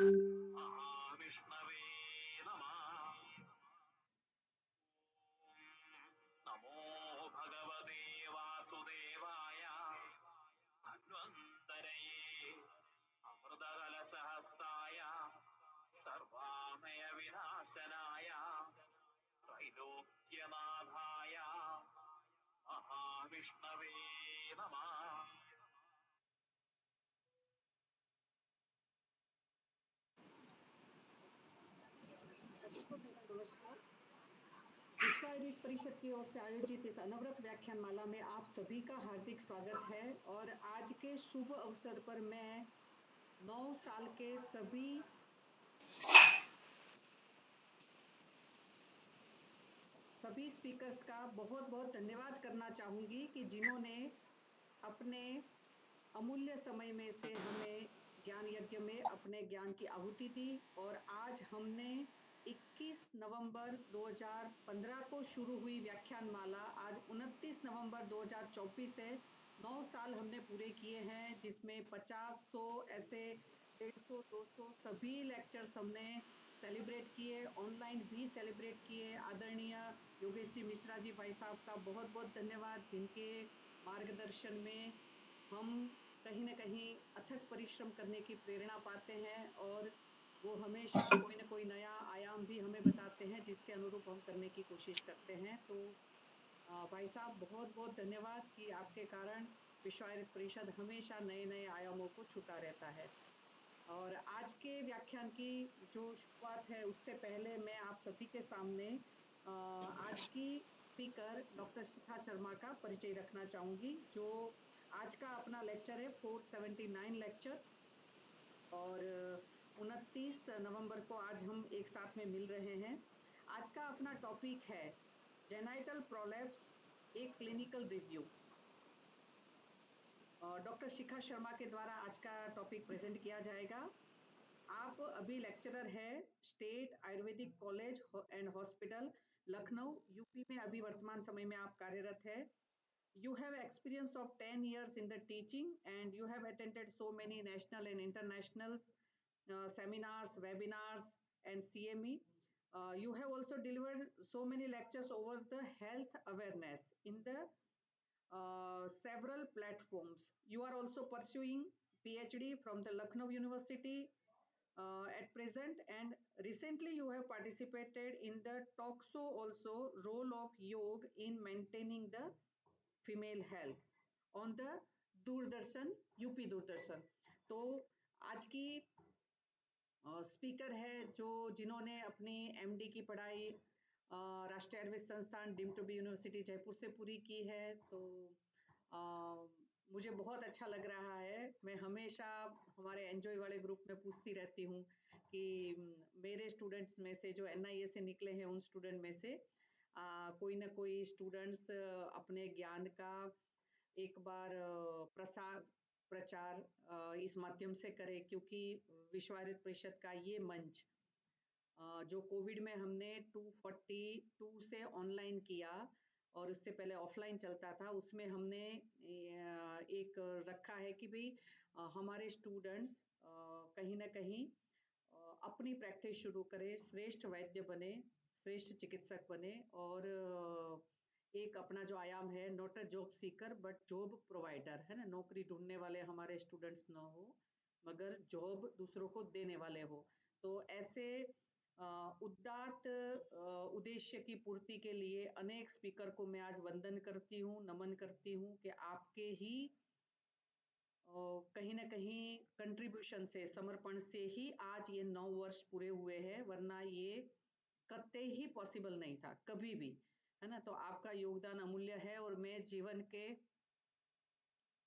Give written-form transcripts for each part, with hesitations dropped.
महाविष्णवे नमः। नमो भगवते वासुदेवाय धन्वन्तरये अमृतकलशहस्ताय सर्वामय विनाशनाय त्रैलोक्यनाथाय महाविष्णवे नमः। विश्वाद्वैत परिषद की ओर से आयोजित इस अनवरत व्याख्यान माला में आप सभी का हार्दिक स्वागत है। और आज के शुभ अवसर पर मैं 9 साल के सभी स्पीकर्स का बहुत बहुत धन्यवाद करना चाहूंगी कि जिन्होंने अपने अमूल्य समय में से हमें ज्ञान यज्ञ में अपने ज्ञान की आहुति दी। और आज हमने 21 नवंबर 2015 को शुरू हुई व्याख्यान माला आज 29 नवंबर 2024 है। 9 साल हमने पूरे किए हैं, जिसमें 50, 100 ऐसे 150, 200 सभी लेक्चर्स हमने सेलिब्रेट किए, ऑनलाइन भी सेलिब्रेट किए। आदरणीय योगेश जी मिश्रा जी भाई साहब का बहुत बहुत धन्यवाद, जिनके मार्गदर्शन में हम कहीं ना कहीं अथक परिश्रम करने की प्रेरणा पाते हैं और वो हमेशा कोई ना कोई नया आयाम भी हमें बताते हैं, जिसके अनुरूप हम करने की कोशिश करते हैं। तो भाई साहब बहुत बहुत धन्यवाद कि आपके कारण विश्वाद्वैत परिषद हमेशा नए नए आयामों को छूता रहता है। और आज के व्याख्यान की जो शुरुआत है, उससे पहले मैं आप सभी के सामने आज की स्पीकर डॉक्टर शिखा शर्मा का परिचय रखना चाहूंगी, जो आज का अपना लेक्चर है 479 लेक्चर। और 29 नवंबर को आज हम एक साथ में मिल रहे हैं। आज का अपना टॉपिक है जेनाइटल प्रोलैप्स, एक clinical review. Doctor Shikha Sharma के द्वारा आज का टॉपिक प्रेजेंट किया जाएगा। आप अभी लेक्चरर है state Ayurvedic college and hospital Lucknow UP में अभी वर्तमान समय में आप कार्यरत है। You have experience of 10 years in the teaching and you have attended so many national and international seminars, webinars and CME. You have also delivered so many lectures over the health awareness in the several platforms. You are also pursuing PhD from the Lucknow University at present, and recently you have participated in the talk show also, role of yoga in maintaining the female health on the Doordarshan, UP Doordarshan. तो आज की speaker है जो जिन्होंने अपनी MD की पढ़ाई Rashtriya Ayurved Sansthan deemed to be university Jaipur से पूरी की है। तो मुझे बहुत अच्छा लग रहा है। मैं हमेशा हमारे एंजॉय वाले ग्रुप में पूछती रहती हूँ कि मेरे स्टूडेंट्स में से जो एनआईए से निकले हैं, उन स्टूडेंट में से कोई ना कोई स्टूडेंट्स अपने ज्ञान का एक बार प्रचार इस माध्यम से करे, क्योंकि विश्वाद्वैत परिषद का ये मंच जो कोविड में हमने 242 से ऑनलाइन किया और उससे पहले ऑफलाइन चलता था, उसमें हमने एक रखा है कि भाई हमारे स्टूडेंट्स कहीं ना कहीं अपनी प्रैक्टिस शुरू करें, श्रेष्ठ वैद्य बने, श्रेष्ठ चिकित्सक बने और एक अपना जो आयाम है, not a job seeker but job provider, है ना। नौकरी ढूंढने वाले हमारे स्टूडेंट्स ना हो, मगर जॉब दूसरों को देने वाले हो। तो ऐसे उदात्त उद्देश्य की पूर्ति के लिए अनेक स्पीकर को मैं आज वंदन करती हूँ, नमन करती हूँ कि आपके ही कहीं ना कहीं कंट्रीब्यूशन से, समर्पण से ही आज ये 9 वर्ष पूरे हुए हैं, वरना ये कतई ही पॉसिबल नहीं था, कभी भी, है ना। तो आपका योगदान अमूल्य है और मैं जीवन के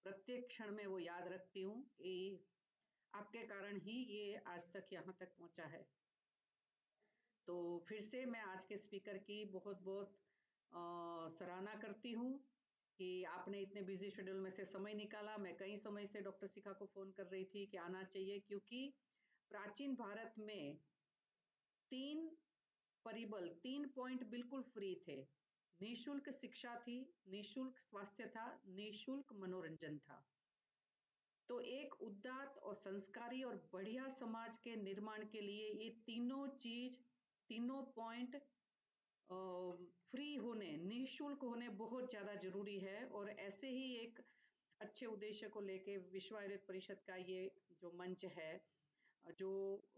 प्रत्येक क्षण में वो याद रखती हूँ कि आपके कारण ही ये आज तक यहाँ तक पहुंचा है। तो फिर से मैं आज के स्पीकर की बहुत बहुत सराहना करती हूँ कि आपने इतने बिजी शेड्यूल में से समय निकाला। मैं कई समय से डॉक्टर शिखा को फोन कर रही थी कि आना चाहिए, क्योंकि प्राचीन भारत में 3 परिबल, 3 पॉइंट बिल्कुल फ्री थे। निःशुल्क शिक्षा थी, निःशुल्क स्वास्थ्य था, निःशुल्क मनोरंजन था। तो एक एक उदात्त और संस्कारी और बढ़िया समाज के निर्माण के लिए ये तीनों पॉइंट फ्री होने, निःशुल्क होने बहुत ज्यादा जरूरी है। और ऐसे ही एक अच्छे उद्देश्य को लेके विश्व आयुर्वेद परिषद का ये जो मंच है, जो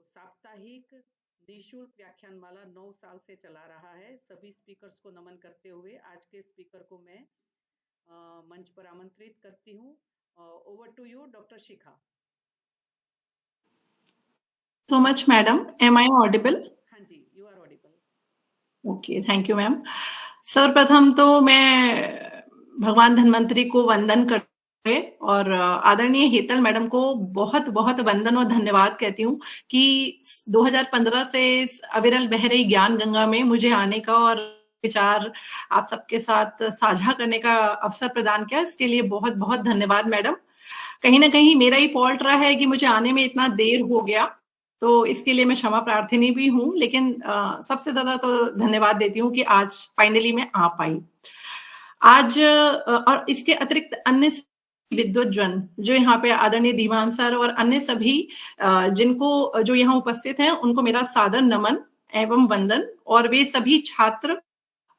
साप्ताहिक निःशुल्क व्याख्यानमाला 9 साल से चला रहा है, सभी स्पीकर्स को नमन करते हुए आज के स्पीकर को मैं मंच पर आमंत्रित करती हूँ। Over to you doctor Shikha. So much, madam. Am I audible? हाँ जी, you are audible. Okay, thank you ma'am. सर्वप्रथम तो मैं भगवान धन्वंतरी को वंदन करते हुए और आदरणीय हेतल मैडम को बहुत बहुत वंदन और धन्यवाद कहती हूँ कि 2015 से इस अविरल बह रही ज्ञान गंगा में मुझे आने का और विचार आप सबके साथ साझा करने का अवसर प्रदान किया। इसके लिए बहुत बहुत धन्यवाद मैडम। कहीं ना कहीं मेरा ही फॉल्ट रहा है कि मुझे आने में इतना देर हो गया, तो इसके लिए मैं क्षमा प्रार्थनी भी हूँ, लेकिन सबसे ज्यादा तो धन्यवाद देती हूँ कि आज फाइनली मैं आ पाई। आज और इसके अतिरिक्त अन्य विद्वज्जन जो यहाँ पे आदरणीय दीवान सर और अन्य सभी जिनको जो यहाँ उपस्थित हैं, उनको मेरा सादर नमन एवं वंदन। और वे सभी छात्र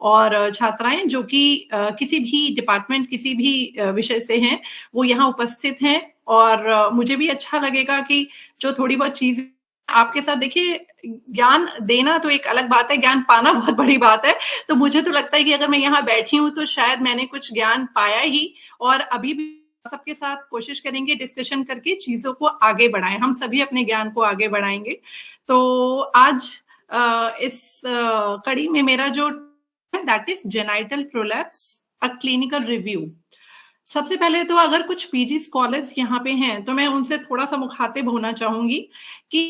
और छात्राएं जो कि किसी भी डिपार्टमेंट, किसी भी विषय से हैं, वो यहाँ उपस्थित हैं। और मुझे भी अच्छा लगेगा कि जो थोड़ी बहुत चीज आपके साथ, देखिए ज्ञान देना तो एक अलग बात है, ज्ञान पाना बहुत बड़ी बात है। तो मुझे तो लगता है कि अगर मैं यहाँ बैठी हूँ तो शायद मैंने कुछ ज्ञान पाया ही, और अभी भी सबके साथ कोशिश करेंगे डिस्कशन करके चीजों को आगे बढ़ाएं, हम सभी अपने ज्ञान को आगे बढ़ाएंगे। तो आज इस कड़ी में मेरा जो that is genital prolapse a clinical review. सबसे पहले तो अगर कुछ पीजी स्कॉलर्स यहाँ पे हैं तो मैं उनसे थोड़ा सा मुखातिब होना चाहूंगी कि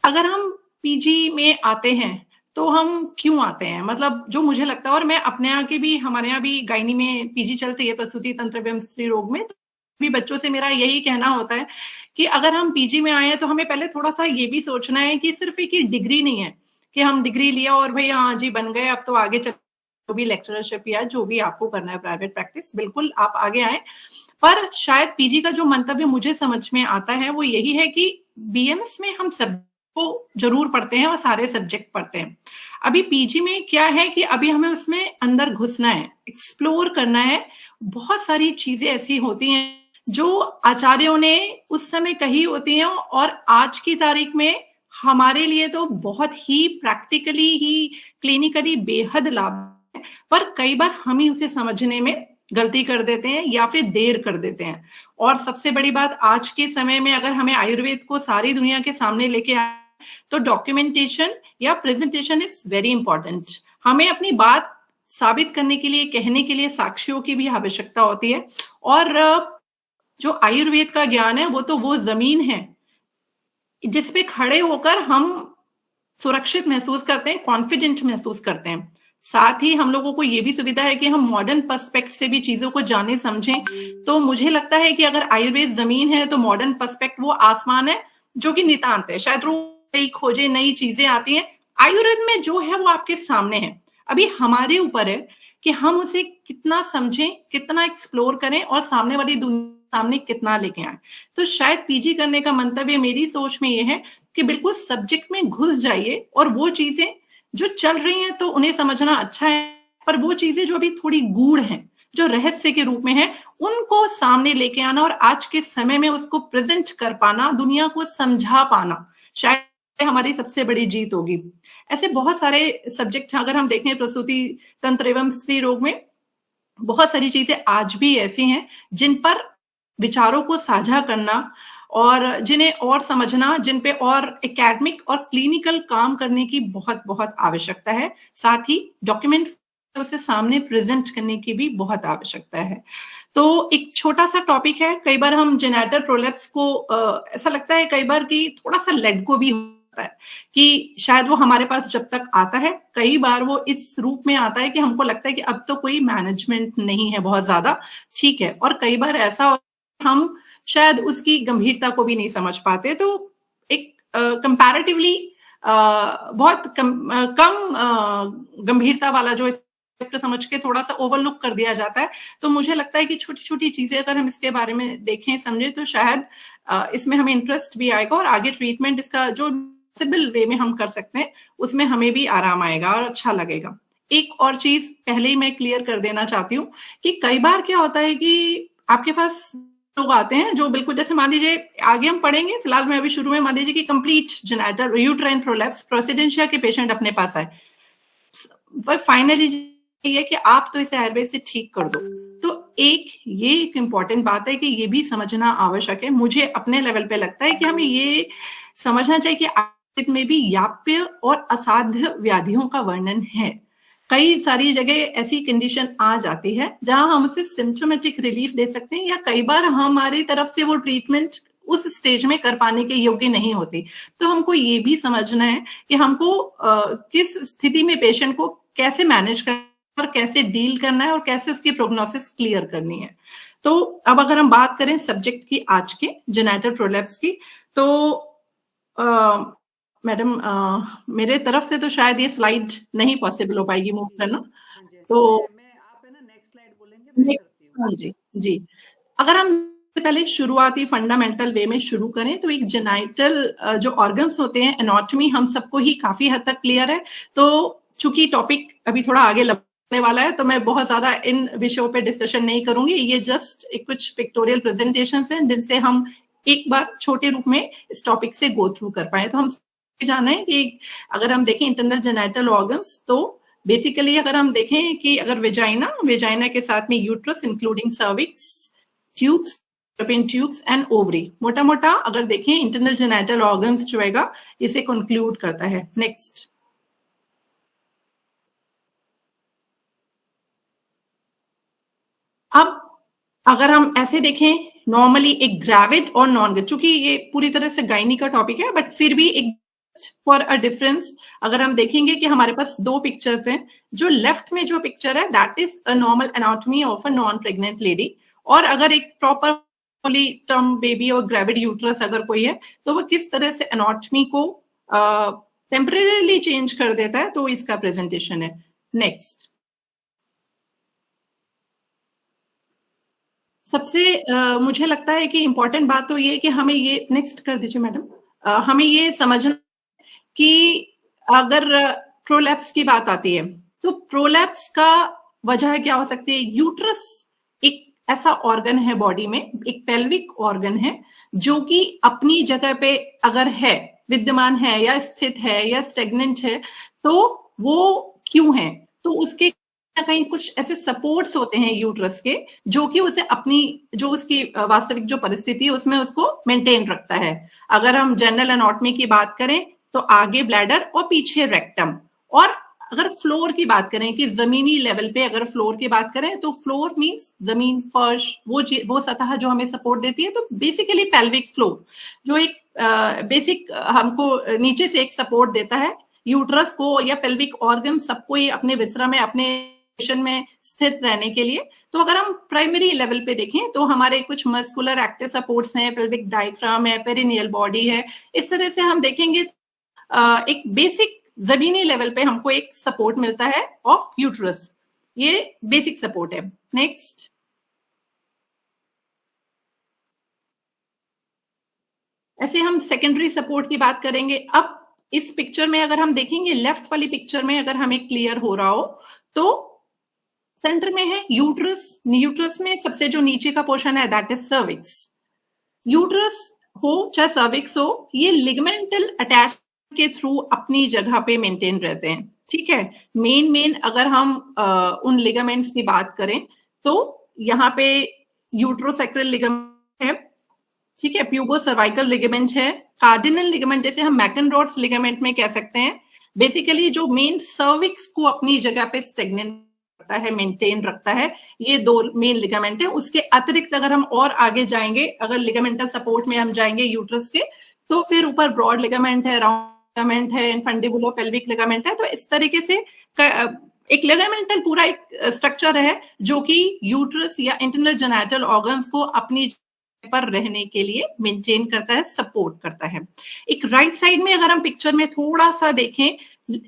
अगर हम पीजी में आते हैं तो हम क्यों आते हैं। मतलब जो मुझे लगता है, और मैं अपने यहाँ के भी, हमारे यहाँ भी गायनी में पीजी चलती है, प्रसूति तंत्र एवं स्त्री रोग में, तो भी बच्चों से मेरा यही कहना होता है कि अगर हम पीजी में आए हैं तो हमें पहले थोड़ा सा ये भी सोचना है कि सिर्फ एक ही डिग्री नहीं है कि हम डिग्री लिया और भाई हाँ जी बन गए, अब तो आगे चल जो भी लेक्चरशिप या जो भी आपको करना है प्राइवेट प्रैक्टिस, बिल्कुल आप आगे आए। पर शायद पीजी का जो मंतव्य मुझे समझ में आता है वो यही है कि बीएमएस में हम सब को जरूर पढ़ते हैं और सारे सब्जेक्ट पढ़ते हैं। अभी पीजी में क्या है कि अभी हमें उसमें अंदर घुसना है, एक्सप्लोर करना है। बहुत सारी चीजें ऐसी होती हैं जो आचार्यों ने उस समय कही होती हैं और आज की तारीख में हमारे लिए तो बहुत ही प्रैक्टिकली ही क्लिनिकली बेहद लाभ, पर कई बार हम ही उसे समझने में गलती कर देते हैं या फिर देर कर देते हैं। और सबसे बड़ी बात, आज के समय में अगर हमें आयुर्वेद को सारी दुनिया के सामने लेके आए तो डॉक्यूमेंटेशन या प्रेजेंटेशन इज वेरी इंपॉर्टेंट। हमें अपनी बात साबित करने के लिए, कहने के लिए साक्ष्यों की भी आवश्यकता होती है। और जो आयुर्वेद का ज्ञान है वो तो वो जमीन है जिसपे खड़े होकर हम सुरक्षित महसूस करते हैं, कॉन्फिडेंट महसूस करते हैं। साथ ही हम लोगों को ये भी सुविधा है कि हम मॉडर्न पर्सपेक्ट से भी चीजों को जाने समझें। तो मुझे लगता है कि अगर आयुर्वेद जमीन है तो मॉडर्न पर्सपेक्ट वो आसमान है जो कि नितांत है। शायद रोज नई खोजें, नई चीजें आती हैं, आयुर्वेद में जो है वो आपके सामने है। अभी हमारे ऊपर है कि हम उसे कितना समझें, कितना एक्सप्लोर करें और सामने वाली दुनिया सामने कितना लेके आए। तो शायद पीजी करने का मंतव्य मेरी सोच में ये है कि बिल्कुल सब्जेक्ट में घुस जाइए और वो चीजें जो चल रही हैं तो उन्हें समझना अच्छा है, पर वो चीजें जो अभी थोड़ी गूढ़ हैं, जो रहस्य के रूप में है, उनको सामने लेके आना और आज के समय में उसको प्रेजेंट कर पाना, दुनिया को समझा पाना, शायद हमारी सबसे बड़ी जीत होगी। ऐसे बहुत सारे सब्जेक्ट अगर हम देखें प्रसूति तंत्र एवं स्त्री रोग में, बहुत सारी चीजें आज भी ऐसी हैं जिन पर विचारों को साझा करना और जिन्हें और समझना, जिन पे और एकेडमिक और क्लिनिकल काम करने की बहुत बहुत आवश्यकता है। साथ ही डॉक्यूमेंट उसे सामने प्रेजेंट करने की भी बहुत आवश्यकता है। तो एक छोटा सा टॉपिक है, कई बार हम जेनेटर प्रोलैप्स को ऐसा लगता है कई बार कि थोड़ा सा लेट गो भी होता है कि शायद वो हमारे पास जब तक आता है, कई बार वो इस रूप में आता है कि हमको लगता है कि अब तो कोई मैनेजमेंट नहीं है बहुत ज्यादा, ठीक है। और कई बार ऐसा हम शायद उसकी गंभीरता को भी नहीं समझ पाते। तो एक कंपैरेटिवली बहुत कम गंभीरता वाला जो समझ के थोड़ा सा ओवरलुक कर दिया जाता है। तो मुझे लगता है कि छोटी छोटी चीजें अगर हम इसके बारे में देखें समझें तो शायद इसमें हमें इंटरेस्ट भी आएगा और आगे ट्रीटमेंट इसका जो पॉसिबल वे में हम कर सकते हैं उसमें हमें भी आराम आएगा और अच्छा लगेगा। एक और चीज पहले ही मैं क्लियर कर देना चाहती हूँ कि कई बार क्या होता है कि आपके पास लोग आते हैं जो बिल्कुल जैसे मान लीजिए आगे हम पढ़ेंगे, फिलहाल मैं अभी शुरू में मान लीजिए कि कंप्लीट जेनिटल यूट्राइन प्रोलैप्स प्रोसिडेंशिया के पेशेंट अपने पास आए, पर फाइनली ये कि आप तो इसे आयुर्वेद से ठीक कर दो। तो ये एक इम्पॉर्टेंट बात है कि ये भी समझना आवश्यक है। मुझे अपने लेवल पे लगता है कि हमें ये समझना चाहिए कि आयुर्वेद में भी याप्य और असाध्य व्याधियों का वर्णन है। कई सारी जगह ऐसी कंडीशन आ जाती है जहां हम उसे सिम्टोमेटिक रिलीफ दे सकते हैं या कई बार हमारी तरफ से वो ट्रीटमेंट उस स्टेज में कर पाने के योग्य नहीं होती। तो हमको ये भी समझना है कि हमको किस स्थिति में पेशेंट को कैसे मैनेज करना और कैसे डील करना है और कैसे उसकी प्रोग्नोसिस क्लियर करनी है। तो अब अगर हम बात करें सब्जेक्ट की आज के जेनिटल प्रोलैप्स की, तो मैडम मेरे तरफ से तो शायद ये स्लाइड नहीं पॉसिबल हो पाएगी मूव करना। तो मैं आप है ना नेक्स्ट स्लाइड बोलेंगे, मैं करती हूँ। हाँ जी जी, अगर हम पहले शुरुआती फंडामेंटल वे में शुरू करें तो एक जेनिटल जो ऑर्गन्स होते हैं, एनाटॉमी हम सबको ही काफी हद तक क्लियर है। तो चूंकि टॉपिक अभी थोड़ा आगे लगने वाला है तो मैं बहुत ज्यादा इन विषयों पे डिस्कशन नहीं करूंगी। ये जस्ट कुछ पिक्टोरियल प्रेजेंटेशंस हैं जिनसे हम एक बार छोटे रूप में इस टॉपिक से गो थ्रू कर पाए। तो हम जाना है कि अगर हम देखें इंटरनल जेनिटल ऑर्गन्स, तो बेसिकली अगर हम देखें कि अगर वेजाइना के साथ में uterus including cervix, tubes, fallopian tubes and ovary, मोटा मोटा अगर देखें इंटरनल जेनिटल ऑर्गन्स जो है इसे कंक्लूड करता है। नेक्स्ट, अब अगर हम ऐसे देखें नॉर्मली एक ग्रेविड और नॉन ग्रेविड, चूंकि ये पूरी तरह से गायनी का टॉपिक है बट फिर भी एक फॉर अ डिफरेंस अगर हम देखेंगे कि हमारे पास दो पिक्चर्स हैं। जो लेफ्ट में जो पिक्चर है that is a normal anatomy of a non pregnant lady, और अगर एक प्रॉपर टर्म बेबी और ग्रेविड यूट्रस अगर कोई है तो वो किस तरह से एनाटॉमी को टेम्परेरीली चेंज कर देता है, तो इसका प्रेजेंटेशन है। नेक्स्ट, सबसे मुझे लगता है कि इंपॉर्टेंट बात तो ये कि हमें ये नेक्स्ट कर दीजिए मैडम, हमें ये समझना कि अगर प्रोलैप्स की बात आती है तो प्रोलैप्स का वजह क्या हो सकती है। यूट्रस एक ऐसा ऑर्गन है बॉडी में, एक पेल्विक ऑर्गन है जो कि अपनी जगह पे अगर है, विद्यमान है या स्थित है या स्टेगनेंट है, तो वो क्यों है, तो उसके कहीं कुछ ऐसे सपोर्ट्स होते हैं यूट्रस के जो कि उसे अपनी जो उसकी वास्तविक जो परिस्थिति है उसमें उसको मेंटेन रखता है। अगर हम जनरल एनाटॉमी की बात करें तो आगे ब्लैडर और पीछे रेक्टम, और अगर फ्लोर की बात करें कि जमीनी लेवल पे अगर फ्लोर की बात करें तो फ्लोर मींस जमीन, फर्श, वो सतह जो हमें सपोर्ट देती है। तो बेसिकली पेल्विक फ्लोर जो एक बेसिक हमको नीचे से एक सपोर्ट देता है यूट्रस को या पेल्विक ऑर्गन सबको ही अपने विसरा में अपने में स्थित रहने के लिए। तो अगर हम प्राइमरी लेवल पे देखें तो हमारे कुछ मस्कुलर एक्टिव सपोर्ट्स हैं, पेल्विक डायफ्राम है, पेरिनियल बॉडी है। इस तरह से हम देखेंगे एक बेसिक जमीनी लेवल पे हमको एक सपोर्ट मिलता है ऑफ यूट्रस, ये बेसिक सपोर्ट है। नेक्स्ट, ऐसे हम सेकेंडरी सपोर्ट की बात करेंगे। अब इस पिक्चर में अगर हम देखेंगे, लेफ्ट वाली पिक्चर में अगर हमें क्लियर हो रहा हो तो सेंटर में है यूट्रस। यूट्रस में सबसे जो नीचे का पोर्शन है दैट इज सर्विक्स। यूट्रस हो चाहे सर्विक्स हो, ये लिगामेंटल अटैचमेंट के थ्रू अपनी जगह पे मेंटेन रहते हैं। ठीक है, मेन अगर हम उन लिगामेंट्स की बात करें तो यहाँ पे यूट्रोसैक्रल लिगामेंट है, ठीक है, प्यूबो सर्वाइकल लिगामेंट है, कार्डिनल लिगामेंट जैसे हम मैकनरॉड्स लिगामेंट में कह सकते हैं। बेसिकली जो मेन सर्विक्स को अपनी जगह पे स्टेगनेंट रखता है, मेंटेन रखता है, ये दो मेन लिगामेंट है। उसके अतिरिक्त अगर हम और आगे जाएंगे, अगर लिगामेंटल सपोर्ट में हम जाएंगे यूट्रस के, तो फिर ऊपर ब्रॉड लिगामेंट है, राउंड लिगामेंट है, इनफंडिबुलो पेल्विक लिगामेंट है। तो इस तरीके से एक लिगामेंटल पूरा एक स्ट्रक्चर है जो कि यूट्रस या इंटरनल जेनिटल ऑर्गन्स को अपनी पर रहने के लिए मेंटेन करता है, सपोर्ट करता है। एक राइट साइड में अगर हम पिक्चर में थोड़ा सा देखें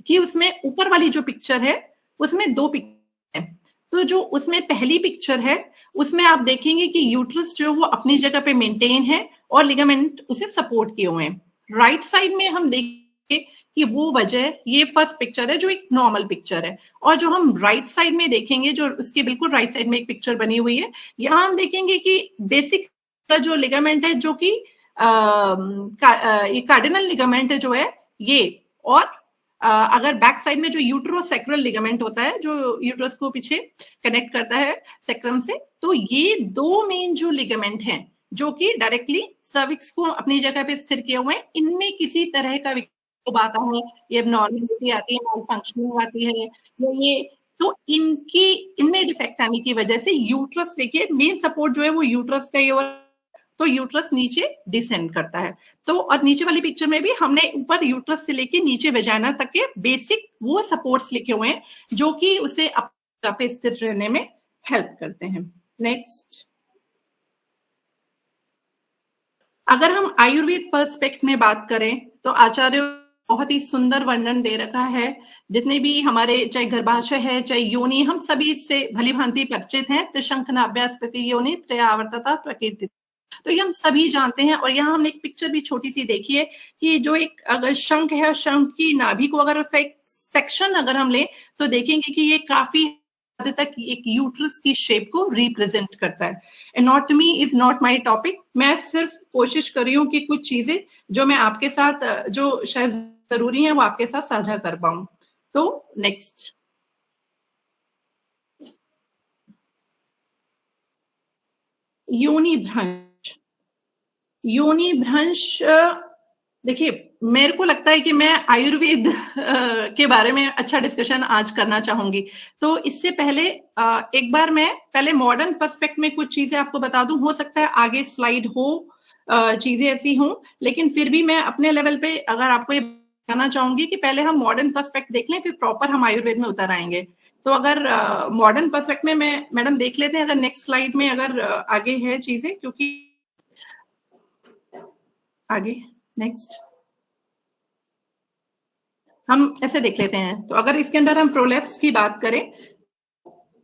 कि उसमें ऊपर वाली जो पिक्चर है उसमें दो पिक्चर तो जो उसमें पहली पिक्चर है उसमें आप देखेंगे कि यूट्रस जो वो अपनी जगह पे मेंटेन है और लिगामेंट उसे सपोर्ट किए हुए हैं। राइट साइड में हम देखेंगे कि वो वजह, ये फर्स्ट पिक्चर है जो एक नॉर्मल पिक्चर है, और जो हम राइट साइड में देखेंगे, जो उसके बिल्कुल राइट साइड में एक पिक्चर बनी हुई है, यहाँ हम देखेंगे कि बेसिक का जो लिगामेंट है जो कि ये कार्डिनल लिगामेंट है जो है ये, और अगर बैक साइड में जो यूट्रोसेक्रल लिगामेंट होता है जो यूट्रस को पीछे कनेक्ट करता है सेक्रम से, तो ये दो मेन जो लिगामेंट हैं जो कि डायरेक्टली सर्विक्स को अपनी जगह पे स्थिर किए हुए हैं, इनमें किसी तरह का विक्षोभ आता है, ये नॉर्मलिटी आती है, माल फंक्शनिंग आती है, ये तो इनमें डिफेक्ट आने की वजह से यूट्रस, देखिए मेन सपोर्ट जो है वो यूट्रस का ही, और तो यूट्रस नीचे डिसेंड करता है। तो और नीचे वाली पिक्चर में भी हमने ऊपर यूट्रस से लेके नीचे वेजाइना तक के बेसिक वो सपोर्ट्स लिखे हुए हैं जो कि उसे अपने पे स्थिर रहने में हेल्प करते हैं। नेक्स्ट, अगर हम आयुर्वेद पर्सपेक्ट में बात करें तो आचार्य बहुत ही सुंदर वर्णन दे रखा है। जितने भी हमारे चाहे गर्भाशय है चाहे योनि, हम सभी इससे भली भांति परिचित हैं। त्रिशंख नाभ्यास प्रति योनि त्रयावर्तता प्रकीर्ति, तो ये हम सभी जानते हैं। और यहाँ हमने एक पिक्चर भी छोटी सी देखी है कि जो एक अगर शंख है, शंख की नाभि को अगर उसका एक सेक्शन अगर हम लें तो देखेंगे कि ये काफी हद तक एक यूट्रस की शेप को रिप्रेजेंट करता है। Anatomy is not my topic, मैं सिर्फ कोशिश कर रही हूँ कि कुछ चीजें जो मैं आपके साथ, जो शायद जरूरी है, वो आपके साथ साझा कर पाऊं। तो नेक्स्ट, योनि भ्रंश। योनि भ्रंश, देखिए मेरे को लगता है कि मैं आयुर्वेद के बारे में अच्छा डिस्कशन आज करना चाहूंगी। तो इससे पहले एक बार मैं पहले मॉडर्न पर्सपेक्ट में कुछ चीजें आपको बता दूं। हो सकता है आगे स्लाइड हो चीजें ऐसी हों, लेकिन फिर भी मैं अपने लेवल पे अगर आपको ये बताना चाहूंगी कि पहले हम मॉडर्न पर्सपेक्ट देख लें, फिर प्रॉपर हम आयुर्वेद में उतर आएंगे। तो अगर मॉडर्न पर्सपेक्ट में मैं मैडम देख लेते हैं, अगर नेक्स्ट स्लाइड में अगर आगे है चीजें, क्योंकि आगे नेक्स्ट हम ऐसे देख लेते हैं। तो अगर इसके अंदर हम प्रोलैप्स की बात करें,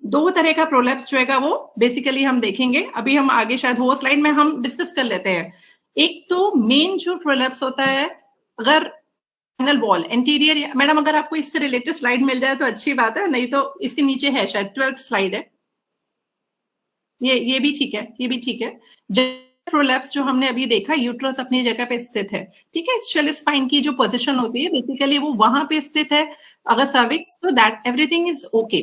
दो तरह का प्रोलैप्स जो है वो बेसिकली हम देखेंगे। अभी हम आगे शायद हो स्लाइड में हम डिस्कस कर लेते हैं। एक तो मेन जो प्रोलैप्स होता है, अगर पैनल वॉल एंटीरियर, मैडम अगर आपको इससे रिलेटेड स्लाइड मिल जाए तो अच्छी बात है, नहीं तो इसके नीचे है शायद 12th स्लाइड है, ये भी ठीक है, ये भी ठीक है। प्रोलैप्स जो हमने अभी देखा, यूट्रस अपनी जगह पे स्थित है, ठीक है। शेल स्पाइन की जो पोजीशन होती है बेसिकली वो वहां पे स्थित है। अगर सर्विक्स, तो दैट एवरीथिंग इज ओके।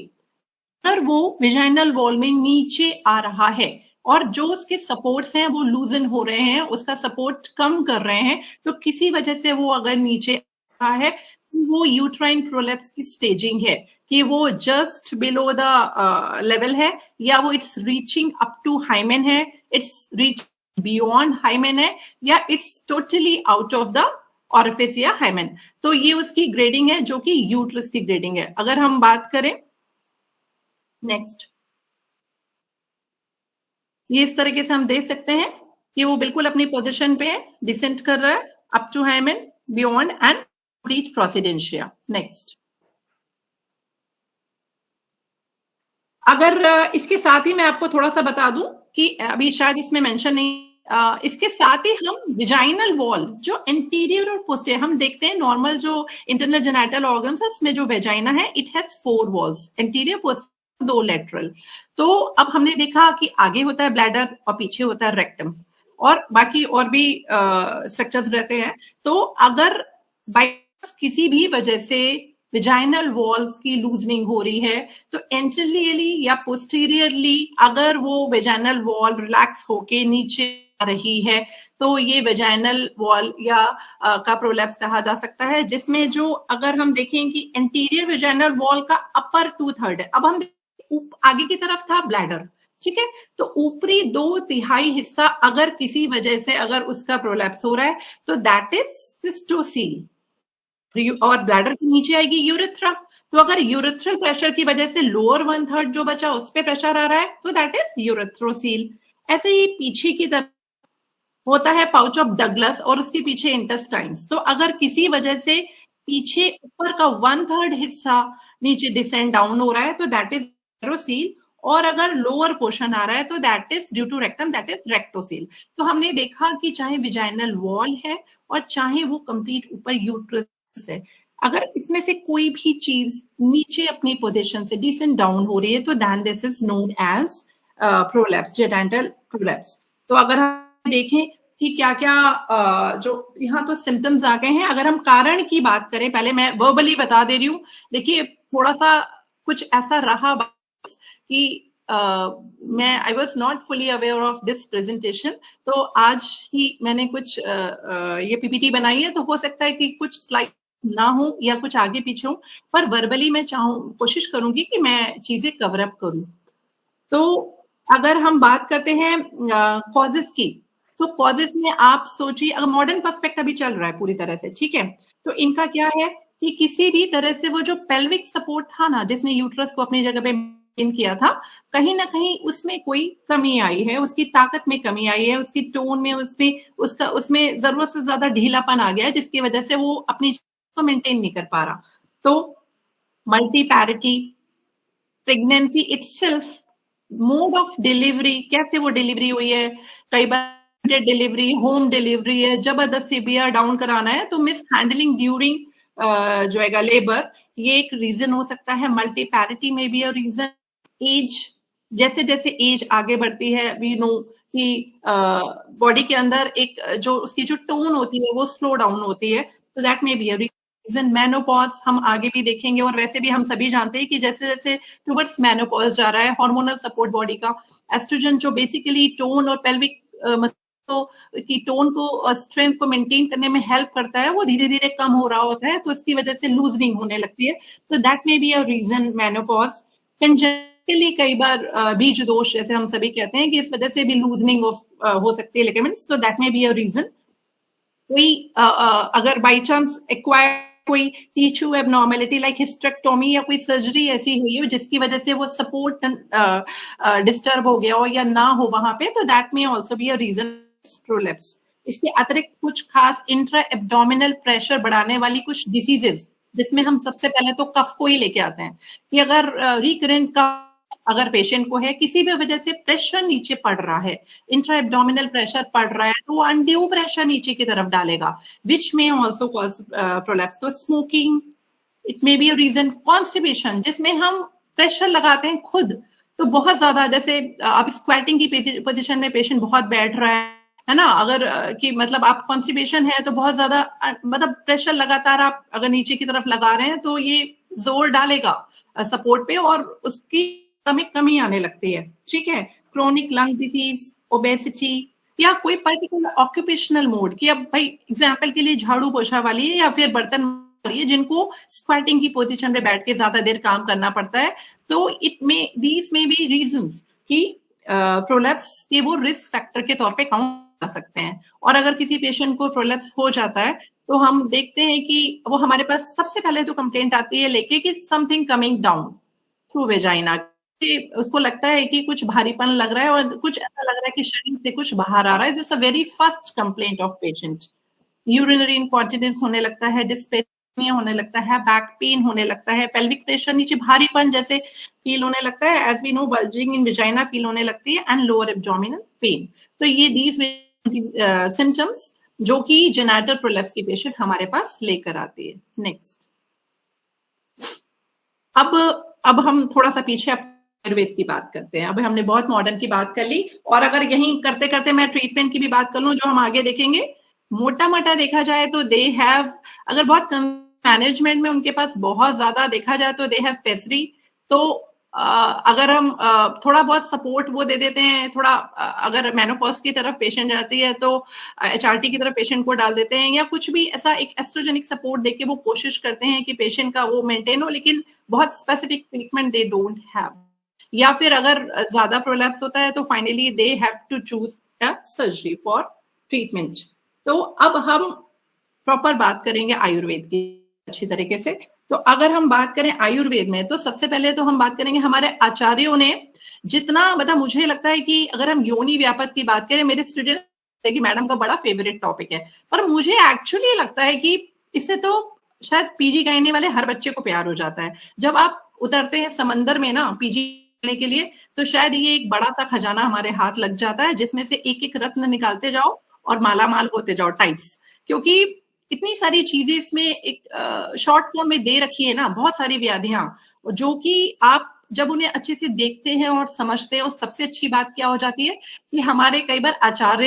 अगर वो विजाइनल वॉल में नीचे आ रहा है और जो उसके सपोर्ट्स हैं वो लूजन हो रहे हैं, उसका सपोर्ट कम कर रहे हैं, तो किसी वजह से वो अगर नीचे आ रहा है, वो यूट्राइन प्रोलैप्स की स्टेजिंग है कि वो जस्ट बिलो द लेवल है, या वो it's reaching up to hymen है, इट्स रीच बियॉन्ड हाइमेन है, या it's totally out of the orifice या हाइमेन। तो ये उसकी ग्रेडिंग है जो कि यूट्रस की ग्रेडिंग है। अगर हम बात करें नेक्स्ट, ये इस तरीके से हम देख सकते हैं कि वो बिल्कुल अपनी पोजीशन पे डिसेंट कर रहा है up to hymen, beyond and complete procidentia. Next, अगर इसके साथ ही मैं आपको थोड़ा सा बता दूं कि अभी शायद इसमें मेंशन नहीं, इसके साथ ही हम विजाइनल वॉल जो एंटीरियर और पोस्टीरियर हम देखते हैं, नॉर्मल जो इंटरनल जेनिटल ऑर्गन्स है उसमें जो वेजाइना है it has 4 walls, anterior, posterior, 2 lateral. तो अब हमने देखा कि आगे होता है ब्लैडर और पीछे होता है रेक्टम, और बाकी और भी स्ट्रक्चर्स रहते हैं। तो अगर बाय किसी भी वजह से विजाइनल वॉल्स की लूजनिंग हो रही है, तो एंटीरियरली या पोस्टीरियरली अगर वो विजाइनल वॉल रिलैक्स होके नीचे आ रही है, तो ये विजाइनल वॉल या का प्रोलैप्स कहा जा सकता है, जिसमें जो अगर हम देखें कि एंटीरियर विजाइनल वॉल का अपर 2/3 है। अब हम आगे की तरफ था ब्लैडर, ठीक है, तो ऊपरी 2/3 हिस्सा अगर किसी वजह से अगर उसका प्रोलैप्स हो रहा है तो दैट इज सिस्टोसील, और ब्लैडर के नीचे आएगी यूरेथ्रा। तो अगर यूरेथ्रल प्रेशर की वजह से लोअर 1/3 जो बचा उस पे प्रेशर आ रहा है तो दैट इज यूरेथ्रोसील। ऐसे ही पीछे की तरफ होता है पाउच ऑफ डगलस और उसके पीछे इंटेस्टाइन्स। तो अगर किसी वजह से पीछे ऊपर का 1/3 हिस्सा नीचे डिसेंड डाउन हो रहा है तो दैट इज एरोसील, और अगर लोअर पोर्शन आ रहा है तो that is due to rectum, that is rectocele. तो हमने देखा कि चाहे विजाइनल वॉल है और चाहे वो कंप्लीट ऊपर यूट्रस है, अगर इसमें से कोई भी चीज नीचे अपनी पोजीशन से डिसेंड डाउन हो रही है तो then this is known as prolapse, genital prolapse. तो अगर हम देखें कि क्या क्या जो यहाँ तो सिम्टम्स आ गए हैं, अगर हम कारण की बात करें, पहले मैं वर्बली बता दे रही हूँ। देखिए थोड़ा सा कुछ ऐसा रहा कि मैं I was not fully aware of this presentation, तो आज ही मैंने कुछ ये पीपीटी बनाई है, तो हो सकता है कि कुछ स्लाइड ना हो या कुछ आगे पीछे हो, पर वर्बली मैं कोशिश करूंगी कि मैं चीजें कवर अप करूं। तो अगर हम बात करते हैं कॉजेस की, तो कॉजेस में आप सोचिए, अगर मॉडर्न पर्सपेक्ट अभी चल रहा है पूरी तरह से, ठीक है, तो इनका क्या है कि किसी भी तरह से वो जो पेल्विक सपोर्ट था ना, जिसने यूट्रस को अपनी जगह पे मेंटेन किया था, कहीं ना कहीं उसमें कोई कमी आई है, उसकी ताकत में कमी आई है, उसकी टोन में, उसमें जरूरत से ज्यादा ढीलापन आ गया है, जिसकी वजह से वो अपनी जगह को मेंटेन नहीं कर पा रहा। तो multiparity, pregnancy itself, mode of delivery, कैसे वो डिलीवरी हुई है, कई बार डिलीवरी, होम डिलीवरी है, जबरदस्ती बियर डाउन कराना है, तो मिस हैंडलिंग ड्यूरिंग जो है लेबर, ये एक रीजन हो सकता है। मल्टीपैरिटी में भी रीजन, एज, जैसे जैसे एज आगे बढ़ती है, वी नो कि बॉडी के अंदर एक जो उसकी जो टोन होती है वो स्लो डाउन होती है, तो that may be a reason. Menopause हम आगे भी देखेंगे, और वैसे भी हम सभी जानते हैं कि जैसे जैसे टुवर्ड्स मेनोपॉज जा रहा है, हार्मोनल सपोर्ट बॉडी का, एस्ट्रोजन जो बेसिकली टोन और पेल्विक की टोन को, स्ट्रेंथ को मेंटेन करने में हेल्प करता है, वो धीरे धीरे कम हो रहा होता है, तो इसकी वजह से लूजनिंग होने लगती है, तो that may be a reason menopause. Congenitally कई बार बीज दोष जैसे हम सभी कहते हैं कि इस वजह से भी लूजनिंग हो सकती है लिगामेंट्स, तो that may be a reason. कोई अगर बाई चांस एक्वायर कोई टिश्यू एबनॉर्मेलिटी लाइक हिस्टेरेक्टोमी या कोई सर्जरी ऐसी हुई हो जिसकी वजह से वो सपोर्ट डिस्टर्ब हो गया हो या ना हो वहां पे, तो that may also be a reason prolapse. इसके अतिरिक्त कुछ खास इंट्रा एब्डोमिनल प्रेशर बढ़ाने वाली कुछ डिसीजेस, जिसमें हम सबसे पहले तो कफ को ही लेके आते हैं कि अगर रिकरेंट कफ अगर पेशेंट को है, किसी भी वजह से प्रेशर नीचे पड़ रहा है, इंट्रा एब्डोमिनल प्रेशर पड़ रहा है, तो अनड्यू प्रेशर नीचे की तरफ डालेगा, which may also cause prolapse. तो smoking, it may be a reason. Constipation, जिसमें हम प्रेशर लगाते हैं खुद, तो बहुत ज्यादा, जैसे आप स्क्वाटिंग की पोजीशन में पेशेंट बहुत बैठ रहा है ना, अगर कि मतलब आप कॉन्स्टिपेशन है तो बहुत ज्यादा मतलब प्रेशर लगातार आप अगर नीचे की तरफ लगा रहे हैं तो ये जोर डालेगा सपोर्ट पे और उसकी में कमी आने लगती है, ठीक है। क्रोनिक लंग डिजीज, ओबेसिटी, या कोई पर्टिकुलर ऑक्यूपेशनल मोड की, अब भाई एग्जाम्पल के लिए झाड़ू पोछा वाली है या फिर बर्तन वाली है जिनको स्क्वाटिंग की पोजीशन पे बैठ के ज्यादा देर काम करना पड़ता है, तो दीज में बी रीजंस कि प्रोलैप्स के वो रिस्क फैक्टर के तौर पे काउंट कर सकते हैं। और अगर किसी पेशेंट को प्रोलैप्स हो जाता है तो हम देखते हैं कि वो हमारे पास सबसे पहले तो कंप्लेंट आती है लेके कि something coming down through vagina, उसको लगता है कि कुछ भारीपन लग रहा है और कुछ ऐसा लग रहा है कि शरीर से कुछ बाहर आ रहा है। This a very first complaint of patient. Urinary incontinence होने लगता है, डिस्पेनिया होने लगता है, बैक पेन होने लगता है, पेल्विक प्रेशर नीचे भारीपन जैसे फील होने लगता है, as we know bulging in vagina feel होने लगती है, एंड लोअर एब्डोमिनल पेन। तो ये दीज सिम्टम्स जो कि जेनिटल प्रोलैप्स की पेशेंट हमारे पास लेकर आती है। नेक्स्ट, अब हम थोड़ा सा पीछे आयुर्वेद की बात करते हैं। अब हमने बहुत मॉडर्न की बात कर ली, और अगर यहीं करते करते मैं ट्रीटमेंट की भी बात कर लूं जो हम आगे देखेंगे, मोटा मोटा देखा जाए तो दे हैव, अगर बहुत मैनेजमेंट में उनके पास बहुत ज्यादा देखा जाए तो दे हैव पेसरी। तो अगर हम थोड़ा बहुत सपोर्ट वो दे देते हैं, थोड़ा अगर मेनोपॉज की तरफ पेशेंट जाती है तो HRT की तरफ पेशेंट को डाल देते हैं, या कुछ भी ऐसा एक एस्ट्रोजेनिक सपोर्ट देके वो कोशिश करते हैं कि पेशेंट का वो मेंटेन हो, लेकिन बहुत specific treatment they don't have. या फिर अगर ज्यादा प्रोलैप्स होता है तो finally they have to choose a surgery for treatment. तो अब हम प्रॉपर बात करेंगे आयुर्वेद की अच्छी तरीके से। तो अगर हम बात करें आयुर्वेद में, तो सबसे पहले तो हम बात करेंगे हमारे आचार्यों ने जितना, मतलब मुझे लगता है कि अगर हम योनि व्यापक की बात करें, मेरे स्टूडेंट कि मैडम का बड़ा फेवरेट टॉपिक है, पर मुझे एक्चुअली लगता है कि इससे तो शायद पीजी गाइने वाले हर बच्चे को प्यार हो जाता है। जब आप उतरते हैं समंदर में ना पीजी लेने के लिए, तो शायद ये एक बड़ा सा खजाना हमारे हाथ लग जाता है, जिसमें से एक एक रत्न निकालते जाओ और मालामाल होते जाओ टाइप्स। क्योंकि इतनी सारी चीजें इसमें एक शॉर्ट फॉर्म में दे रखी है ना, बहुत सारी व्याधियां, जो कि आप जब उन्हें अच्छे से देखते हैं और समझते हैं, और सबसे अच्छी बात क्या हो जाती है कि हमारे कई बार आचार्य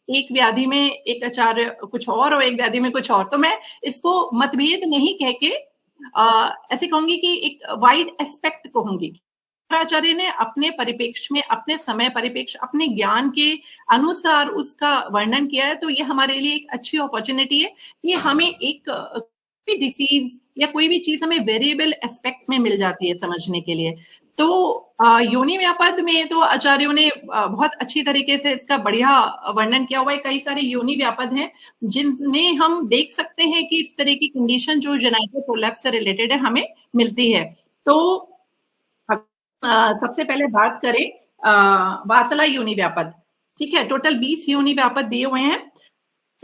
एक व्याधि में एक आचार्य कुछ और एक व्याधि में कुछ और, तो मैं इसको मतभेद नहीं कह के ऐसे कहूंगी कि एक वाइड एस्पेक्ट कहूंगी। आचार्य ने अपने परिप्रेक्ष्य में, अपने समय परिप्रेक्ष्य, अपने ज्ञान के अनुसार उसका वर्णन किया है, तो ये हमारे लिए एक अच्छी अपॉर्चुनिटी है कि हमें एक डिसीज या कोई भी चीज हमें वेरिएबल एस्पेक्ट में मिल जाती है समझने के लिए। तो योनि व्यापद में तो आचार्यों ने बहुत अच्छी तरीके से इसका बढ़िया वर्णन किया हुआ है। कई सारे योनि व्यापद हैं जिनमें हम देख सकते हैं कि इस तरह की कंडीशन जो जेनिटल प्रोलैप्स से रिलेटेड है हमें मिलती है। तो सबसे पहले बात करें वात्सला योनि व्यापद, ठीक है, टोटल 20 योनि व्यापद दिए हुए हैं।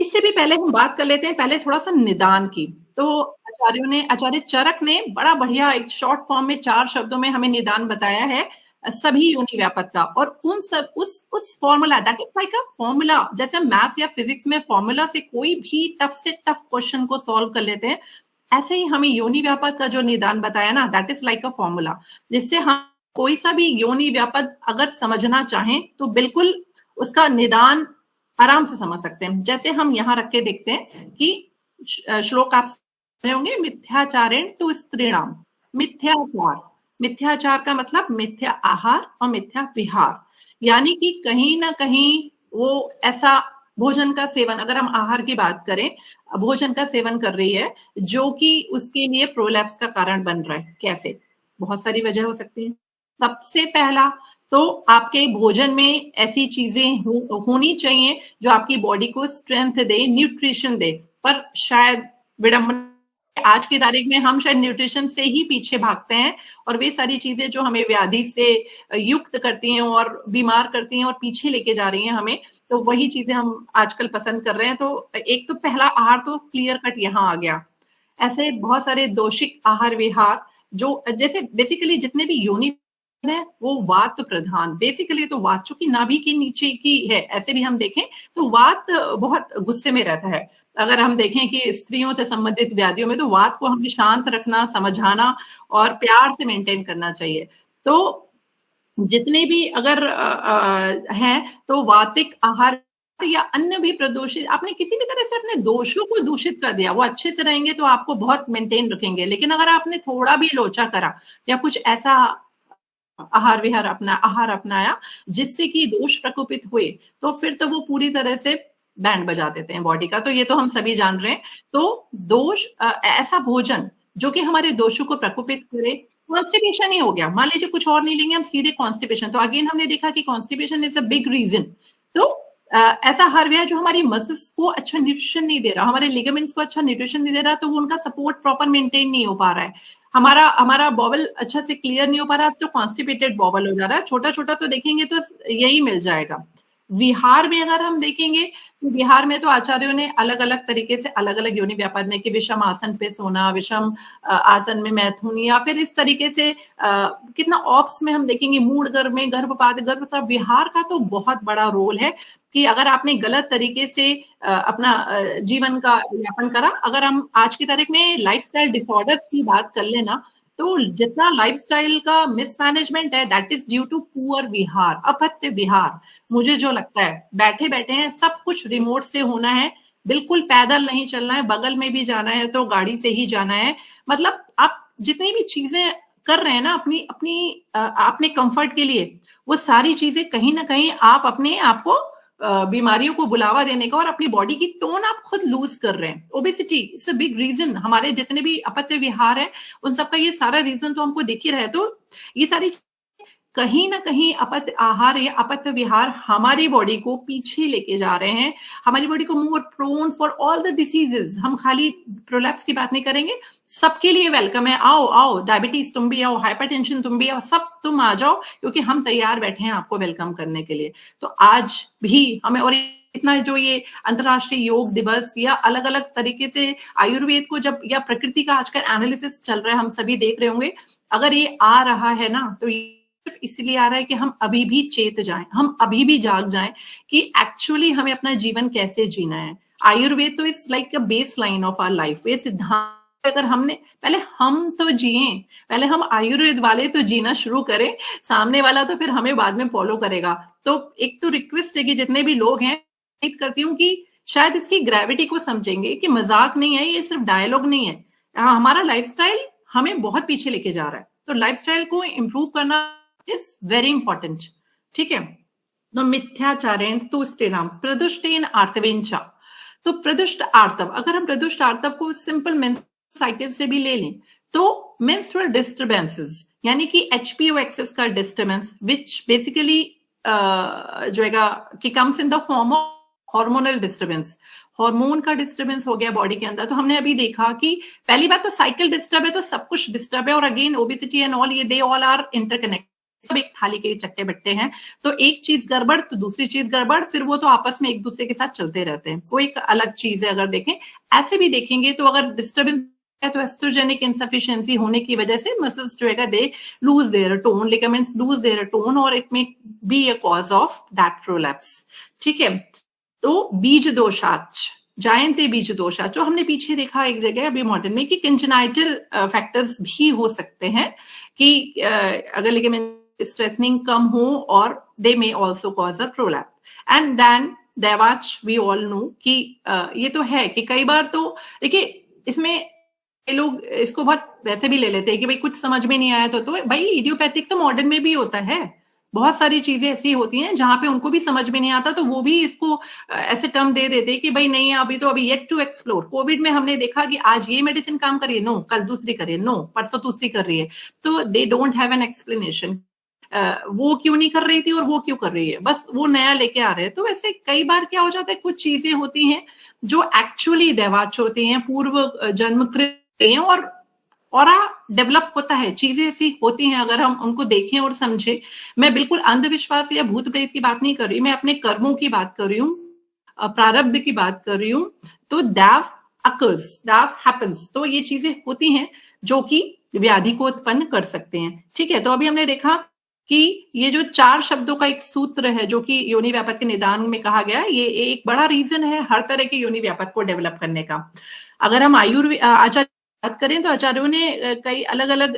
इससे भी पहले हम बात कर लेते हैं पहले थोड़ा सा निदान की। तो आचार्य चरक ने बड़ा बढ़िया एक शॉर्ट फॉर्म में 4 शब्दों में हमें निदान बताया है सभी योनि व्यापद का, और उन सब उस formula, that is like a formula, जैसे हम मैथ्स या फिजिक्स में फॉर्मूला से कोई भी टफ से टफ क्वेश्चन को सॉल्व कर लेते हैं, ऐसे ही हमें योनि व्यापद का जो निदान बताया ना, that is like a formula, जिससे हम कोई सा भी योनि व्यापद अगर समझना चाहें तो बिल्कुल उसका निदान आराम से समझ सकते हैं। जैसे हम यहाँ रख के देखते हैं कि श्लोक आप होंगे, मिथ्याचारेण तु स्त्रीणाम। मिथ्याचार का मतलब मिथ्या आहार और मिथ्या विहार, यानी कि कहीं ना कहीं वो ऐसा भोजन का सेवन, अगर हम आहार की बात करें, भोजन का सेवन कर रही है जो कि उसके लिए प्रोलैप्स का कारण बन रहा है। कैसे? बहुत सारी वजह हो सकती है। सबसे पहला तो आपके भोजन में ऐसी चीजें होनी चाहिए जो आपकी बॉडी को स्ट्रेंथ दे, न्यूट्रिशन दे, पर शायद विडंबना आज की तारीख में हम शायद न्यूट्रिशन से ही पीछे भागते हैं, और वे सारी चीजें जो हमें व्याधि से युक्त करती हैं और बीमार करती हैं और पीछे लेके जा रही हैं हमें, तो वही चीजें हम आजकल पसंद कर रहे हैं। तो एक तो पहला आहार तो क्लियर कट यहाँ आ गया। ऐसे बहुत सारे दोषिक आहार विहार, जो जैसे बेसिकली जितने भी योनि है वो वात प्रधान, बेसिकली तो वात चूंकि नाभि के नीचे की है, ऐसे भी हम देखें तो वात बहुत गुस्से में रहता है। अगर हम देखें कि स्त्रियों से संबंधित व्याधियों में तो वात को हमें शांत रखना, समझाना और प्यार से मेंटेन करना चाहिए। तो जितने भी अगर हैं तो वातिक आहार या अन्य भी प्रदूषित, आपने किसी भी तरह से अपने दोषों को दूषित कर दिया, वो अच्छे से रहेंगे तो आपको बहुत मेंटेन रखेंगे, लेकिन अगर आपने थोड़ा भी लोचा करा या कुछ ऐसा आहार विहार अपनाया जिससे कि दोष प्रकोपित हुए, तो फिर तो वो पूरी तरह से बैंड बजा देते हैं बॉडी का। तो ये तो हम सभी जान रहे हैं। तो दोष, ऐसा भोजन जो कि हमारे दोषों को प्रकोपित करे, कॉन्स्टिपेशन ही हो गया, मान लीजिए कुछ और नहीं लेंगे हम, सीधे कॉन्स्टिपेशन, तो अगेन हमने देखा कि constipation is a big reason. तो ऐसा आहार विहार जो हमारी मसल्स को अच्छा न्यूट्रिशन नहीं दे रहा, हमारे लिगामेंट्स को अच्छा न्यूट्रिशन नहीं दे रहा, तो वो उनका सपोर्ट प्रॉपर मेंटेन नहीं हो पा रहा है, हमारा बॉवल अच्छा से क्लियर नहीं हो पा रहा, तो कॉन्स्टिपेटेड बॉवल हो जा रहा है। छोटा छोटा तो देखेंगे तो यही मिल जाएगा। विहार में अगर हम देखेंगे तो विहार में तो आचार्यों ने अलग अलग तरीके से अलग अलग योनि व्यापद ने कि विषम आसन पे सोना, विषम आसन में मैथुन, या फिर इस तरीके से कितना ऑप्स में हम देखेंगे मूढ़ गर्भ में गर्भपात, गर्भस्राव। विहार का तो बहुत बड़ा रोल है कि अगर आपने गलत तरीके से अपना जीवन का यापन करा, अगर हम आज की तारीख में लाइफस्टाइल डिसऑर्डर्स की बात कर लेना, तो जितना लाइफस्टाइल का मिसमैनेजमेंट है that is due to poor विहार, अपत्य विहार। मुझे जो लगता है बैठे बैठे हैं, सब कुछ रिमोट से होना है, बिल्कुल पैदल नहीं चलना है, बगल में भी जाना है तो गाड़ी से ही जाना है। मतलब आप जितनी भी चीजें कर रहे हैं ना अपने कंफर्ट के लिए, वो सारी चीजें कहीं ना कहीं आप अपने आप को बीमारियों को बुलावा देने का और अपनी बॉडी की टोन आप खुद लूज कर रहे हैं। Obesity it's a big reason, हमारे जितने भी अपत्य विहार है उन सबका ये सारा रीजन तो हमको दिख ही रहा है। तो ये सारी कहीं ना कहीं अपत्य आहार या अपत्य विहार हमारी बॉडी को पीछे लेके जा रहे हैं, हमारी बॉडी को more prone for all the diseases. हम खाली प्रोलैप्स की बात नहीं करेंगे, सबके लिए वेलकम है। आओ आओ, डायबिटीज तुम भी आओ, हाइपरटेंशन तुम भी आओ, सब तुम आ जाओ, क्योंकि हम तैयार बैठे हैं आपको वेलकम करने के लिए। तो आज भी हमें, और इतना जो ये अंतर्राष्ट्रीय योग दिवस या अलग अलग तरीके से आयुर्वेद को जब, या प्रकृति का आजकल एनालिसिस चल रहा है, हम सभी देख रहे होंगे, अगर ये आ रहा है ना तो ये इसलिए आ रहा है कि हम अभी भी चेत जाएं, हम अभी भी जाग जाएं कि एक्चुअली हमें अपना जीवन कैसे जीना है। आयुर्वेद तो is like a base line of our life. ये सिद्धांत अगर हमने पहले हम तो जिए, पहले हम आयुर्वेद वाले तो जीना शुरू करें, सामने वाला तो फिर हमें बाद में फॉलो करेगा। तो एक तो रिक्वेस्ट है कि जितने भी लोग हैं, उम्मीद करती हूँ कि शायद इसकी ग्रेविटी को समझेंगे कि मजाक नहीं है, ये सिर्फ डायलॉग नहीं है, हमारा लाइफस्टाइल हमें बहुत पीछे लेके जा रहा है। तो लाइफस्टाइल को इम्प्रूव करना इज वेरी इंपॉर्टेंट। ठीक है, तो मिथ्याचारेण तुष्टेनाम प्रदुष्टेन आर्तवेन च। तो प्रदुष्ट आर्तव, अगर हम प्रदुष्ट आर्तव को सिंपल मेंस्ट्रुअल साइकिल से भी ले लें तो मेंस्ट्रुअल डिस्टर्बेंसेस यानी कि HPO एक्सेस का डिस्टर्बेंस विच बेसिकली जो है कि comes in the form of hormonal disturbance, hormone का डिस्टर्बेंस हो गया बॉडी के अंदर। तो हमने अभी देखा कि पहली बात तो साइकिल डिस्टर्ब है तो सब कुछ डिस्टर्ब है, और अगेन ओबेसिटी एंड ऑल, ये दे ऑल आर इंटरकनेक्ट, सब एक थाली के चट्टे बट्टे हैं। तो एक चीज गड़बड़ तो दूसरी चीज गड़बड़, फिर वो तो आपस में एक दूसरे के साथ चलते रहते हैं, वो एक अलग चीज है। अगर देखें ऐसे भी देखेंगे तो अगर डिस्टर्बेंस है तो एस्ट्रोजेनिक इनसफिशिएंसी होने की वजह से मसल्स जो है they lose their tone, ligaments lose their tone, और it may be a cause of that prolapse. ठीक है, तो बीज दोषाच, जायंते बीज दोषाच, जो हमने पीछे देखा एक जगह अभी मॉडर्न में कि कंजेनाइटल फैक्टर्स भी हो सकते हैं कि अगर लिगामेंट स्ट्रेथनिंग कम हो, और they may also cause a prolapse. And then देवाच वी ऑल नो कि ये तो है कि कई बार तो देखिए इसमें लोग इसको बहुत वैसे भी ले लेते हैं कि भाई कुछ समझ में नहीं आया तो भाई इडियोपैथिक तो मॉडर्न में भी होता है, बहुत सारी चीजें ऐसी होती हैं जहां पे उनको भी समझ में नहीं आता, तो वो भी इसको ऐसे टर्म दे देते हैं कि भाई नहीं अभी येट टू एक्सप्लोर। कोविड में हमने देखा कि आज ये मेडिसिन काम कर रही है, नो कल दूसरी कर रही है, नो परसों दूसरी कर रही है, तो दे डोंट हैव एन एक्सप्लेनेशन। वो क्यों नहीं कर रही थी और वो क्यों कर रही है, बस वो नया लेके आ रहे हैं। तो वैसे कई बार क्या हो जाता है, कुछ चीजें होती हैं जो एक्चुअली देवाच होती हैं, पूर्व जन्मकृत और डेवलप होता है, चीजें ऐसी होती हैं अगर हम उनको देखें और समझें। मैं बिल्कुल अंधविश्वास या भूत प्रेत की बात नहीं कर रही, मैं अपने कर्मों की बात कर रही हूँ, प्रारब्ध की बात कर रही हूँ। तो दैव अकर्स, दैव हैपेंस, तो ये चीजें होती हैं जो कि व्याधि को उत्पन्न कर सकते हैं। ठीक है, तो अभी हमने देखा कि ये जो 4 शब्दों का एक सूत्र है जो कि योनि व्यापक के निदान में कहा गया, ये एक बड़ा रीजन है हर तरह के योनि व्यापक को डेवलप करने का। अगर हम आचार्य बात करें तो आचार्यों ने कई अलग अलग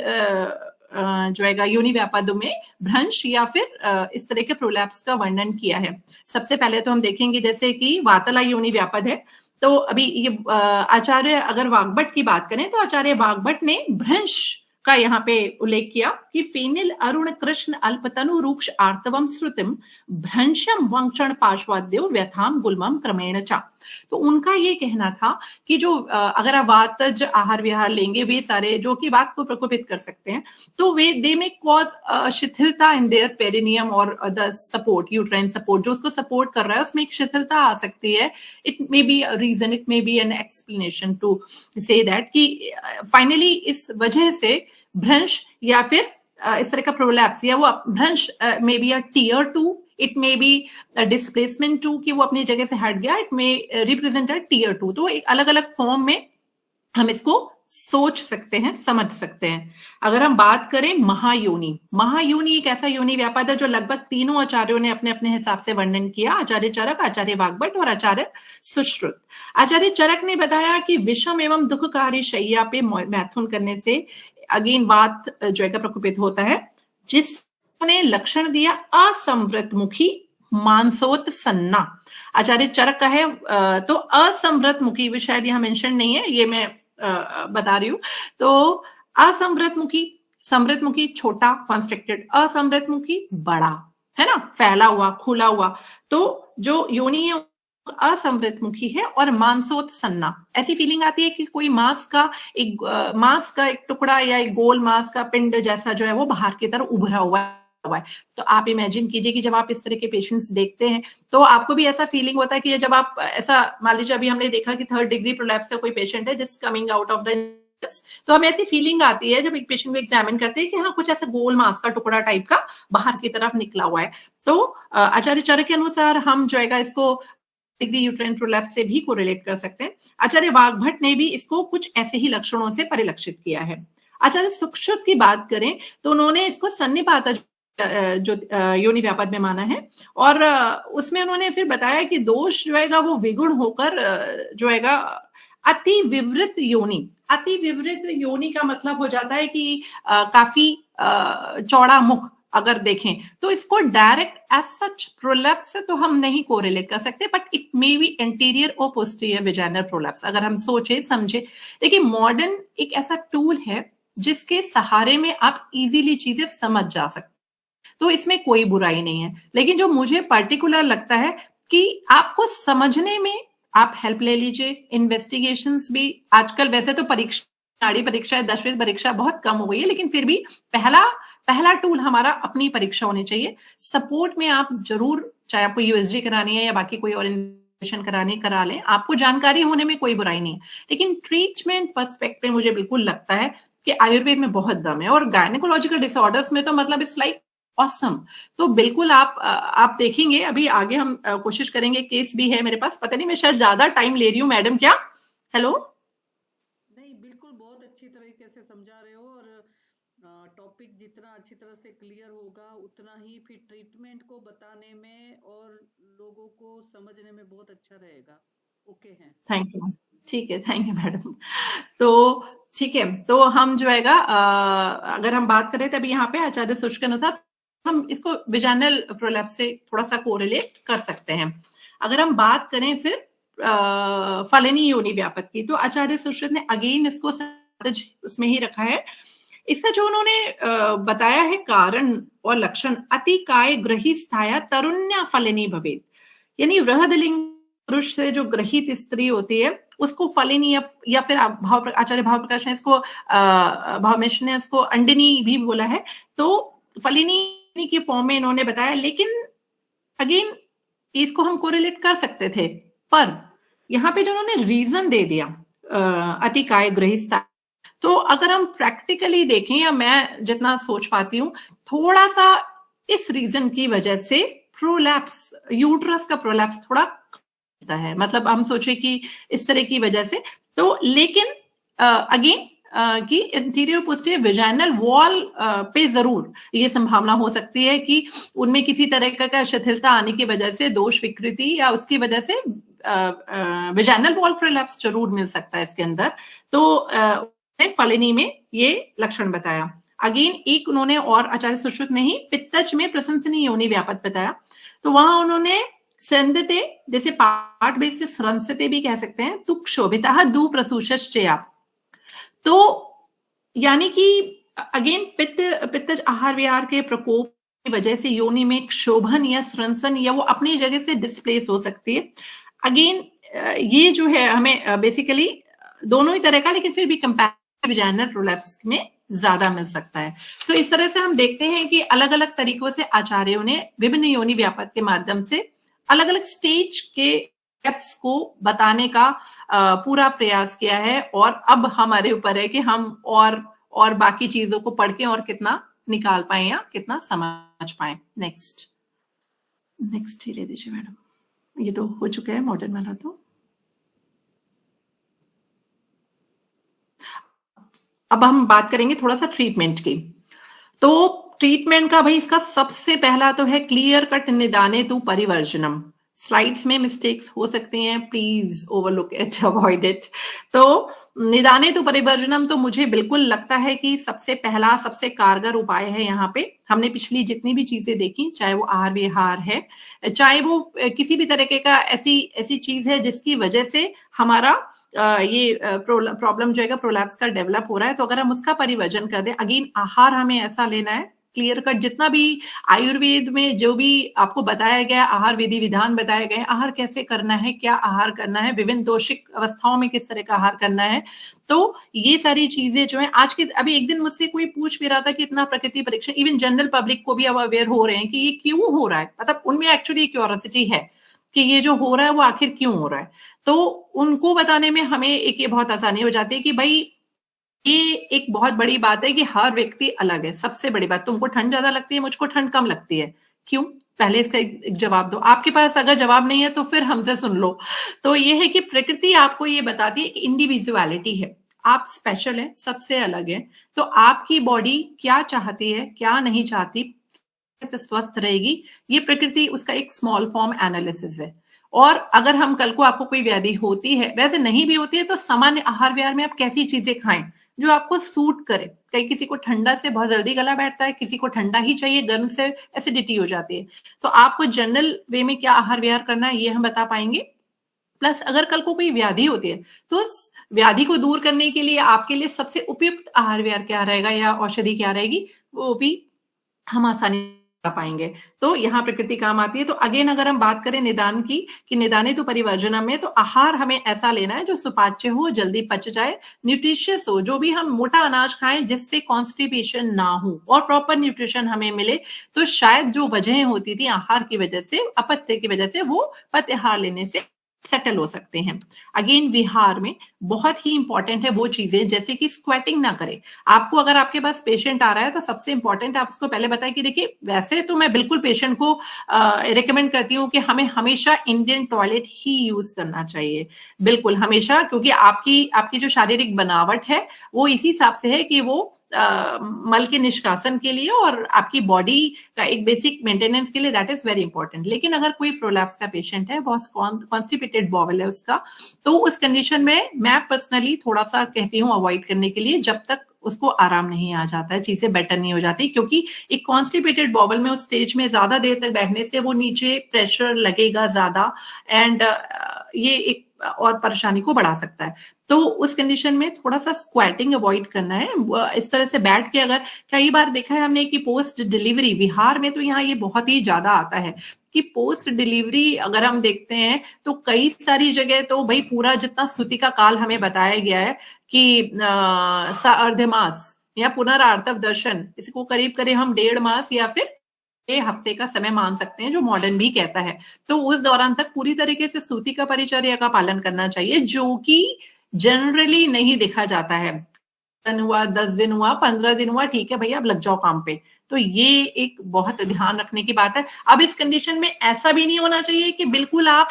जो है योनि व्यापदों में भ्रंश या फिर इस तरह के प्रोलैप्स का वर्णन किया है। सबसे पहले तो हम देखेंगे जैसे कि वातला योनि व्यापद है, तो अभी ये आचार्य अगर वाग्भट की बात करें तो आचार्य वाग्भट ने भ्रंश का यहाँ पे उल्लेख किया कि फेनिल अरुण कृष्ण अल्पतनु रूक्ष आर्तवम श्रुतिम भ्रंशम वंक्षण पार्श्वाद्यो व्यथाम गुलमम क्रमेण चा। तो उनका ये कहना था कि जो अगर आप वातज आहार विहार लेंगे, वे सारे जो कि वात को प्रकोपित कर सकते हैं, तो वे दे में कॉज शिथिलता इन देयर पेरिनियम और द सपोर्ट, यूट्राइन सपोर्ट जो उसको सपोर्ट कर रहा है उसमें एक शिथिलता आ सकती है। It may be a reason, it may be an explanation to say that कि फाइनली इस वजह से भ्रंश या फिर इस तरह का प्रोलैप्स या वो भ्रंश may be a tear 2, it may be displacement 2 कि वो अपनी जगह से हट गया, it may represent a tear 2। तो एक अलग अलग फॉर्म में हम इसको सोच सकते हैं, समझ सकते हैं। अगर हम बात करें महायोनि, महायोनि एक ऐसा योनि व्यापद है जो लगभग तीनों आचार्यों ने अपने अपने हिसाब से वर्णन किया, आचार्य चरक, आचार्य वाग्भट और आचार्य सुश्रुत। आचार्य चरक ने बताया कि विषम एवं दुखकारी शैया पे मैथुन करने से अगेन वात जो है प्रकोपित होता है, जिसने लक्षण दिया असंवृत मुखी मांसोत सन्ना। आचार्य चरक का है तो असंवृत मुखी, शायद यहाँ मेंशन नहीं है, ये मैं बता रही हूँ। तो असंवृत मुखी, समृत मुखी छोटा कॉन्स्ट्रिक्टेड, असंवृत मुखी बड़ा, है ना, फैला हुआ, खुला हुआ। तो जो योनि है असंवृत मुखी है और मांसोत सन्ना। ऐसी फीलिंग आती है कि कोई मांस का एक टुकड़ा या एक गोल मांस का पिंड जैसा जो है वो बाहर की तरफ उभरा हुआ है। तो आप इमेजिन कीजिए कि जब आप इस तरह के पेशेंट्स देखते हैं तो आपको भी ऐसा फीलिंग होता है कि जब आप ऐसा, मान लीजिए अभी हमने देखा कि 3rd डिग्री प्रोलैप्स का कोई पेशेंट है जिस कमिंग आउट ऑफ द, तो हमें ऐसी फीलिंग आती है जब एक पेशेंट को एग्जामिन करते हैं कि हाँ कुछ ऐसा गोल मांस का टुकड़ा टाइप का बाहर की तरफ निकला हुआ है। तो आचार्य चरक के अनुसार हम जो है इसको डिग्री यूट्राइन प्रोलैप्स से भी कोरिलेट कर सकते हैं। आचार्य वाघभट्ट ने भी इसको कुछ ऐसे ही लक्षणों से परिलक्षित किया है। आचार्य सुश्रुत की बात करें तो उन्होंने इसको सन्निपात जो योनि व्यापद में माना है, और उसमें उन्होंने फिर बताया कि दोष जो है वो विगुण होकर जो है अति विवृत योनि। अति विवृत योनि का मतलब हो जाता है कि काफी चौड़ा मुख अगर देखें तो इसको डायरेक्ट एज सच प्रोलैप्स से तो हम नहीं कोरिलेट कर सकते, but it may B anterior और पोस्टीरियर विजाइनल प्रोलैप्स। अगर हम सोचे समझे, देखिए मॉडर्न एक ऐसा टूल है जिसके सहारे में आप इजीली चीजें समझ जा सकते, तो इसमें कोई बुराई नहीं है। लेकिन जो मुझे पर्टिकुलर लगता है कि आपको समझने में आप हेल्प ले लीजिए। इन्वेस्टिगेशंस भी आजकल, वैसे तो परीक्षा, नाड़ी परीक्षा, दशविध परीक्षा बहुत कम हो गई है, लेकिन फिर भी पहला टूल हमारा अपनी परीक्षा होनी चाहिए। सपोर्ट में आप जरूर, चाहे आपको यूएसजी करानी है या बाकी कोई और इन्वेस्टिगेशन करानी, करा लें, आपको जानकारी होने में कोई बुराई नहीं है। लेकिन ट्रीटमेंट पर्सपेक्टिव मुझे बिल्कुल लगता है कि आयुर्वेद में बहुत दम है, और गायनेकोलॉजिकल डिसऑर्डर्स में तो मतलब इट्स लाइक ऑसम। तो बिल्कुल आप देखेंगे, अभी आगे हम कोशिश करेंगे, केस भी है मेरे पास, पता नहीं मैं शायद ज्यादा टाइम ले रही हूँ मैडम, क्या? हेलो? नहीं, बिल्कुल बहुत अच्छी तरीके से समझा रहे हो, और टॉपिक जितना अच्छी तरह से क्लियर होगा उतना ही फिर ट्रीटमेंट को बताने में और लोगों को समझने में बहुत अच्छा रहेगा। ओके है, थैंक यू। ठीक है, थैंक यू मैडम। तो ठीक है, तो हम जो है अगर हम बात करें तभी यहाँ पे आचार्य सुश्रुत के अनुसार हम इसको विजाइनल प्रोलैप्स से थोड़ा सा कोरिलेट कर सकते हैं। अगर हम बात करें फिर फलनी योनि व्यापक की, तो आचार्य सुश्रुत ने अगेन इसको उसमें ही रखा है। इसका जो उन्होंने बताया है कारण और लक्षण, अतिकाय ग्रहिस्थाया तरुण्या फलनी भवेत, यानी वृहदलिंग पुरुष से जो ग्रहित स्त्री होती है उसको फलिनी या फिर आचार्य भाव प्रकाश ने इसको भावमेश ने इसको अंडिनी भी बोला है, तो फलिनी की फॉर्म में इन्होंने बताया। लेकिन अगेन इसको हम कोरिलेट कर सकते थे, पर यहाँ पे जो उन्होंने रीजन दे दिया अतिकाय ग्रहिस्था, तो अगर हम प्रैक्टिकली देखें, या मैं जितना सोच पाती हूँ, थोड़ा सा इस रीजन की वजह से प्रोलैप्स, यूट्रस का प्रोलैप्स थोड़ा है, मतलब हम सोचे कि इस तरह की वजह से। तो लेकिन अगेन कि इंटीरियर पोस्टीरियर विजाइनल वॉल पे जरूर ये संभावना हो सकती है कि उनमें किसी तरह का शिथिलता आने की वजह से, दोष विकृति या उसकी वजह से विजाइनल वॉल प्रोलैप्स जरूर मिल सकता है इसके अंदर। तो फलिनी में ये लक्षण बताया। अगेन एक उन्होंने और आचार्य सुश्रुत ने ही पित्तज में प्रशंसनीय योनि व्यापक बताया, तो वहां उन्होंने संदते, जैसे पाठ बेस से स्रंसते भी कह सकते हैं, तु क्षोभिता दु प्रसूषश्चया, तो यानी कि अगेन पित्तज आहार विहार के प्रकोप की वजह से योनि में क्षोभन या स्रंसन या वो अपनी जगह से डिस्प्लेस हो सकती है। अगेन ये जो है हमें बेसिकली दोनों ही तरह का, लेकिन फिर भी कंपैरेटिव विजाइनल प्रोलैप्स में ज्यादा मिल सकता है। तो इस तरह से हम देखते हैं कि अलग अलग तरीकों से आचार्यों ने विभिन्न योनि व्यापक के माध्यम से अलग अलग स्टेज के स्टेप्स को बताने का पूरा प्रयास किया है, और अब हमारे ऊपर है कि हम और बाकी चीजों को पढ़ के और कितना निकाल पाए या कितना समझ पाए। नेक्स्ट ही ले दीजिए मैडम, ये तो हो चुका है मॉडर्न वाला। तो अब हम बात करेंगे थोड़ा सा ट्रीटमेंट की। तो ट्रीटमेंट का भाई इसका सबसे पहला तो है क्लियर कट निदाने तु परिवर्जनम। स्लाइड्स में मिस्टेक्स हो सकती हैं, please overlook it, avoid it. तो निदाने तु परिवर्जनम तो मुझे बिल्कुल लगता है कि सबसे पहला, सबसे कारगर उपाय है। यहाँ पे हमने पिछली जितनी भी चीजें देखी, चाहे वो आहार विहार है, चाहे वो किसी भी तरीके का ऐसी चीज है जिसकी वजह से हमारा ये प्रॉब्लम जो है प्रोलैप्स का डेवलप हो रहा है, तो अगर हम उसका परिवर्जन कर दें, अगेन आहार हमें ऐसा लेना है क्लियर कट, जितना भी आयुर्वेद में जो भी आपको बताया गया, आहार विधि विधान बताए गए, आहार कैसे करना है, क्या आहार करना है, विभिन्न दोषिक अवस्थाओं में किस तरह का आहार करना है, तो ये सारी चीजें जो है आज के, अभी एक दिन मुझसे कोई पूछ भी रहा था कि इतना प्रकृति परीक्षण, इवन जनरल पब्लिक को भी अब अवेयर हो रहे हैं कि ये क्यों हो रहा है, मतलब उनमें एक्चुअली क्यूरियोसिटी है कि ये जो हो रहा है वो आखिर क्यों हो रहा है। तो उनको बताने में हमें एक ये बहुत आसानी हो जाती है कि भाई ये एक बहुत बड़ी बात है कि हर व्यक्ति अलग है। सबसे बड़ी बात, तुमको ठंड ज्यादा लगती है, मुझको ठंड कम लगती है, क्यों? पहले इसका एक जवाब दो। आपके पास अगर जवाब नहीं है तो फिर हमसे सुन लो। तो ये है कि प्रकृति आपको ये बताती है इंडिविजुअलिटी है, आप स्पेशल है, सबसे अलग है। तो आपकी बॉडी क्या चाहती है, क्या नहीं चाहती, कैसे स्वस्थ रहेगी, ये प्रकृति उसका एक स्मॉल फॉर्म एनालिसिस है। और अगर हम कल को आपको कोई व्याधि होती है, वैसे नहीं भी होती है, तो सामान्य आहार विहार में आप कैसी चीजें खाएं जो आपको सूट करे। कई किसी को ठंडा से बहुत जल्दी गला बैठता है, किसी को ठंडा ही चाहिए, गर्म से एसिडिटी हो जाती है। तो आपको जनरल वे में क्या आहार विहार करना है ये हम बता पाएंगे। प्लस अगर कल को कोई व्याधि होती है तो उस व्याधि को दूर करने के लिए आपके लिए सबसे उपयुक्त आहार विहार क्या रहेगा या औषधि क्या रहेगी, वो भी हम आसानी बता पाएंगे। तो यहाँ प्रकृति काम आती है। तो अगेन अगर हम बात करें निदान की, कि निदाने तो परिवर्जनम में, तो आहार हमें ऐसा लेना है जो सुपाच्य हो, जल्दी पच जाए, न्यूट्रिशियस हो, जो भी हम मोटा अनाज खाएं जिससे कॉन्स्टिपेशन ना हो और प्रॉपर न्यूट्रिशन हमें मिले। तो शायद जो वजहें होती थी आहार की वजह से, अपत्य की वजह से, वो पथ्याहार लेने से सेटल हो सकते हैं। अगेन विहार में बहुत ही इंपॉर्टेंट है वो चीजें, जैसे कि स्क्वेटिंग ना करें। आपको अगर आपके पास पेशेंट आ रहा है तो सबसे इंपॉर्टेंट आप उसको पहले बताएं कि देखिए, वैसे तो मैं बिल्कुल पेशेंट को रिकमेंड करती हूँ कि हमें हमेशा इंडियन टॉयलेट ही यूज करना चाहिए, बिल्कुल हमेशा, क्योंकि आपकी जो शारीरिक बनावट है वो इसी हिसाब से है कि वो मल के निष्कासन के लिए और आपकी बॉडी का एक बेसिक मेंटेनेंस के लिए, दैट इज वेरी इंपॉर्टेंट। लेकिन अगर कोई प्रोलैप्स का पेशेंट है, बहुत कॉन्स्टिपेटेड बॉवल है उसका, तो उस कंडीशन में मैं पर्सनली थोड़ा सा कहती हूँ अवॉइड करने के लिए, जब तक उसको आराम नहीं आ जाता है, चीजें बेटर नहीं हो जाती। क्योंकि एक कॉन्स्टिपेटेड बॉवल में उस स्टेज में ज्यादा देर तक बैठने से वो नीचे प्रेशर लगेगा ज्यादा, एंड ये एक और परेशानी को बढ़ा सकता है। तो उस कंडीशन में थोड़ा सा स्क्वाटिंग अवॉइड करना है। इस तरह से बैठ के, अगर कई बार देखा है हमने कि पोस्ट डिलीवरी विहार में, तो यहाँ ये बहुत ही ज्यादा आता है कि पोस्ट डिलीवरी अगर हम देखते हैं तो कई सारी जगह तो भाई पूरा जितना स्तुति का काल हमें बताया गया है कि अर्धमास या पुनरार्तव दर्शन, इसको करीब करीब हम 1.5 मास या फिर हफ्ते का समय मान सकते हैं, जो मॉडर्न भी कहता है। तो उस दौरान तक पूरी तरीके से स्तुति का परिचर्या का पालन करना चाहिए, जो कि जनरली नहीं देखा जाता है। 10 हुआ, 10 दिन हुआ, 15 दिन हुआ, ठीक है भैया अब लग जाओ काम पे। तो ये एक बहुत ध्यान रखने की बात है। अब इस कंडीशन में ऐसा भी नहीं होना चाहिए कि बिल्कुल आप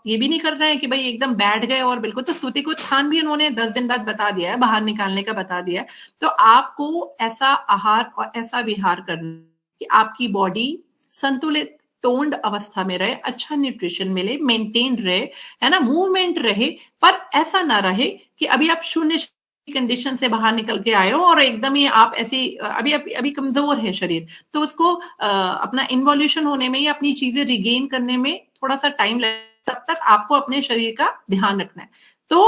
ये भी नहीं कर रहे हैं कि भाई एकदम बैठ गए और बिल्कुल, तो स्तुति को स्थान भी उन्होंने 10 दिन बाद बता दिया है, बाहर निकालने का बता दिया है। तो आपको ऐसा आहार और ऐसा विहार करना कि आपकी बॉडी संतुलित टोन्ड अवस्था में रहे, अच्छा न्यूट्रिशन मिले, मेंटेन रहे, है ना, मूवमेंट रहे, पर ऐसा ना रहे कि अभी आप शून्य कंडीशन से बाहर निकल के आए हो और एकदम ही आप ऐसी अभी कमजोर है शरीर, तो उसको अपना इन्वॉल्यूशन होने में या अपनी चीजें रिगेन करने में थोड़ा सा टाइम लगेगा। तब तक आपको अपने शरीर का ध्यान रखना है। तो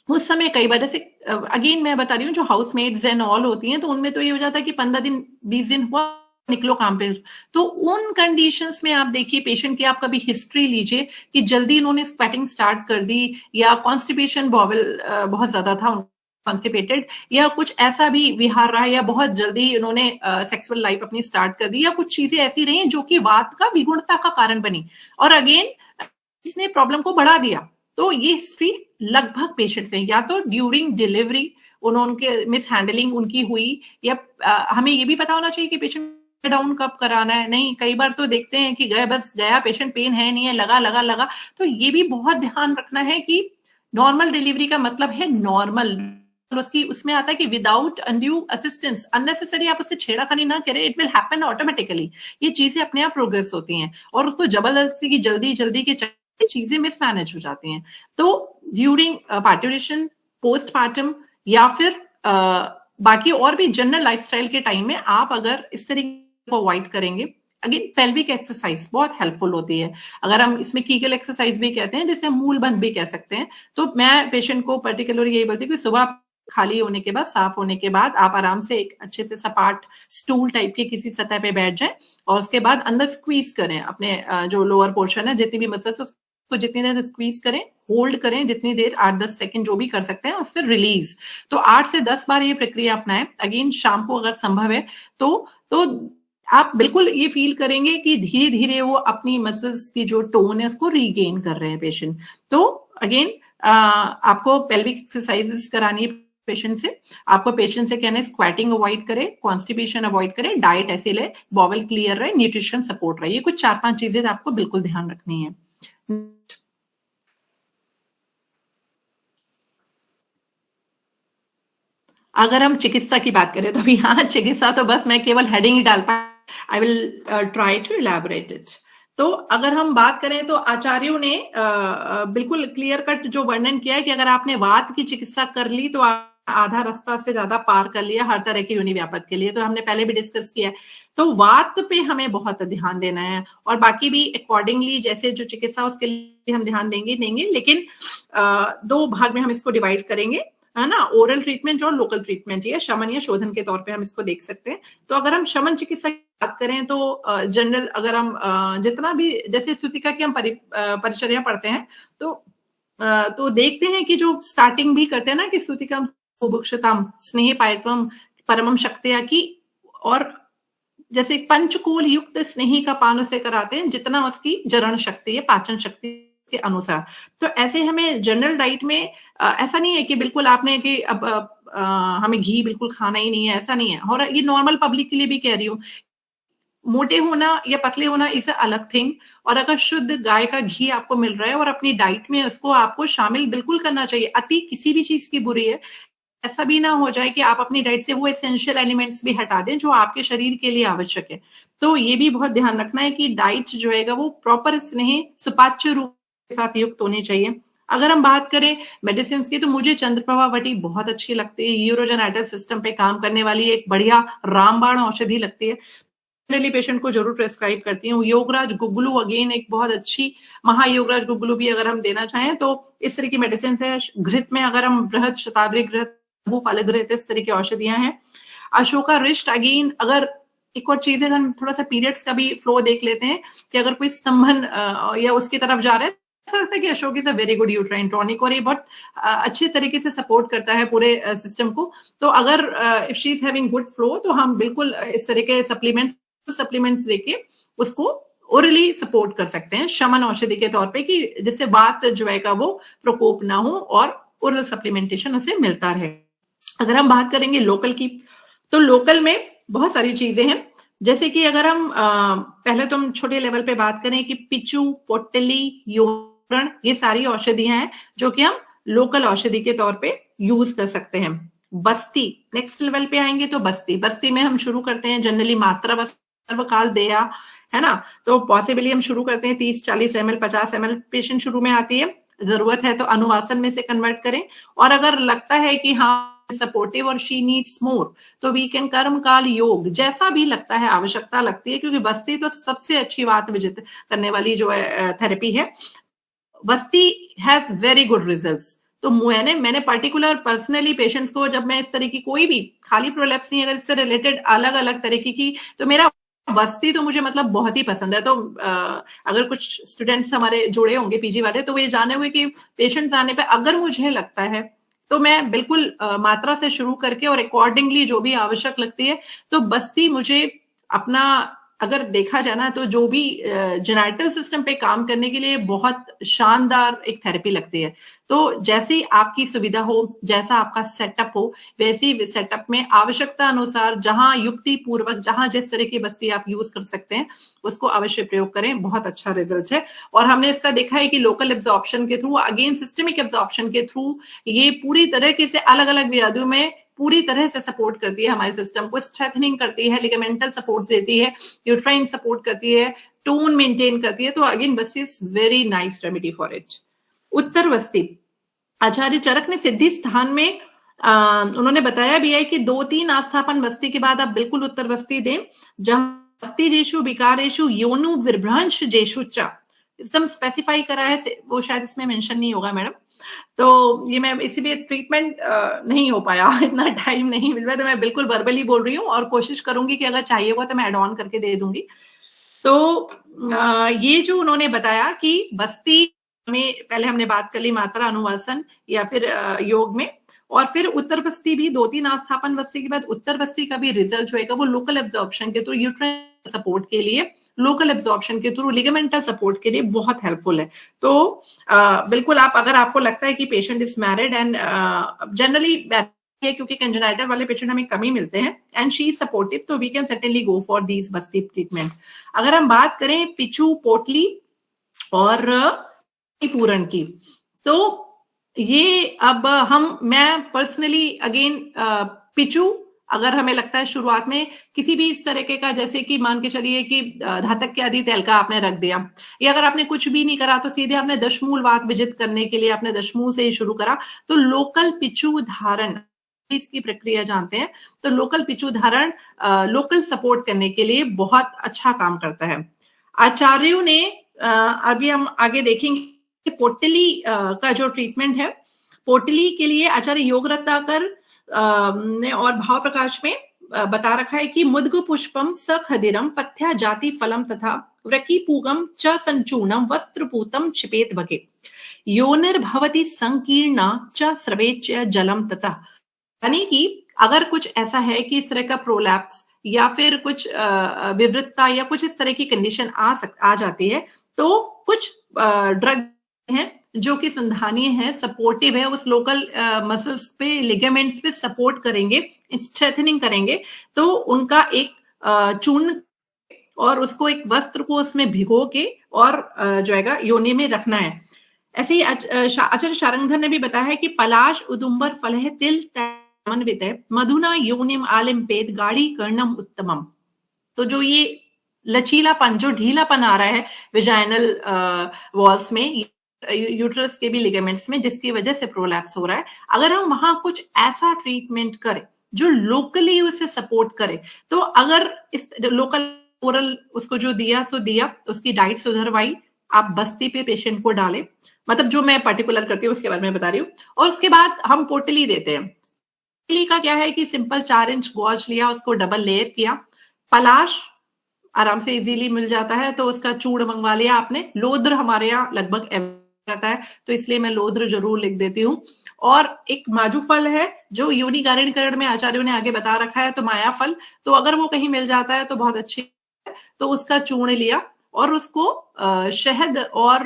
उस समय कई बार, जैसे अगेन मैं बता रही हूँ, जो हाउसमेट्स एंड ऑल होती हैं, तो उनमें तो ये हो जाता है कि 15 दिन 20 दिन हुआ, निकलो काम पे। तो उन कंडीशंस में आप देखिए पेशेंट की, आप कभी हिस्ट्री लीजिए कि जल्दी इन्होंने स्वेटिंग स्टार्ट कर दी, या कॉन्स्टिपेशन बॉवल बहुत ज्यादा था, कॉन्स्टिपेटेड, या कुछ ऐसा भी विहार रहा, या बहुत जल्दी इन्होंने सेक्सुअल लाइफ अपनी स्टार्ट कर दी, या कुछ चीजें ऐसी रही जो कि वात का विगुणता का कारण बनी और अगेन इसने प्रॉब्लम को बढ़ा दिया। तो ये हिस्ट्री लगभग पेशेंट से, या तो ड्यूरिंग डिलीवरी उनके मिस हैंडलिंग उनकी हुई, या हमें ये भी पता होना चाहिए कि पेशेंट डाउन कब कराना है। नहीं, कई बार तो देखते हैं कि गए बस गया, पेशेंट पेन है नहीं है, लगा। तो ये भी बहुत ध्यान रखना है कि नॉर्मल डिलीवरी का मतलब है नॉर्मल, उसकी उसमें आता है कि विदाउट अनड्यू असिस्टेंस, अननेसेसरी आप उससे छेड़ाखानी ना करें, इट विल हैपन ऑटोमेटिकली। ये चीजें अपने आप प्रोग्रेस होती हैं और उसको जबरदस्ती की जल्दी के चीजें मिसमैनेज हो जाती हैं। तो ड्यूरिंग पार्टुरेशन, पोस्टपार्टम, या फिर बाकी और भी जनरल लाइफस्टाइल के टाइम में आप अगर इस तरीके को अवॉइड करेंगे, अगेन पेल्विक एक्सरसाइज बहुत हेल्पफुल होती है। अगर हम इसमें कीगल एक्सरसाइज भी कहते हैं, जिसे हम मूलबंध भी कह सकते हैं, तो मैं पेशेंट को पर्टिकुलरली यही बोलती हूँ कि सुबह खाली होने के बाद, साफ होने के बाद आप आराम से एक अच्छे से सपाट स्टूल टाइप के किसी सतह पे बैठ जाएं और उसके बाद अंदर स्क्वीज करें अपने जो लोअर पोर्शन है, जितनी भी मसल्स उसको जितनी देर स्क्वीज करें, होल्ड करें जितनी देर, 8-10 सेकंड जो भी कर सकते हैं, और फिर रिलीज। तो 8 से 10 बार ये प्रक्रिया अपनाएं। अगेन शाम को अगर संभव है तो आप बिल्कुल ये फील करेंगे कि धीरे धीरे वो अपनी मसल्स की जो टोन है उसको रीगेन कर रहे हैं पेशेंट। तो अगेन आपको पेल्विक एक्सरसाइजेस करानी है पेशेंट से, आपको पेशेंट से कहना है स्क्वाटिंग अवॉइड करे, कॉन्स्टिपेशन अवॉइड करे, डाइट ऐसे ले, बॉवल क्लियर रहे, न्यूट्रिशन सपोर्ट रहे। ये कुछ 4-5 चीजें आपको बिल्कुल ध्यान रखनी है। अगर हम चिकित्सा की बात करें तो अभी यहाँ चिकित्सा तो बस मैं केवल हेडिंग ही डाल पाया, I will try to elaborate it. तो अगर हम बात करें तो आचार्यों ने बिल्कुल क्लियर कट जो वर्णन किया है कि अगर आपने वात की चिकित्सा कर ली तो आधा रास्ता से ज्यादा पार कर लिया हर तरह के योनि व्यापत के लिए, तो हमने पहले भी डिस्कस किया है। तो वात पे हमें बहुत ध्यान देना है और बाकी भी अकॉर्डिंगली जैसे जो चिकित्सा उसके लिए हम ध्यान देंगे, लेकिन 2 भाग में हम इसको डिवाइड करेंगे, है ना, ओरल ट्रीटमेंट और लोकल ट्रीटमेंट, या शमन या शोधन के तौर पे हम इसको देख सकते हैं। तो अगर हम शमन चिकित्सा की बात करें तो जनरल अगर हम जितना भी जैसे स्तुतिका की हम परिचर्या पढ़ते हैं तो देखते हैं कि जो स्टार्टिंग भी करते हैं ना कि स्तुतिका बुभुक्षताम स्नेह पायत्वम परमम शक्तिया की, और जैसे पंचकूल युक्त स्नेही का पान उसे कराते हैं जितना उसकी जरण शक्ति है, पाचन शक्ति के अनुसार। तो ऐसे हमें जनरल डाइट में ऐसा नहीं है कि बिल्कुल आपने कि अब हमें घी बिल्कुल खाना ही नहीं है, ऐसा नहीं है। और ये नॉर्मल पब्लिक के लिए भी कह रही हूँ, मोटे होना या पतले होना इसे अलग थिंग, और अगर शुद्ध गाय का घी आपको मिल रहा है और अपनी डाइट में उसको आपको शामिल बिल्कुल करना चाहिए। अति किसी भी चीज की बुरी है, ऐसा भी ना हो जाए कि आप अपनी डाइट से वो एसेंशियल एलिमेंट्स भी हटा दें जो आपके शरीर के लिए आवश्यक है। तो ये भी बहुत ध्यान रखना है कि डाइट जो है वो प्रॉपर स्नेह सुपाच्य रूप के साथ युक्त होनी चाहिए। अगर हम बात करें मेडिसिन की तो मुझे चंद्रप्रभा वटी बहुत अच्छी लगती है, यूरोजेनेटिक सिस्टम पे काम करने वाली एक बढ़िया रामबाण औषधि लगती है, जनरली पेशेंट को जरूर प्रेस्क्राइब करती हूँ। योगराज गुगलू अगेन एक बहुत अच्छी, महायोगराज गुगलू भी अगर हम देना चाहें तो इस तरह की मेडिसिन है। घृत में अगर हम बृहद शतावरी घृत, फल घृत, इस तरह की औषधियां हैं। अशोका रिष्ट अगेन, अगर एक और चीज है, हम थोड़ा सा पीरियड्स का भी फ्लो देख लेते हैं कि अगर कोई स्तंभन या उसकी तरफ जा रहे हैं, ऐसा लगता है कि Ashok is a very good uterine tonic और ये बहुत अच्छे तरीके से सपोर्ट करता है पूरे सिस्टम को। तो अगर if she is having good flow तो हम बिल्कुल इस तरह के सप्लीमेंट्स देके उसको ओरली सपोर्ट कर सकते हैं शमन औषधि के तौर पे, कि जिससे वात जो है का वो प्रकोप ना हो और ओरल सप्लीमेंटेशन उसे मिलता रहे। अगर हम बात करेंगे लोकल की, तो लोकल में बहुत सारी चीजें हैं, जैसे कि अगर हम पहले तो हम छोटे लेवल पे बात करें कि पिचू, पोटली, योरण, ये सारी औषधियां हैं जो कि हम लोकल औषधि के तौर पे यूज कर सकते हैं। बस्ती, नेक्स्ट लेवल पे आएंगे तो बस्ती में हम शुरू करते हैं जनरली मात्रा सर्वकाल देया, है ना, तो पॉसिबली हम शुरू करते हैं 30-40 ml 50 ml पेशेंट शुरू में आती है, जरूरत है तो अनुवासन में से कन्वर्ट करें, और अगर लगता है कि हाँ सपोर्टिव और शी नीड्स मोर तो वी कैन कर्म काल योग, जैसा भी लगता है आवश्यकता लगती है, क्योंकि बस्ती तो सबसे अच्छी बात विजित करने वाली जो है थेरेपी है। बस्ती हैज वेरी गुड रिजल्ट्स। तो मैंने पर्टिकुलर पर्सनली पेशेंट्स को, जब मैं इस तरह की कोई भी खाली प्रोलैप्स नहीं, अगर इससे रिलेटेड अलग अलग तरीके की, तो मेरा बस्ती तो मुझे मतलब बहुत ही पसंद है। तो अगर कुछ स्टूडेंट्स हमारे जुड़े होंगे पीजी वाले तो वो ये जाने हुए कि पेशेंट्स आने पे अगर मुझे लगता है तो मैं बिल्कुल मात्रा से शुरू करके और अकॉर्डिंगली जो भी आवश्यक लगती है, तो बस्ती मुझे अपना अगर देखा जाए ना तो जो भी जेनेटिक सिस्टम पे काम करने के लिए बहुत शानदार एक थेरेपी लगती है। तो जैसी आपकी सुविधा हो, जैसा आपका सेटअप हो, वैसी सेटअप में आवश्यकता अनुसार जहां युक्ति पूर्वक जहां जिस तरह की बस्ती आप यूज कर सकते हैं उसको अवश्य प्रयोग करें, बहुत अच्छा रिजल्ट है। और हमने इसका देखा है कि लोकल एब्जॉर्प्शन के थ्रू, अगेन सिस्टमिक एब्जॉर्प्शन के थ्रू, ये पूरी तरीके से अलग अलग व्याधियों में पूरी तरह से सपोर्ट करती है हमारे सिस्टम को, स्ट्रेथनिंग करती है, लिगामेंटल सपोर्ट देती है, यूट्राइन सपोर्ट करती है, टोन मेंटेन करती है। तो again basti is very nice remedy for it. उत्तर बस्ती, आचार्य चरक ने सिद्धि स्थान में उन्होंने बताया भी है कि 2-3 आस्थापन बस्ती के बाद आप बिल्कुल उत्तर बस्ती दें, जहां बस्ती जेशु विकारेशु योनु विभ्रंश जेशु च, एकदम स्पेसिफाई करा है, वो शायद इसमें मेंशन नहीं होगा मैडम, तो ये मैं इसीलिए ट्रीटमेंट नहीं हो पाया, इतना टाइम नहीं मिल रहा, तो मैं बिल्कुल वर्बली बोल रही हूँ और कोशिश करूंगी कि अगर चाहिए होगा तो मैं एड ऑन करके दे दूंगी। तो ये जो उन्होंने बताया कि बस्ती में पहले हमने बात कर ली मात्रा अनुवासन या फिर योग में, और फिर उत्तर बस्ती भी 2-3 आस्थापन बस्ती के बाद उत्तर बस्ती का भी रिजल्ट जो है वो लोकल एब्जॉर्प्शन के थ्रू, यूट्राइन सपोर्ट के लिए, लोकल एब्जॉर्प्शन के थ्रू, लिगामेंटल सपोर्ट के लिए बहुत हेल्पफुल है। तो बिल्कुल आप, अगर आपको लगता है कि patient is married and generally है क्योंकि कंजेनाइटल वाले पेशेंट हमें कम ही मिलते हैं एंड शी इज सपोर्टिव, तो we can certainly go for these basti treatment. अगर हम बात करें पिचू, पोटली और पूरण की, तो ये अब मैं पर्सनली अगेन पिचू, अगर हमें लगता है शुरुआत में किसी भी इस तरह का, जैसे कि मान के चलिए कि धातक के आदि तेल का आपने रख दिया, या अगर आपने कुछ भी नहीं करा तो सीधे आपने दशमूल वात विजित करने के लिए आपने दशमूल से ही शुरू करा, तो लोकल पिचू धारण, इसकी प्रक्रिया जानते हैं, तो लोकल पिचू धारण लोकल सपोर्ट करने के लिए बहुत अच्छा काम करता है। आचार्यों ने अभी हम आगे देखेंगे पोटली का जो ट्रीटमेंट है, पोटली के लिए आचार्य योग रत्नाकर ने और भाव प्रकाश में बता रखा है कि मुद्ग पुष्पम सखदिरम पथ्या जाति फलम तथा व्रकीपूगम च संचूर्णम वस्त्रपूतम छिपेत भगे योनिर्भवति संकीर्णा च स्रवेच जलम तथा। यानी कि अगर कुछ ऐसा है कि इस तरह का प्रोलैप्स या फिर कुछ विवृतता या कुछ इस तरह की कंडीशन आ जाती है, तो कुछ ड्रग हैं जो कि संधानीय है, सपोर्टिव है, उस लोकल मसल्स पे, लिगामेंट्स पे सपोर्ट करेंगे, स्ट्रेथनिंग करेंगे, तो उनका एक चूर्ण और उसको एक वस्त्र को उसमें भिगो के और जो है योनि में रखना है। ऐसे ही आचार्य शारंगधर ने भी बताया है कि पलाश उदुम्बर फलह तिल तैमन्वित मधुना योनिम आलिम्पेद गाढ़ी कर्णम उत्तमम। तो जो ये लचीलापन, जो ढीलापन आ रहा है विजाइनल वॉल्स में, यूट्रस के भी लिगामेंट्स में, जिसकी वजह से प्रोलैप्स हो रहा है, अगर हम वहां कुछ ऐसा ट्रीटमेंट करें जो लोकली उसे सपोर्ट करे, तो अगर इस लोकल ओरल उसको जो दिया सो दिया, उसकी डाइट सुधरवाई, आप बस्ती पे पेशेंट को डालें, मतलब जो मैं पर्टिकुलर करती हूँ उसके बारे में बता रही हूँ, और उसके बाद हम पोटली देते हैं। पोटली का क्या है कि सिंपल 4 इंच गॉज लिया, उसको डबल लेयर किया, पलाश आराम से इजीली मिल जाता है तो उसका चूड़ मंगवा लिया आपने, लोद्र हमारे यहाँ लगभग रहता है तो इसलिए मैं लोद्र जरूर लिख देती हूँ, और एक माजू फल है जो योनि कारणीकरण में आचार्यों ने आगे बता रखा है, तो माया फल, तो अगर वो कहीं मिल जाता है तो बहुत अच्छी है, तो उसका चूर्ण लिया और उसको शहद और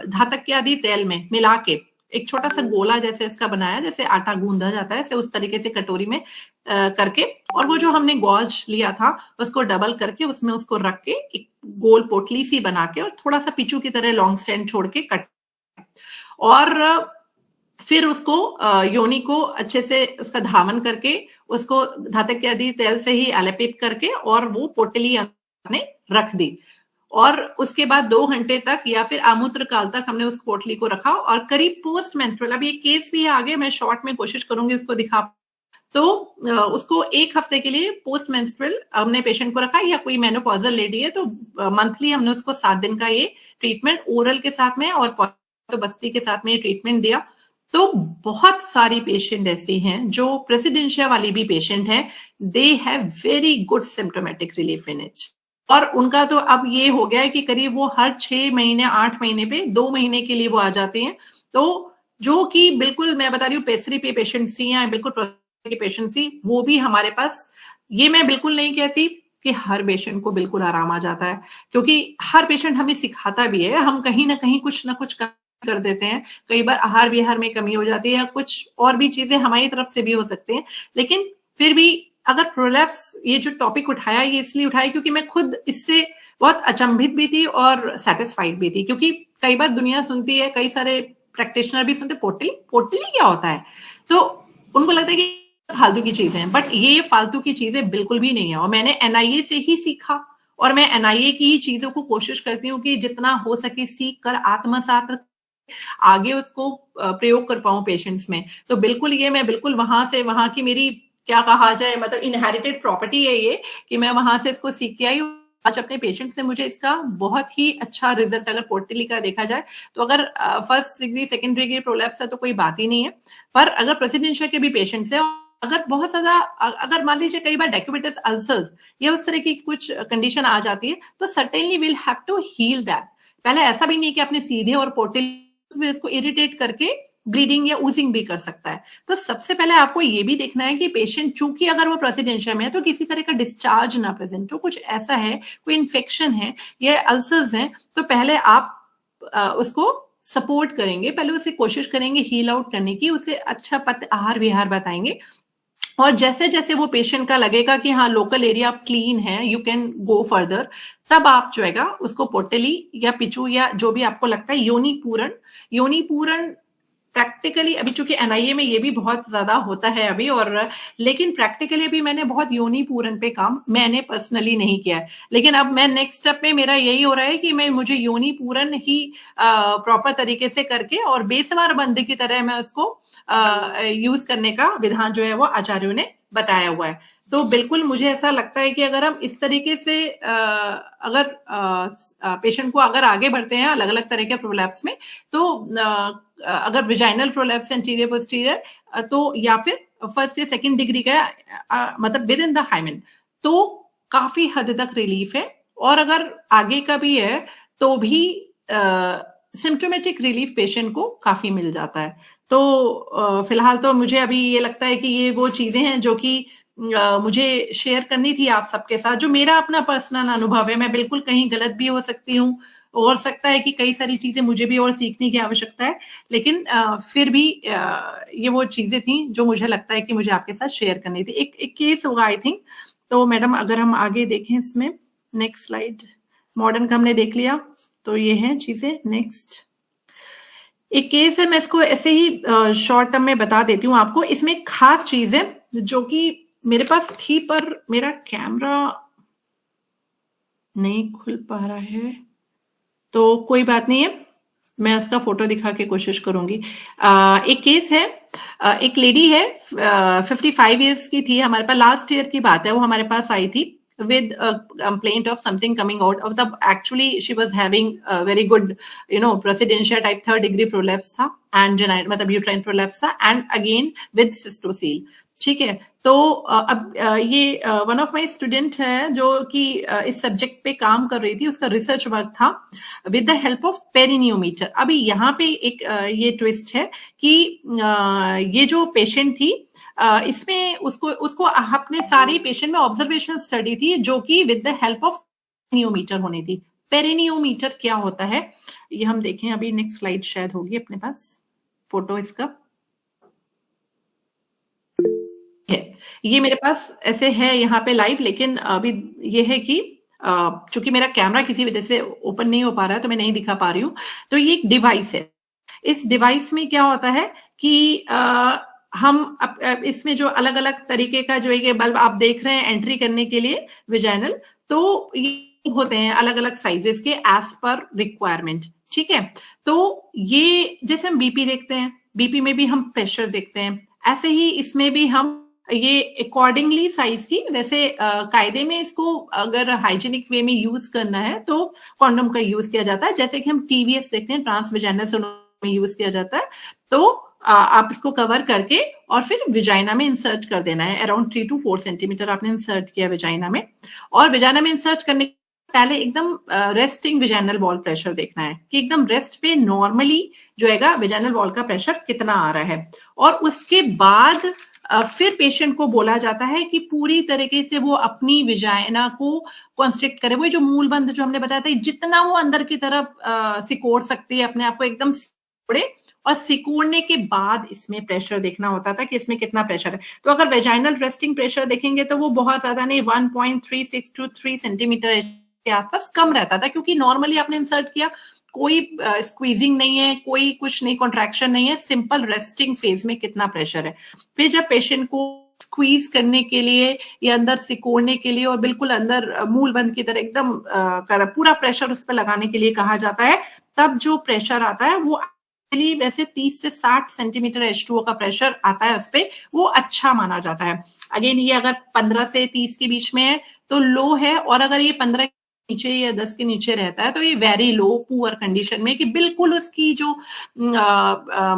धातक के आदि तेल में मिला के एक छोटा सा गोला जैसे इसका बनाया, जैसे आटा गूंदा जाता है, उस तरीके से कटोरी में करके, और वो जो हमने गॉज लिया था उसको डबल करके उसमें उसको रख के एक गोल पोटली सी बना के और थोड़ा सा पिचू की तरह लॉन्ग स्टैंड छोड़ के कट, और फिर उसको योनि को अच्छे से उसका धावन करके उसको धातक के आदि तेल से ही आलेपित करके और वो पोटली हमने रख दी, और उसके बाद 2 घंटे तक या फिर आमूत्र काल तक हमने उस पोटली को रखा, और करीब पोस्ट मेंस्ट्रुअल, अब ये केस भी है आगे, मैं शॉर्ट में कोशिश करूंगी उसको दिखा, तो उसको 1 हफ्ते के लिए पोस्ट मेंस्ट्रुअल हमने पेशेंट को रखा, या कोई मेनोपॉजल लेडी है तो मंथली हमने उसको 7 दिन का ये ट्रीटमेंट ओरल के साथ में और तो बस्ती के साथ में ये ट्रीटमेंट दिया। तो बहुत सारी पेशेंट ऐसी हैं जो प्रेसिडेंशिया वाली भी पेशेंट हैं, they have very good symptomatic relief in it, और उनका तो अब ये हो गया है कि करीब वो हर 6 महीने 8 महीने पे 2 महीने के लिए वो आ जाते हैं, तो जो कि बिल्कुल मैं बता रही हूँ पेसरी पे पेशेंट सी या बिल्कुल की पेशेंट सी, वो भी हमारे पास, ये मैं बिल्कुल नहीं कहती कि हर पेशेंट को बिल्कुल आराम आ जाता है, क्योंकि हर पेशेंट हमें सिखाता भी है, हम कहीं ना कहीं कुछ ना कुछ कर देते हैं, कई बार आहार विहार में कमी हो जाती है या कुछ और भी चीजें हमारी तरफ से भी हो सकती हैं, लेकिन फिर भी अगर प्रोलैप्स, ये जो टॉपिक उठाया ये इसलिए उठाया क्योंकि मैं खुद इससे बहुत अचंभित भी थी और सेटिस्फाइड भी थी, क्योंकि कई बार दुनिया सुनती है, कई सारे प्रैक्टिशनर भी सुनते, पोटली क्या होता है, तो उनको लगता है कि फालतू की चीजें हैं, बट ये फालतू की चीजें बिल्कुल भी नहीं है, और मैंने एनआईए से ही सीखा, और मैं एनआईए की चीजों को कोशिश करती हूँ कि जितना हो सके सीख कर आत्मसात आगे उसको प्रयोग कर पाऊं पेशेंट्स में, तो बिल्कुल ये मैं बिल्कुल वहां से, वहां की मेरी क्या कहा जाए, मतलब इनहेरिटेड प्रॉपर्टी है ये, कि मैं वहां से इसको सीख के आई। आज अपने पेशेंट से मुझे इसका बहुत ही अच्छा रिजल्ट अगर पोटली का देखा जाए, तो अगर first degree second degree prolapse है तो कोई बात ही नहीं है, पर अगर प्रेसिडेंशिया के भी पेशेंट्स है, अगर बहुत ज्यादा, अगर मान लीजिए कई बार डेक्यूबिटस अल्सर्स या उस तरह की कुछ कंडीशन आ जाती है, तो certainly will have to heal that. पहले ऐसा भी नहीं कि आपने सीधे और पोटली इसको इरिटेट करके ब्लीडिंग या ऊजिंग भी कर सकता है, तो सबसे पहले आपको ये भी देखना है कि पेशेंट, चूंकि अगर वो प्रेसिडेंशिया में है तो किसी तरह का डिस्चार्ज ना प्रेजेंट हो, कुछ ऐसा है, कोई इन्फेक्शन है या अल्सर्स हैं, तो पहले आप उसको सपोर्ट करेंगे, पहले उसे कोशिश करेंगे हील आउट करने की, उसे अच्छा आहार विहार बताएंगे, और जैसे जैसे वो पेशेंट का लगेगा कि हाँ लोकल एरिया क्लीन है, यू कैन गो फर्दर, तब आप जो है उसको पोटली या पिचू या जो भी आपको लगता है, योनि पूरण प्रैक्टिकली अभी चूंकि एनआईए में ये भी बहुत ज्यादा होता है अभी, और लेकिन प्रैक्टिकली अभी मैंने बहुत योनि पूरण पे काम मैंने पर्सनली नहीं किया है, लेकिन अब मैं नेक्स्ट स्टेप में मेरा यही हो रहा है कि मुझे योनि पूरण ही प्रॉपर तरीके से करके और बेसवार बंद की तरह मैं उसको यूज करने का विधान जो है वो आचार्यों ने बताया हुआ है। तो बिल्कुल मुझे ऐसा लगता है कि अगर हम इस तरीके से अगर पेशेंट को अगर आगे बढ़ते हैं अलग अलग तरह के प्रोलैप्स में, तो अगर विजाइनल प्रोलैप्स एंटीरियर पोस्टीरियर, तो या फिर फर्स्ट या सेकंड डिग्री का मतलब विद इन द हाइमेन, तो काफी हद तक रिलीफ है। और अगर आगे का भी है तो भी सिम्टोमेटिक रिलीफ पेशेंट को काफी मिल जाता है। तो फिलहाल तो मुझे अभी ये लगता है कि ये वो चीजें हैं जो कि मुझे शेयर करनी थी आप सबके साथ, जो मेरा अपना पर्सनल अनुभव है। मैं बिल्कुल कहीं गलत भी हो सकती हूँ, और सकता है कि कई सारी चीजें मुझे भी और सीखने की आवश्यकता है, लेकिन फिर भी ये वो चीजें थी जो मुझे लगता है कि मुझे आपके साथ शेयर करनी थी। एक केस होगा आई थिंक। तो मैडम अगर हम आगे देखें इसमें, नेक्स्ट स्लाइड, मॉडर्न का हमने देख लिया, तो ये है चीजें। नेक्स्ट एक केस है, मैं इसको ऐसे ही शॉर्ट टर्म में बता देती हूँ आपको। इसमें एक खास चीज है जो कि मेरे पास थी पर मेरा कैमरा नहीं खुल पा रहा है, तो कोई बात नहीं है, मैं इसका फोटो दिखा के कोशिश करूंगी। एक केस है, एक लेडी है 55 इयर्स की थी, हमारे पास लास्ट ईयर की बात है, वो हमारे पास आई थी with a complaint of something coming out of the, actually she was having a very good presidentia type 3rd degree prolapse था, and मतलब uterine prolapse था, and again with cystocele। ठीक है, तो अब ये वन ऑफ माय स्टूडेंट है जो कि इस सब्जेक्ट पे काम कर रही थी, उसका रिसर्च वर्क था विद द हेल्प ऑफ पेरिनियोमीटर। अभी यहाँ पे एक ये ट्विस्ट है कि ये जो पेशेंट थी, इसमें उसको अपने सारे पेशेंट में ऑब्जर्वेशन स्टडी थी जो कि विद द हेल्प ऑफ पेरिनियोमीटर होनी थी। पेरिनियोमीटर क्या होता है ये हम देखें, अभी नेक्स्ट स्लाइड शायद होगी अपने पास, फोटो इसका ये मेरे पास ऐसे है यहाँ पे लाइव, लेकिन अभी ये है कि चूंकि मेरा कैमरा किसी वजह से ओपन नहीं हो पा रहा है तो मैं नहीं दिखा पा रही हूँ। तो ये एक डिवाइस है, इस डिवाइस में क्या होता है कि हम इसमें जो अलग अलग तरीके का जो ये बल्ब आप देख रहे हैं एंट्री करने के लिए विजाइनल, तो ये होते हैं अलग अलग साइजेस के एज पर रिक्वायरमेंट। ठीक है, तो ये जैसे हम बीपी देखते हैं, बीपी में भी हम प्रेशर देखते हैं, ऐसे ही इसमें भी हम ये अकॉर्डिंगली साइज की, वैसे कायदे में इसको अगर हाइजीनिक वे में यूज करना है तो कॉन्डोम का यूज किया जाता है, जैसे कि हम टीवीएस देखते हैं ट्रांसविजाइनल सोनोग्राफी में यूज किया जाता है। तो आप इसको कवर करके और फिर विजाइना में इंसर्ट कर देना है। अराउंड 3 to 4 सेंटीमीटर आपने इंसर्ट किया विजाइना में, और विजाइना में इंसर्ट करने पहले एकदम रेस्टिंग विजाइनल वॉल प्रेशर देखना है कि एकदम रेस्ट पे नॉर्मली जो है विजाइनल वॉल का प्रेशर कितना आ रहा है। और उसके बाद फिर पेशेंट को बोला जाता है कि पूरी तरीके से वो अपनी विजाइना को कॉन्स्ट्रिक्ट करे, वो जो मूलबंध जो हमने बताया था, जितना वो अंदर की तरफ सिकोड़ सकती है अपने आप को, एकदम सिकोड़े, और सिकोड़ने के बाद इसमें प्रेशर देखना होता था कि इसमें कितना प्रेशर है। तो अगर वेजाइनल रेस्टिंग प्रेशर देखेंगे तो वो बहुत ज्यादा नहीं, 1.36 to 3 सेंटीमीटर के आसपास कम रहता था, क्योंकि नॉर्मली आपने इंसर्ट किया, कोई स्क्वीजिंग नहीं है, कोई कुछ नहीं, कॉन्ट्रैक्शन नहीं है, सिंपल रेस्टिंग फेज में कितना प्रेशर है। फिर जब पेशेंट को स्क्वीज करने के लिए या अंदर सिकोड़ने के लिए और बिल्कुल अंदर मूलबंध की तरह एकदम पूरा प्रेशर उस पर लगाने के लिए कहा जाता है, तब जो प्रेशर आता है वो वैसे 30 से 60 सेंटीमीटर H2O का प्रेशर आता है उस पर, वो अच्छा माना जाता है। अगेन ये अगर 15 से 30 के बीच में है तो लो है, और अगर ये 15 नीचे या 10 के नीचे रहता है तो ये वेरी लो, पुअर कंडीशन में, कि बिल्कुल उसकी जो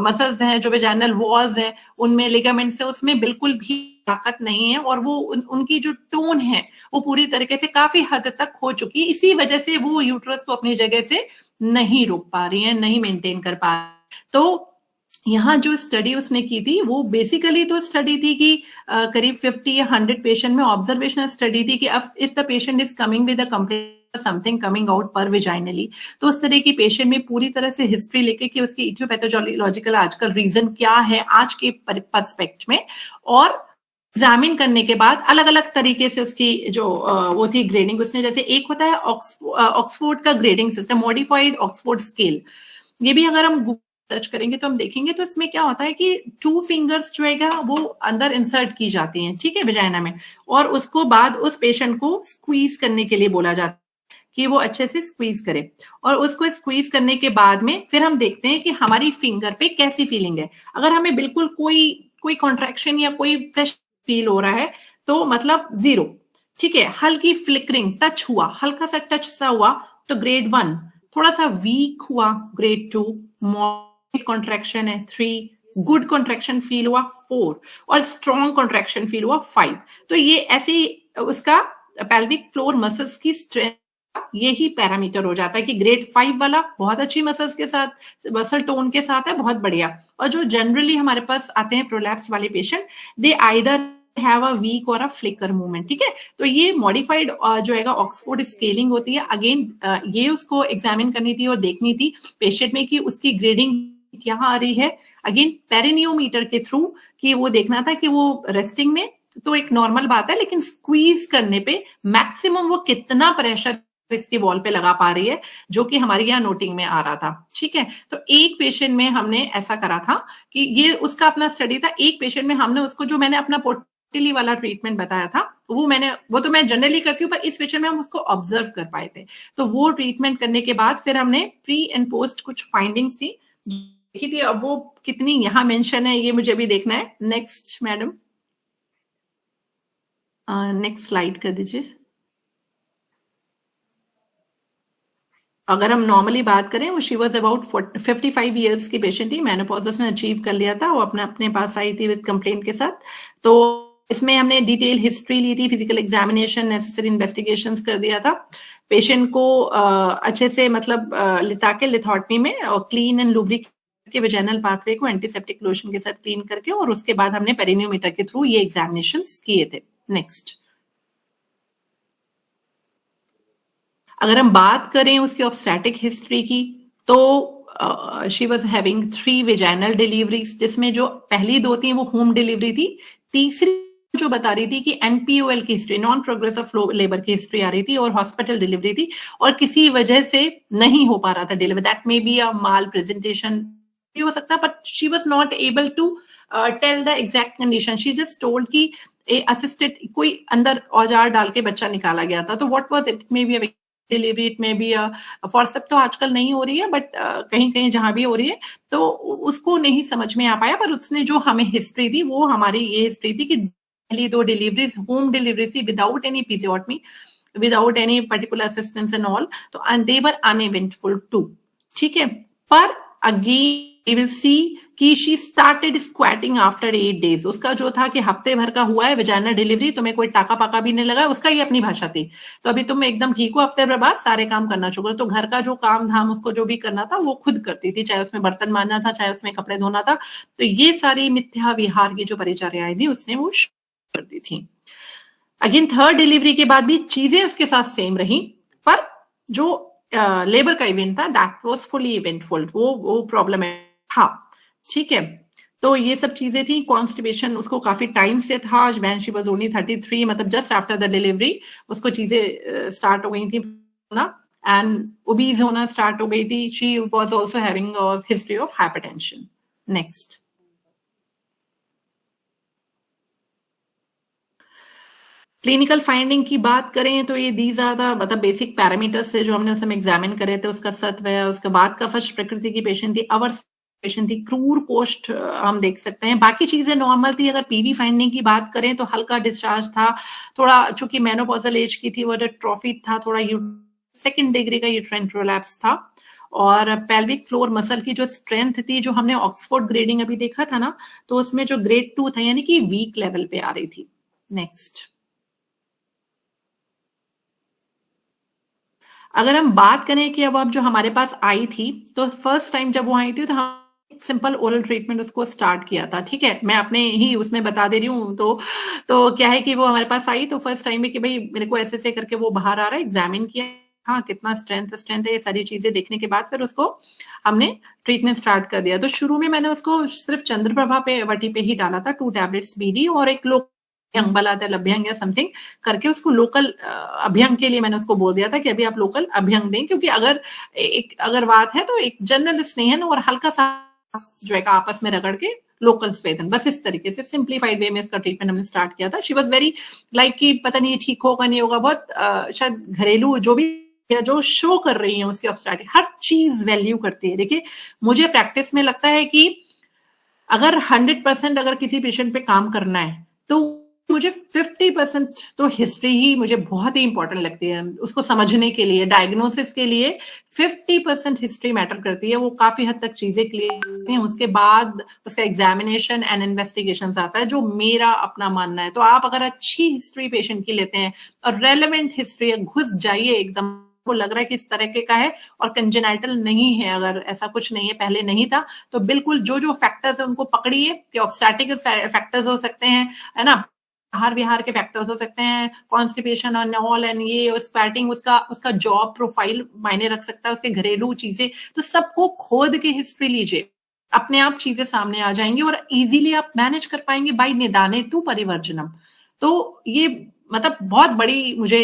मसल्स हैं, जो वेजाइनल वॉल्स हैं, उनमें लिगामेंट्स है, उसमें बिल्कुल भी ताकत नहीं है, और वो उनकी जो टोन है वो पूरी तरीके से काफी हद तक खो चुकी है। इसी वजह से वो यूट्रस को अपनी जगह से नहीं रोक पा रही है, नहीं मेंटेन कर पा रही। तो यहाँ जो स्टडी उसने की थी वो बेसिकली तो स्टडी थी कि करीब 50 या 100 पेशेंट में ऑब्जर्वेशनल स्टडी थी कि if the patient is coming with a complaint something coming out पर विजाइनली, तो उस तरह की पेशेंट में पूरी तरह से हिस्ट्री लेके कि उसकी इथियोपैथोलॉजिकल आजकल रीजन क्या है आज के पर्सपेक्ट में, और एग्जामिन करने के बाद अलग अलग तरीके से उसकी जो वो थी ग्रेडिंग, उसने जैसे एक होता है ऑक्सफोर्ड का grading system, modified Oxford scale, ये भी अगर हम सर्च करेंगे तो हम देखेंगे तो इसमें क्या होता है कि 2 फिंगर्स जो है वो अंदर इंसर्ट की जाती हैं, ठीक है, वेजाइना में, और उसको बाद उस पेशेंट को स्क्वीज करने के लिए बोला जाता है कि वो अच्छे से स्क्वीज करे, और उसको स्क्वीज करने के बाद में फिर हम देखते हैं कि हमारी फिंगर पे कैसी फीलिंग है। अगर हमें बिल्कुल कोई कॉन्ट्रैक्शन या कोई प्रेशर फील हो रहा है तो मतलब 0, ठीक है, हल्की फ्लिकरिंग टच हुआ, हल्का सा टच सा हुआ तो ग्रेड 1, थोड़ा सा वीक हुआ ग्रेड 2, मॉडरेट कॉन्ट्रैक्शन है 3, गुड कॉन्ट्रैक्शन फील हुआ 4, और स्ट्रॉन्ग कॉन्ट्रैक्शन फील हुआ 5। तो ये ऐसे ही उसका पेल्विक फ्लोर मसल्स की स्ट्रेंथ यही पैरामीटर हो जाता है कि ग्रेड 5 वाला बहुत अच्छी मसल्स के साथ, मसल टोन के साथ है, बहुत बढ़िया। और जो जनरली हमारे पास आते हैं प्रोलैप्स वाले patient, they either have a weak और अ फ्लिकर मूवमेंट, ठीक है। तो ये मॉडिफाइड जो है ऑक्सफोर्ड स्केलिंग होती है। अगेन ये उसको एग्जामिन करनी थी और देखनी थी पेशेंट में कि उसकी ग्रेडिंग क्या आ रही है। अगेन पेरिनियोमीटर के थ्रू कि वो देखना था कि वो रेस्टिंग में तो एक नॉर्मल बात है, लेकिन स्क्वीज करने पे मैक्सिमम वो कितना प्रेशर इसकी वॉल पे लगा पा रही है, जो कि हमारे यहाँ नोटिंग में आ रहा था, ठीक है। तो एक पेशेंट में हमने ऐसा करा था कि ये उसका अपना स्टडी था। एक पेशेंट में हमने उसको जो मैंने अपना पोर्टिली वाला ट्रीटमेंट बताया था वो तो मैं जनरली करती हूँ, पर इस पेशेंट में हम उसको ऑब्जर्व कर पाए थे। तो वो ट्रीटमेंट करने के बाद फिर हमने प्री एंड पोस्ट कुछ फाइंडिंग्स थी देखी थी। अब वो कितनी यहाँ मेंशन है ये मुझे अभी देखना है। नेक्स्ट मैडम, नेक्स्ट स्लाइड कर दीजिए। अगर हम नॉर्मली बात करें, वो शी वॉज अबाउट 55 ईयर्स की पेशेंट थी, मेनोपॉज उसने अचीव कर लिया था, वो अपने पास आई थी विद कंप्लेंट के साथ। तो इसमें हमने डिटेल हिस्ट्री ली थी, फिजिकल एग्जामिनेशन, नेसेसरी इन्वेस्टिगेशंस कर दिया था। पेशेंट को अच्छे से मतलब लिटा के लिथोटमी में और क्लीन एंड लुब्रिकेट के वेजाइनल पाथवे को एंटीसेप्टिक लोशन के साथ क्लीन करके, और उसके बाद हमने पेरिनियोमीटर के थ्रू ये एग्जामिनेशंस किए थे। नेक्स्ट, अगर हम बात करें उसकी ऑब्स्टेट्रिक हिस्ट्री की, तो she was having 3 vaginal deliveries, जिसमें जो पहली 2 थी वो होम डिलीवरी थी। तीसरी जो बता रही थी कि एनपीओएल की history, non progressive flow labour की हिस्ट्री आ रही थी, और हॉस्पिटल डिलीवरी थी, और किसी वजह से नहीं हो पा रहा था delivery. That may be a malpresentation भी हो सकता है, but she was not able to tell the exact condition. She just told कि असिस्टेड कोई अंदर औजार डाल के बच्चा निकाला गया था। तो what was it, may B delivery, it में भी फॉरसेप तो आजकल नहीं हो रही है, बट कहीं कहीं जहां भी हो रही है, तो उसको नहीं समझ में आ पाया। पर उसने जो हमें हिस्ट्री दी वो हमारी ये हिस्ट्री थी कि पहली 2 डिलीवरीज होम डिलीवरी थी, without any episiotomy, without any particular assistance and all, तो and they were uneventful too, ठीक है। पर अगेन वी विल सी कि she started squatting after 8 days। उसका जो था कि हफ्ते भर का हुआ है वेजाइनल डिलीवरी, तुम्हें कोई टाका पाका भी नहीं लगा, उसका ही अपनी भाषा थी। तो अभी तुम एकदम ठीक हो, हफ्ते भर बाद सारे काम करना शुरू करो। तो घर का जो काम धाम उसको जो भी करना था वो खुद करती थी, चाहे उसमें बर्तन मांजना था, चाहे उसमें कपड़े धोना था। तो ये सारी मिथ्या विहार की जो परिचर्याएं थी उसने वो करती थी। अगेन 3rd डिलीवरी के बाद भी चीजें उसके साथ सेम रही, पर जो लेबर का इवेंट था दैट वाज फुली इवेंटफुल, वो प्रॉब्लम है था, ठीक है। तो ये सब चीजें थी। कॉन्स्टिपेशन उसको काफी टाइम से था, व्हेन शी वाज ओनली 33, मतलब जस्ट आफ्टर द डिलीवरी उसको चीजें स्टार्ट हो गई थी ना, एंड ओबीज होना स्टार्ट हो गई थी। She was also having a history of hypertension. Next, clinical finding की बात करें तो ये दीज आर द मतलब बेसिक पैरामीटर्स से जो हमने उस समय एग्जामिन करे थे। उसका सत्व है, उसके बाद का फर्स्ट प्रकृति की पेशेंट थी, अवर पेशेंट थी, क्रूर कोष्ठ हम देख सकते हैं, बाकी चीजें नॉर्मल थी। अगर पीवी फाइंडिंग की बात करें तो हल्का डिस्चार्ज था, थोड़ा चूंकि मेनोपॉजल एज की थी, वो ट्रॉफी था, थोड़ा 2nd डिग्री का यूट्राइन प्रोलैप्स था, और पेल्विक फ्लोर मसल की जो स्ट्रेंथ थी, जो हमने ऑक्सफोर्ड ग्रेडिंग अभी देखा था ना, तो उसमें जो ग्रेड 2 था यानी कि वीक लेवल पे आ रही थी। नेक्स्ट, अगर हम बात करें कि अब जो हमारे पास आई थी, तो फर्स्ट टाइम जब वो आई थी तो हम सिंपल ओरल ट्रीटमेंट उसको स्टार्ट किया था, ठीक है। मैं अपने ही उसमें बता दे रही हूँ। तो क्या है कि वो हमारे पास आई तो फर्स्ट टाइम में कि भाई मेरे को ऐसे करके वो बाहर आ रहा है, एग्जामिन किया, हाँ कितना स्ट्रेंथ है, ये सारी चीजें देखने के बाद फिर उसको हमने ट्रीटमेंट स्टार्ट कर दिया। तो शुरू में मैंने उसको सिर्फ चंद्रप्रभा पे वटी पे ही डाला था, 2 टैबलेट्स बीडी और एक लोग बलातल अभ्यंग या समथिंग करके उसको लोकल अभ्यंग के लिए मैंने उसको बोल दिया था कि अभी आप लोकल अभ्यंग दें, क्योंकि अगर बात है तो एक जनरलिस्ट नहीं है ना, और हल्का सा जो है आपस में रगड़ के लोकल स्पेदन, बस इस तरीके से सिंप्लीफाइड वे में इसका ट्रीटमेंट हमने स्टार्ट किया था। शी वॉज वेरी लाइक कि पता नहीं ठीक होगा नहीं होगा, बहुत शायद घरेलू जो भी या जो शो कर रही है उसकी ऑब्स्टेटिक हर चीज वैल्यू करती है। देखिए मुझे प्रैक्टिस में लगता है कि अगर 100% अगर किसी पेशेंट पे काम करना है तो मुझे 50% तो हिस्ट्री ही मुझे बहुत ही इंपॉर्टेंट लगती है उसको समझने के लिए, डायग्नोसिस के लिए 50% हिस्ट्री मैटर करती है। वो काफी हद तक चीजें क्लियर करती हैं, उसके बाद उसका एग्जामिनेशन एंड इन्वेस्टिगेशन आता है, जो मेरा अपना मानना है। तो आप अगर अच्छी हिस्ट्री पेशेंट की लेते हैं और रेलेवेंट हिस्ट्री, घुस जाइए एकदम, को लग रहा है कि इस तरह के का है और कंजेनाइटल नहीं है, अगर ऐसा कुछ नहीं है, पहले नहीं था, तो बिल्कुल जो जो फैक्टर्स है उनको पकड़िए कि ऑब्स्टैटिक फैक्टर्स हो सकते हैं, है ना, आहार विहार के फैक्टर्स हो सकते हैं, कॉन्स्टिपेशन और ऑल एंड ये स्पैटिंग, उसका जॉब प्रोफाइल मायने रख सकता है, उसके घरेलू चीजें, तो सबको खोद के हिस्ट्री लीजिए, अपने आप चीजें सामने आ जाएंगी और इजीली आप मैनेज कर पाएंगे बाय निदाने तु परिवर्जनम। तो ये मतलब बहुत बड़ी मुझे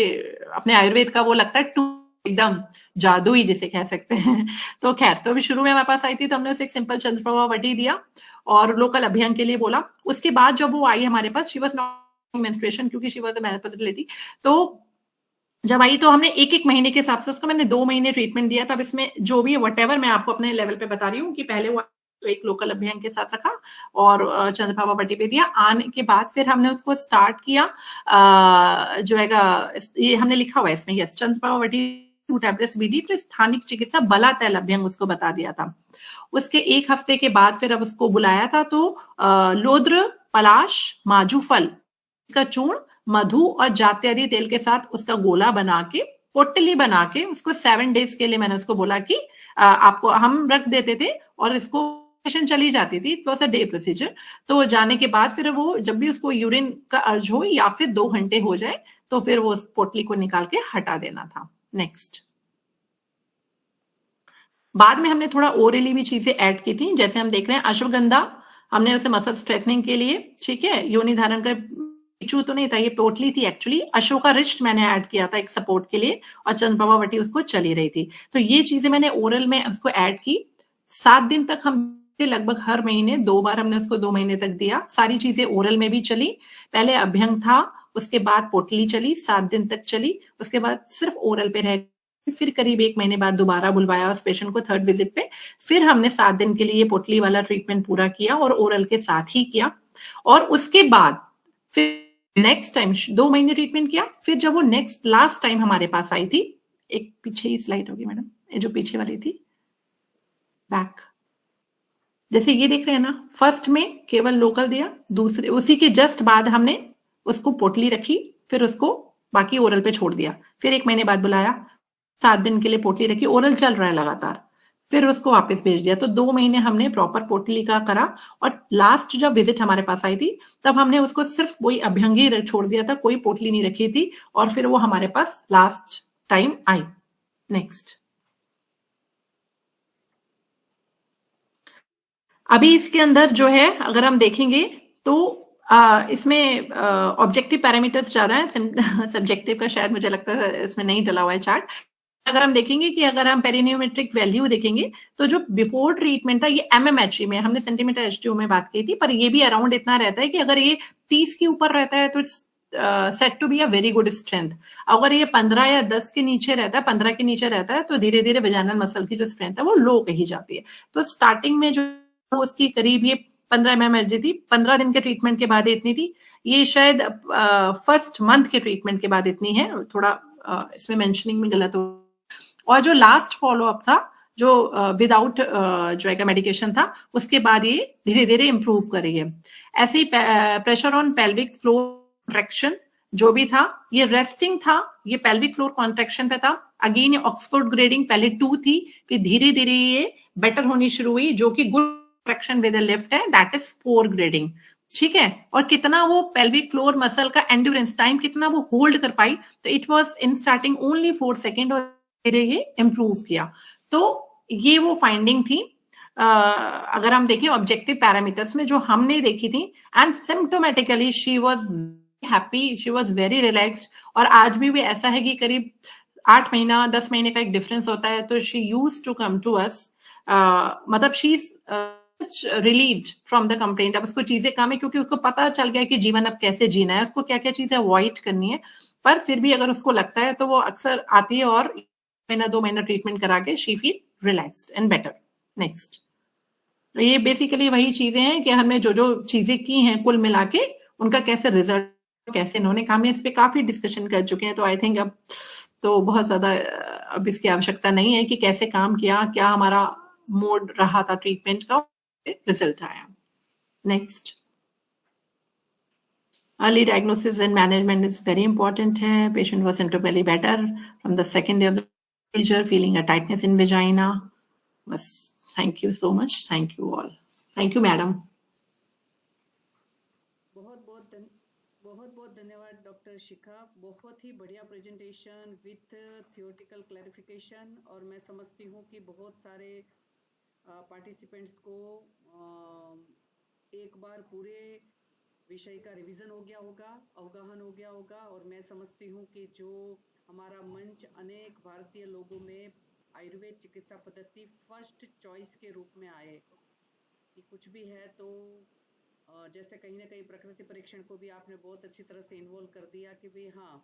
अपने आयुर्वेद का वो लगता है टू एकदम जादू ही जिसे कह सकते हैं। तो खैर, तो अभी शुरू में हमारे पास आई थी तो हमने उसे एक सिंपल चंद्रप्रभा वटी दिया और लोकल अभियान के लिए बोला। उसके बाद जब वो आई हमारे पास, शी वाज नॉट मेंस्ट्रुएशन क्योंकि शी वाज अ मैनिपुलेटिव, तो जब आई तो हमने एक महीने के हिसाब से उसको मैंने 2 महीने ट्रीटमेंट दिया। तब इसमें जो भी व्हाटएवर मैं आपको अपने लेवल पे बता रही हूँ कि पहले वो तो एक लोकल अभियान के साथ रखा और चंद्रप्रभा वटी पे दिया। आने के बाद फिर हमने उसको स्टार्ट किया जो है ये हमने लिखा हुआ है इसमें, यस, चंद्रप्रभा वटी 2 टैबलेट्स बीडी, फिर स्थानिक चिकित्सा बलातल अभ्यंग उसको बता दिया था। उसके 1 हफ्ते के बाद फिर अब उसको बुलाया था तो लोद्र, पलाश, माजूफल का चूर्ण, मधु और जात्यादि तेल के साथ उसका गोला बना के, पोटली बना के उसको 7 डेज के लिए मैंने उसको बोला कि आपको हम रख देते थे और इसको चली जाती थी, it was a day procedure. तो जाने के बाद फिर वो जब भी उसको यूरिन का अर्ज हो या फिर 2 घंटे हो जाए तो फिर वो उस पोटली को निकाल के हटा देना था। नेक्स्ट, बाद में हमने थोड़ा ओरली भी चीजें ऐड की थी, जैसे हम देख रहे हैं अश्वगंधा हमने उसे मसल स्ट्रेटनिंग के लिए, ठीक है, योनि धारण का पिचू तो नहीं था, ये पोटली थी एक्चुअली, अशोका रिस्ट मैंने ऐड किया था एक सपोर्ट के लिए और चंद्रप्रभा वटी उसको चली रही थी। तो ये चीजें मैंने ओरल में उसको ऐड की। 7 दिन तक हम लगभग हर महीने 2 बार हमने उसको 2 महीने तक दिया। सारी चीजें ओरल में भी चली, पहले अभ्यंग था, उसके बाद पोटली चली, 7 दिन तक चली, उसके बाद सिर्फ ओरल पे रह, फिर करीब 1 महीने बाद दोबारा बुलवाया उस पेशेंट को 3rd विजिट पे, फिर हमने 7 दिन के लिए पोटली वाला ट्रीटमेंट पूरा किया और ओरल के साथ ही किया। और उसके बाद फिर नेक्स्ट टाइम 2 महीने ट्रीटमेंट किया। फिर जब वो नेक्स्ट लास्ट टाइम हमारे पास आई थी, एक पीछे ही स्लाइड होगी मैडम, ये जो पीछे वाली थी बैक, जैसे ये देख रहे हैं ना, फर्स्ट में केवल लोकल दिया, दूसरे उसी के जस्ट बाद हमने उसको पोटली रखी, फिर उसको बाकी ओरल पे छोड़ दिया। फिर 1 महीने बाद बुलाया, 7 दिन के लिए पोटली रखी, ओरल चल रहा है लगातार, फिर उसको वापस भेज दिया। तो 2 महीने हमने प्रॉपर पोटली का करा और लास्ट जब विजिट हमारे पास आई थी तब हमने उसको सिर्फ वही अभ्यंगी छोड़ दिया था, कोई पोटली नहीं रखी थी और फिर वो हमारे पास लास्ट टाइम आई। नेक्स्ट, अभी इसके अंदर जो है अगर हम देखेंगे तो इसमें ऑब्जेक्टिव पैरामीटर्स ज्यादा है, सब्जेक्टिव का शायद मुझे लगता है इसमें नहीं डला हुआ है चार्ट। अगर हम देखेंगे कि अगर हम पेरिन्यूमेट्रिक वैल्यू देखेंगे तो जो बिफोर ट्रीटमेंट था ये MMHg में, हमने सेंटीमीटर HTO में बात की थी, पर ये भी अराउंड इतना रहता है कि अगर ये 30 के ऊपर रहता है तो said to be a very good strength. अगर ये 15 या 10 के नीचे रहता है, 15 के नीचे रहता है तो धीरे धीरे वेजाइनल मसल की जो स्ट्रेंथ है वो लो कही जाती है। तो स्टार्टिंग में जो उसकी करीब ये 15 mmHg थी, 15 दिन के ट्रीटमेंट के बाद इतनी थी, ये शायद फर्स्ट मंथ के ट्रीटमेंट के बाद इतनी है, थोड़ा इसमें मेंशनिंग में गलत हो। और जो लास्ट फॉलोअप था जो विदाउट जो है मेडिकेशन था, उसके बाद ये धीरे धीरे इंप्रूव कर रही है। ऐसे ही pressure on pelvic floor contraction जो भी था ये रेस्टिंग था, ये पेल्विक फ्लोर कॉन्ट्रैक्शन पे था। अगेन ये ऑक्सफोर्ड ग्रेडिंग पहले 2 थी, फिर धीरे धीरे ये बेटर होनी शुरू हुई, जो कि good contraction with the left है, दैट इज 4 ग्रेडिंग, ठीक है। और कितना वो पेल्विक फ्लोर मसल का एंड्योरेंस टाइम कितना वो होल्ड कर पाई, तो it was in starting only 4 second और धीरे ये इम्प्रूव किया। तो ये वो फाइंडिंग थी। अगर हम देखें ऑब्जेक्टिव पैरामीटर्स में जो हमने देखी थी, and symptomatically she was happy, she was very relaxed. और आज भी ऐसा है कि करीब 8 महीना 10 महीने का एक डिफरेंस होता है, तो she used to come to us, मतलब she is relieved from the complaint. अब उसको चीजें कम है क्योंकि उसको पता चल गया कि जीवन अब कैसे जीना है, उसको क्या क्या चीजें अवॉइड करनी है, पर फिर भी अगर उसको लगता है तो वो अक्सर आती है और महीना 2 महीना ट्रीटमेंट करा के she feel relaxed and better. Next, तो ये बेसिकली वही चीजें हैं कि हमने जो जो चीजें की हैं कुल मिला के उनका कैसे रिजल्ट, कैसे इन्होंने काम, इस पे काफी डिस्कशन कर चुके हैं, तो आई थिंक अब तो बहुत ज्यादा अब इसकी आवश्यकता नहीं है कि कैसे काम किया, क्या हमारा मोड रहा था ट्रीटमेंट का, रिजल्ट आया। Next, early diagnosis and management is very important है। Patient was symptomatically better from the second day of the procedure, feeling a tightness in vagina. बस, thank you so much, thank you all, thank you madam. बहुत बहुत धन्यवाद doctor शिखा, बहुत ही बढ़िया presentation with theoretical clarification. और मैं समझती हूँ कि बहुत सारे पार्टिसिपेंट्स को एक बार पूरे विषय का रिवीजन हो गया होगा, अवगाहन हो गया होगा। और मैं समझती हूँ कि जो हमारा मंच अनेक भारतीय लोगों में आयुर्वेद चिकित्सा पद्धति फर्स्ट चॉइस के रूप में आए, कि कुछ भी है तो जैसे कहीं ना कहीं प्रकृति परीक्षण को भी आपने बहुत अच्छी तरह से इन्वॉल्व कर दिया कि भाई हाँ,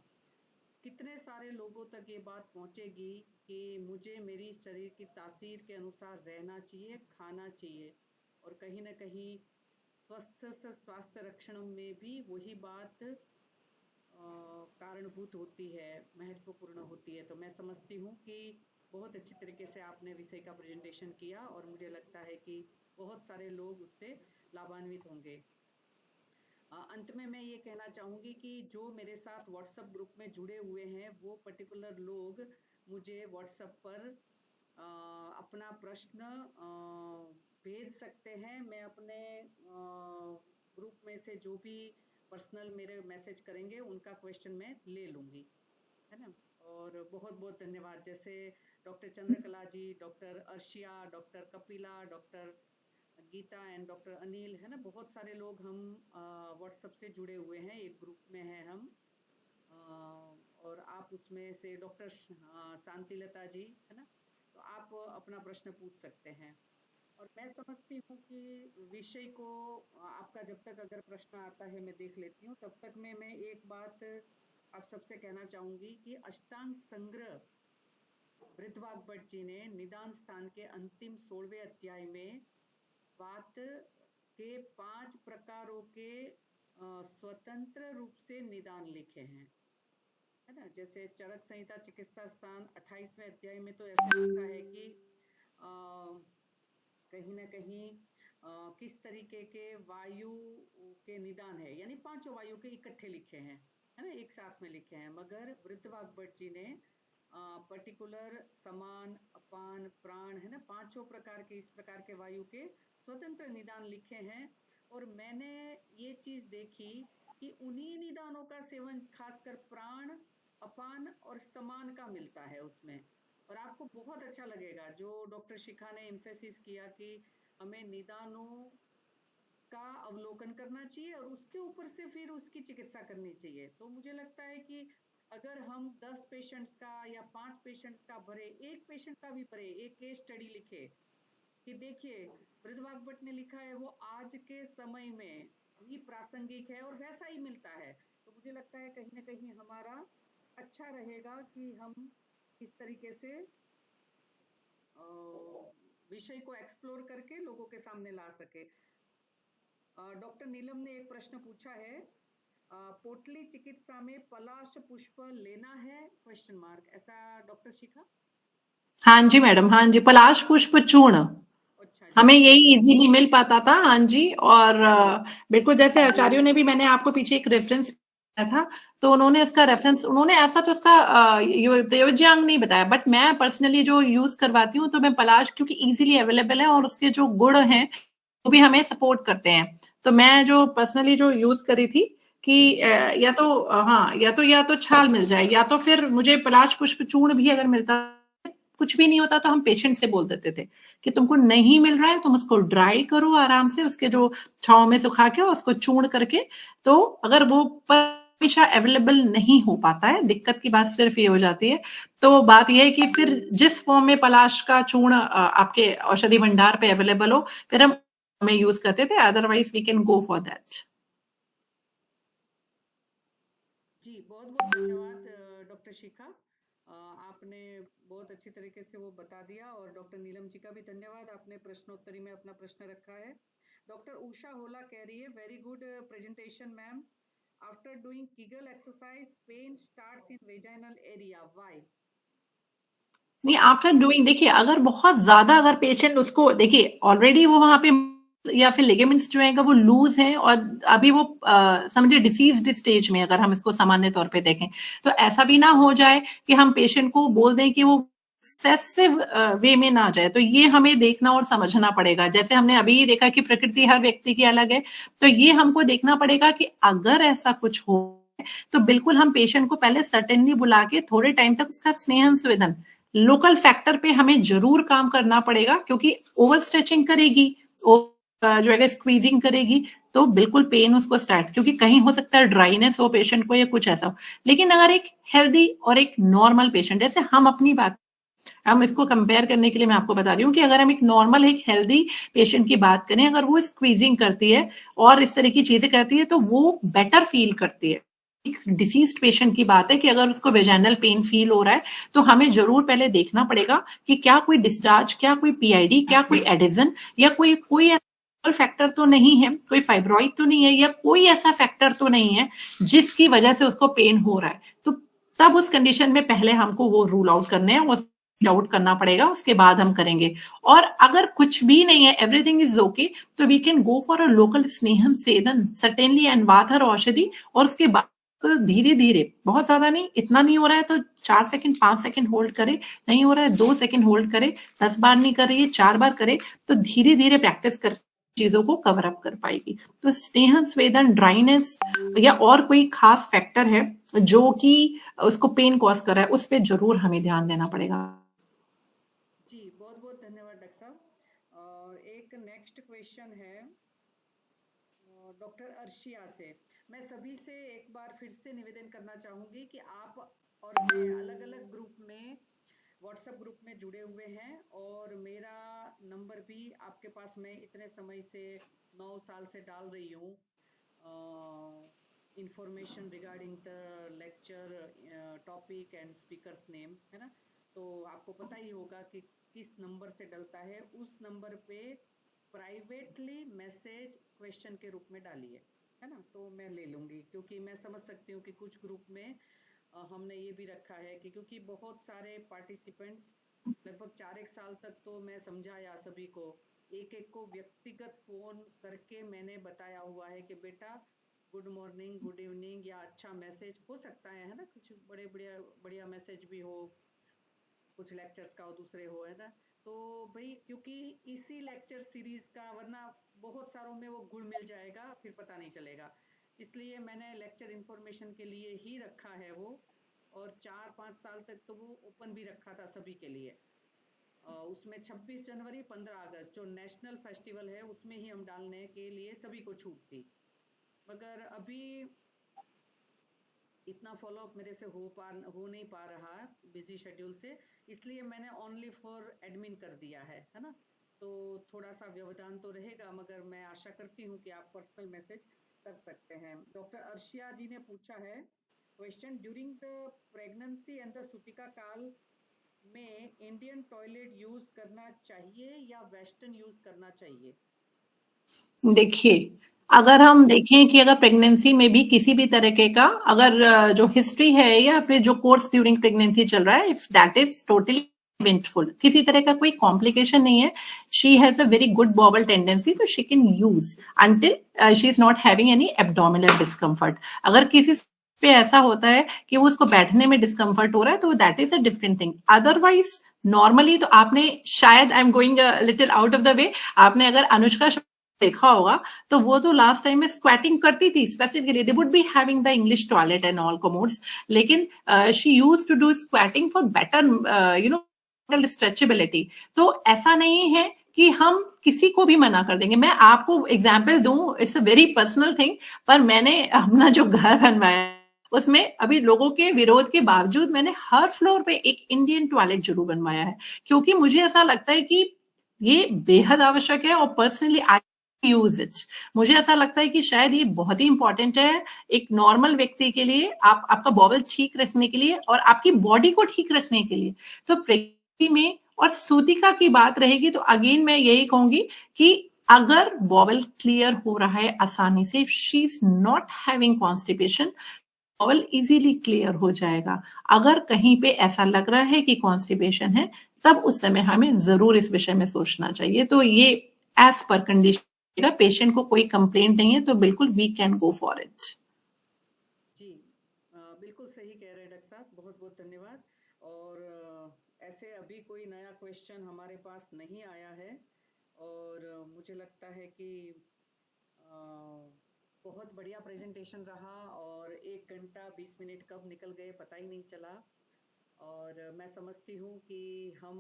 कितने सारे लोगों तक ये बात पहुंचेगी कि मुझे मेरी शरीर की तासीर के अनुसार रहना चाहिए, खाना चाहिए। और कहीं ना कहीं स्वस्थ से स्वास्थ्य रक्षण में भी वही बात कारणभूत होती है, महत्वपूर्ण होती है। तो मैं समझती हूँ कि बहुत अच्छी तरीके से आपने विषय का प्रेजेंटेशन किया और मुझे लगता है कि बहुत सारे लोग उससे लाभान्वित होंगे। अंत में मैं ये कहना चाहूँगी कि जो मेरे साथ व्हाट्सएप ग्रुप में जुड़े हुए हैं वो पर्टिकुलर लोग मुझे व्हाट्सएप पर अपना प्रश्न भेज सकते हैं। मैं अपने ग्रुप में से जो भी पर्सनल मेरे मैसेज करेंगे उनका क्वेश्चन मैं ले लूँगी, है ना। और बहुत बहुत धन्यवाद। जैसे doctor Chandrakala ji, doctor Arshiya, doctor Kapila, doctor Geeta and doctor Anil, है ना, बहुत सारे लोग हम व्हाट्सएप से जुड़े हुए हैं, एक ग्रुप में हैं हम। और आप उसमें से डॉक्टर शांतिलता जी, है ना, तो आप अपना प्रश्न पूछ सकते हैं। और मैं समझती हूँ कि विषय को आपका जब तक अगर प्रश्न आता है मैं देख लेती हूँ, तब तक में मैं एक बात आप सबसे कहना चाहूँगी कि अष्टांग संग्रह वृद्धवाग भट्ट जी ने निदान स्थान के अंतिम 16वें अध्याय में बात के 5 प्रकारों के स्वतंत्र रूप से निदान लिखे हैं, है ना। जैसे चरक संहिता चिकित्सा स्थान 28वें अध्याय में तो ऐसा लिखा है कि कहीं ना कहीं किस तरीके के वायु के निदान है, यानी 5 वायु के इकट्ठे लिखे हैं, है ना, एक साथ में लिखे हैं। मगर वृद्धवाग भट्ट जी ने पर्टिकुलर समान, अपान, प्राण, है ना, 5 प्रकार के इस प्रकार के वायु के स्वतंत्र निदान लिखे हैं। और मैंने ये चीज देखी कि उन्हीं निदानों का सेवन खासकर प्राण, अपान और समान का मिलता है उसमें। और आपको बहुत अच्छा लगेगा जो डॉक्टर शिखा ने एम्फेसिस किया कि हमें निदानों का अवलोकन करना चाहिए और उसके ऊपर से फिर उसकी चिकित्सा करनी चाहिए। तो मुझे लगता है कि अगर हम 10 पेशेंट्स का या 5 पेशेंट्स का भरे, एक पेशेंट का भी भरे, एक केस स्टडी लिखे कि देखिए वृद्धवाग भट्ट ने लिखा है वो आज के समय में भी प्रासंगिक है और वैसा ही मिलता है, तो मुझे लगता है कहीं ना कहीं हमारा अच्छा रहेगा कि हम इस तरीके से विषय को एक्सप्लोर करके लोगों के सामने ला सके। डॉक्टर नीलम ने एक प्रश्न पूछा है, पोटली चिकित्सा में पलाश पुष्प लेना है क्वेश्चन मार्क, ऐसा डॉक्टर शिखा? हाँ जी मैडम, हाँ जी, पलाश पुष्प चूर्ण हमें यही इजीली मिल पाता था। हाँ जी, और बिल्कुल जैसे आचार्यों ने भी, मैंने आपको पीछे एक रेफरेंस था तो उन्होंने इसका रेफरेंस, उन्होंने ऐसा तो इसका प्रयोज्यांग नहीं बताया, बट मैं पर्सनली जो यूज करवाती हूँ तो मैं पलाश, क्योंकि इजीली अवेलेबल है और उसके जो गुण हैं वो भी हमें सपोर्ट करते हैं, तो मैं जो पर्सनली जो यूज करी थी कि या तो हाँ, या तो छाल मिल जाए या तो फिर मुझे पलाश पुष्प चूर्ण भी अगर मिलता, कुछ भी नहीं होता तो हम पेशेंट से बोल देते थे कि तुमको नहीं मिल रहा है तुम उसको ड्राई करो आराम से, उसके जो छांव में सुखा के उसको चूर्ण करके, तो अगर वो हमेशा अवेलेबल नहीं हो पाता है। दिक्कत की बात सिर्फ ये हो जाती है। तो बात यह है कि फिर जिस फॉर्म में पलाश का चूर्ण आपके औषधि भंडार पे अवेलेबल हो, फिर हम यूज करते थे, otherwise we can go for that. जी, बहुत बहुत धन्यवाद डॉक्टर शिखा, आपने बहुत अच्छी तरीके से वो बता दिया। और डॉक्टर नीलम जी का भी धन्यवाद, आपने प्रश्नोत्तरी में अपना प्रश्न रखा है। डॉक्टर उषा होला कह रही है, very good presentation ma'am, after doing Kegel exercise pain starts in vaginal area, why? नहीं, आफ्टर डूइंग, देखिए अगर बहुत ज्यादा अगर पेशेंट उसको, देखिए ऑलरेडी वो वहां पे या फिर लिगामेंट्स जो है वो लूज हैं और अभी वो समझिए डिसीज्ड स्टेज में, अगर हम इसको सामान्य तौर पे देखें, तो ऐसा भी ना हो जाए कि हम पेशेंट को बोल दें कि वो एक्सेसिव वे में ना जाए। तो ये हमें देखना और समझना पड़ेगा। जैसे हमने अभी देखा कि प्रकृति हर व्यक्ति की अलग है, तो ये हमको देखना पड़ेगा कि अगर ऐसा कुछ हो तो बिल्कुल हम पेशेंट को पहले सर्टेनली बुला के थोड़े टाइम तक उसका स्नेहन स्वेदन, लोकल फैक्टर पे हमें जरूर काम करना पड़ेगा, क्योंकि ओवर स्ट्रेचिंग करेगी, जो है स्क्वीजिंग करेगी, तो बिल्कुल पेन उसको स्टार्ट, क्योंकि कहीं हो सकता है ड्राइनेस हो पेशेंट को या कुछ ऐसा हो। लेकिन अगर एक हेल्दी और एक नॉर्मल पेशेंट, जैसे हम अपनी बात, हम इसको कंपेयर करने के लिए मैं आपको बता रही हूँ कि अगर हम एक नॉर्मल एक हेल्दी पेशेंट की बात करें, अगर वो स्क्वीजिंग करती है और इस तरह की चीजें करती है तो वो बेटर फील करती है। डिसीज्ड पेशेंट की बात है कि अगर उसको वेजाइनल पेन फील हो रहा है तो हमें जरूर पहले देखना पड़ेगा कि क्या कोई डिस्चार्ज, क्या कोई पीआईडी, क्या कोई एडिजन या कोई फैक्टर तो नहीं है, कोई फाइब्रॉइड तो नहीं है, या कोई ऐसा फैक्टर तो नहीं है जिसकी वजह से उसको पेन हो रहा है। तो तब उस कंडीशन में पहले हमको वो रूल आउट करने हैं, वो आउट करना पड़ेगा, उसके बाद हम करेंगे। और अगर कुछ भी नहीं है, एवरीथिंग इज ओके, तो we can go for a local snehan swedan certainly and वाथर औषधि। और उसके बाद तो धीरे धीरे, बहुत ज्यादा नहीं, इतना नहीं हो रहा है तो 4 सेकंड 5 सेकंड होल्ड करे, नहीं हो रहा है 2 सेकंड होल्ड करे, 10 बार नहीं कर रही है 4 बार करे, तो धीरे धीरे प्रैक्टिस कर चीजों को कवर अप कर पाएगी। तो स्नेहन स्वेदन, ड्राइनेस या और कोई खास फैक्टर है जो कि उसको पेन कॉज कर रहा है, उस पर जरूर हमें ध्यान देना पड़ेगा। जी, बहुत बहुत धन्यवाद डॉक्टर साहब। एक नेक्स्ट क्वेश्चन है डॉक्टर अर्शिया से। मैं सभी से एक बार फिर से निवेदन करना चाहूंगी कि आप और मैं अलग अलग ग्रुप में, व्हाट्सएप ग्रुप में जुड़े हुए हैं, और मेरा नंबर भी आपके पास मैं इतने समय से 9 साल से डाल रही हूँ information regarding the lecture topic and speakers name, है ना। तो आपको पता ही होगा कि किस नंबर से डलता है। उस नंबर पे प्राइवेटली मैसेज क्वेश्चन के रूप में डालिए, है ना, तो मैं ले लूँगी। क्योंकि मैं समझ सकती हूँ कि कुछ ग्रुप में हमने ये भी रखा है कि क्योंकि बहुत सारे पार्टिसिपेंट्स, लगभग 4 साल तक तो मैं समझाया सभी को, एक एक को व्यक्तिगत फोन करके मैंने बताया हुआ है कि बेटा गुड मॉर्निंग, गुड इवनिंग, या अच्छा मैसेज हो सकता है ना, कुछ बड़े बढ़िया मैसेज भी हो, कुछ लेक्चर्स का हो, दूसरे हो, है ना। तो भाई क्योंकि इसी लेक्चर सीरीज का, वरना बहुत सारों में वो गुण मिल जाएगा, फिर पता नहीं चलेगा। इसलिए मैंने लेक्चर इन्फॉर्मेशन के लिए ही रखा है वो, और 4-5 साल तक तो वो ओपन भी रखा था सभी के लिए। उसमें 26 जनवरी 15 अगस्त जो नेशनल फेस्टिवल है उसमें ही हम डालने के लिए सभी को छूट थी। मगर अभी इतना फॉलोअप मेरे से हो नहीं पा रहा बिजी शेड्यूल से, इसलिए मैंने ओनली फॉर एडमिन कर दिया है ना। तो थोड़ा सा व्यवधान तो रहेगा, मगर मैं आशा करती हूँ कि आप पर्सनल मैसेज कर सकते हैं। डॉक्टर अर्शिया जी ने पूछा है question, during the pregnancy and the सूतिका काल में इंडियन टॉयलेट यूज करना चाहिए या वेस्टर्न यूज करना चाहिए? देखिए, अगर हम देखें कि अगर प्रेगनेंसी में भी किसी भी तरीके का अगर जो हिस्ट्री है या फिर जो कोर्स ड्यूरिंग प्रेगनेंसी चल रहा है, if that is totally eventful, किसी तरह का कोई कॉम्प्लिकेशन नहीं है, she has a very good bowel tendency, तो she can use until she is not having any abdominal discomfort. अगर किसी पे ऐसा होता है कि वो उसको बैठने में डिस्कम्फर्ट हो रहा है तो that is a different thing. Otherwise normally तो आपने शायद, I am going little out of the way, आपने अगर अनुष्का देखा होगा तो वो तो लास्ट टाइम में स्क्वैटिंग करती थी specifically, they would be having the English toilet and all commodes, लेकिन she used to do squatting for better you know stretchability. तो ऐसा नहीं है कि हम किसी को भी मना कर देंगे। मैं आपको एग्जाम्पल दूं, it's a very personal thing, पर मैंने अपना जो घर बनवाया उसमें अभी लोगों के विरोध के बावजूद मैंने हर फ्लोर पे एक इंडियन टॉयलेट जरूर बनवाया है, क्योंकि मुझे ऐसा लगता है कि ये बेहद आवश्यक है और पर्सनली आई यूज इट। मुझे ऐसा लगता है कि शायद ये बहुत ही इंपॉर्टेंट है एक नॉर्मल व्यक्ति के लिए, आपका बॉवल ठीक रखने के लिए और आपकी बॉडी को ठीक रखने के लिए। तो प्रेगनेंसी में और सूतिका की बात रहेगी तो अगेन मैं यही कहूंगी कि अगर बॉवल क्लियर हो रहा है आसानी से, she is not having constipation, bowel easily clear हो जाएगा। अगर कहीं पे ऐसा लग रहा है कि कॉन्स्टिपेशन है, तब उस समय हमें जरूर इस विषय में सोचना चाहिए। तो ये एज पर कंडीशन, पेशेंट को कोई कंप्लेंट नहीं है तो बिल्कुल we can go for it. जी बिल्कुल सही कह रहे हैं डॉक्टर साहब, बहुत बहुत धन्यवाद। और ऐसे अभी कोई नया क्वेश्चन हमारे पास नहीं आया है और मुझे लगता है कि बहुत बढ़िया प्रेजेंटेशन रहा और 1 घंटा 20 मिनट कब निकल गए पता ही नहीं चला। और मैं समझती हूँ कि हम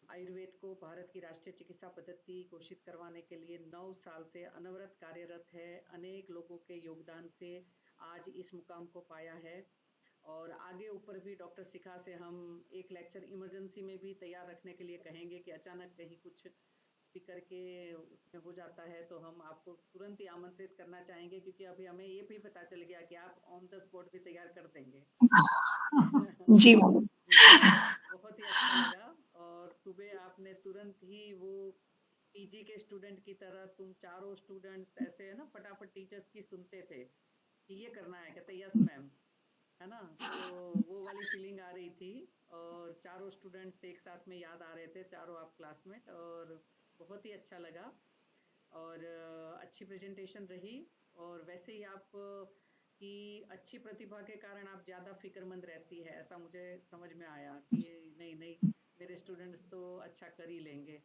आयुर्वेद को भारत की राष्ट्रीय चिकित्सा पद्धति घोषित करवाने के लिए 9 साल से अनवरत कार्यरत है। अनेक लोगों के योगदान से आज इस मुकाम को पाया है और आगे ऊपर भी डॉक्टर शिखा से हम एक लेक्चर इमरजेंसी में भी तैयार रखने के लिए कहेंगे कि अचानक कहीं कुछ स्पीकर के उसमें हो जाता है तो हम आपको तुरंत ही आमंत्रित करना चाहेंगे, क्योंकि अभी हमें ये भी पता चल गया कि आप ऑन द स्पॉट भी तैयार कर देंगे। जी मैडम। बहुत ही अच्छा लगा। और सुबह आपने तुरंत ही वो पीजी के स्टूडेंट की तरह तुम चारों स्टूडेंट्स ऐसे है ना फटाफट टीचर्स की सुनते थे कि ये करना है, कहते यस मैम, है ना। तो वो वाली फीलिंग आ रही थी और चारों स्टूडेंट्स एक साथ में याद आ रहे थे, चारों आप क्लासमेट, और बहुत ही अच्छा लगा और अच्छी प्रेजेंटेशन रही। और वैसे ही आप की अच्छी प्रतिभा के कारण आप ज़्यादा फिक्रमंद रहती है, ऐसा मुझे समझ में आया कि नहीं नहीं मेरे स्टूडेंट्स तो अच्छा कर ही लेंगे।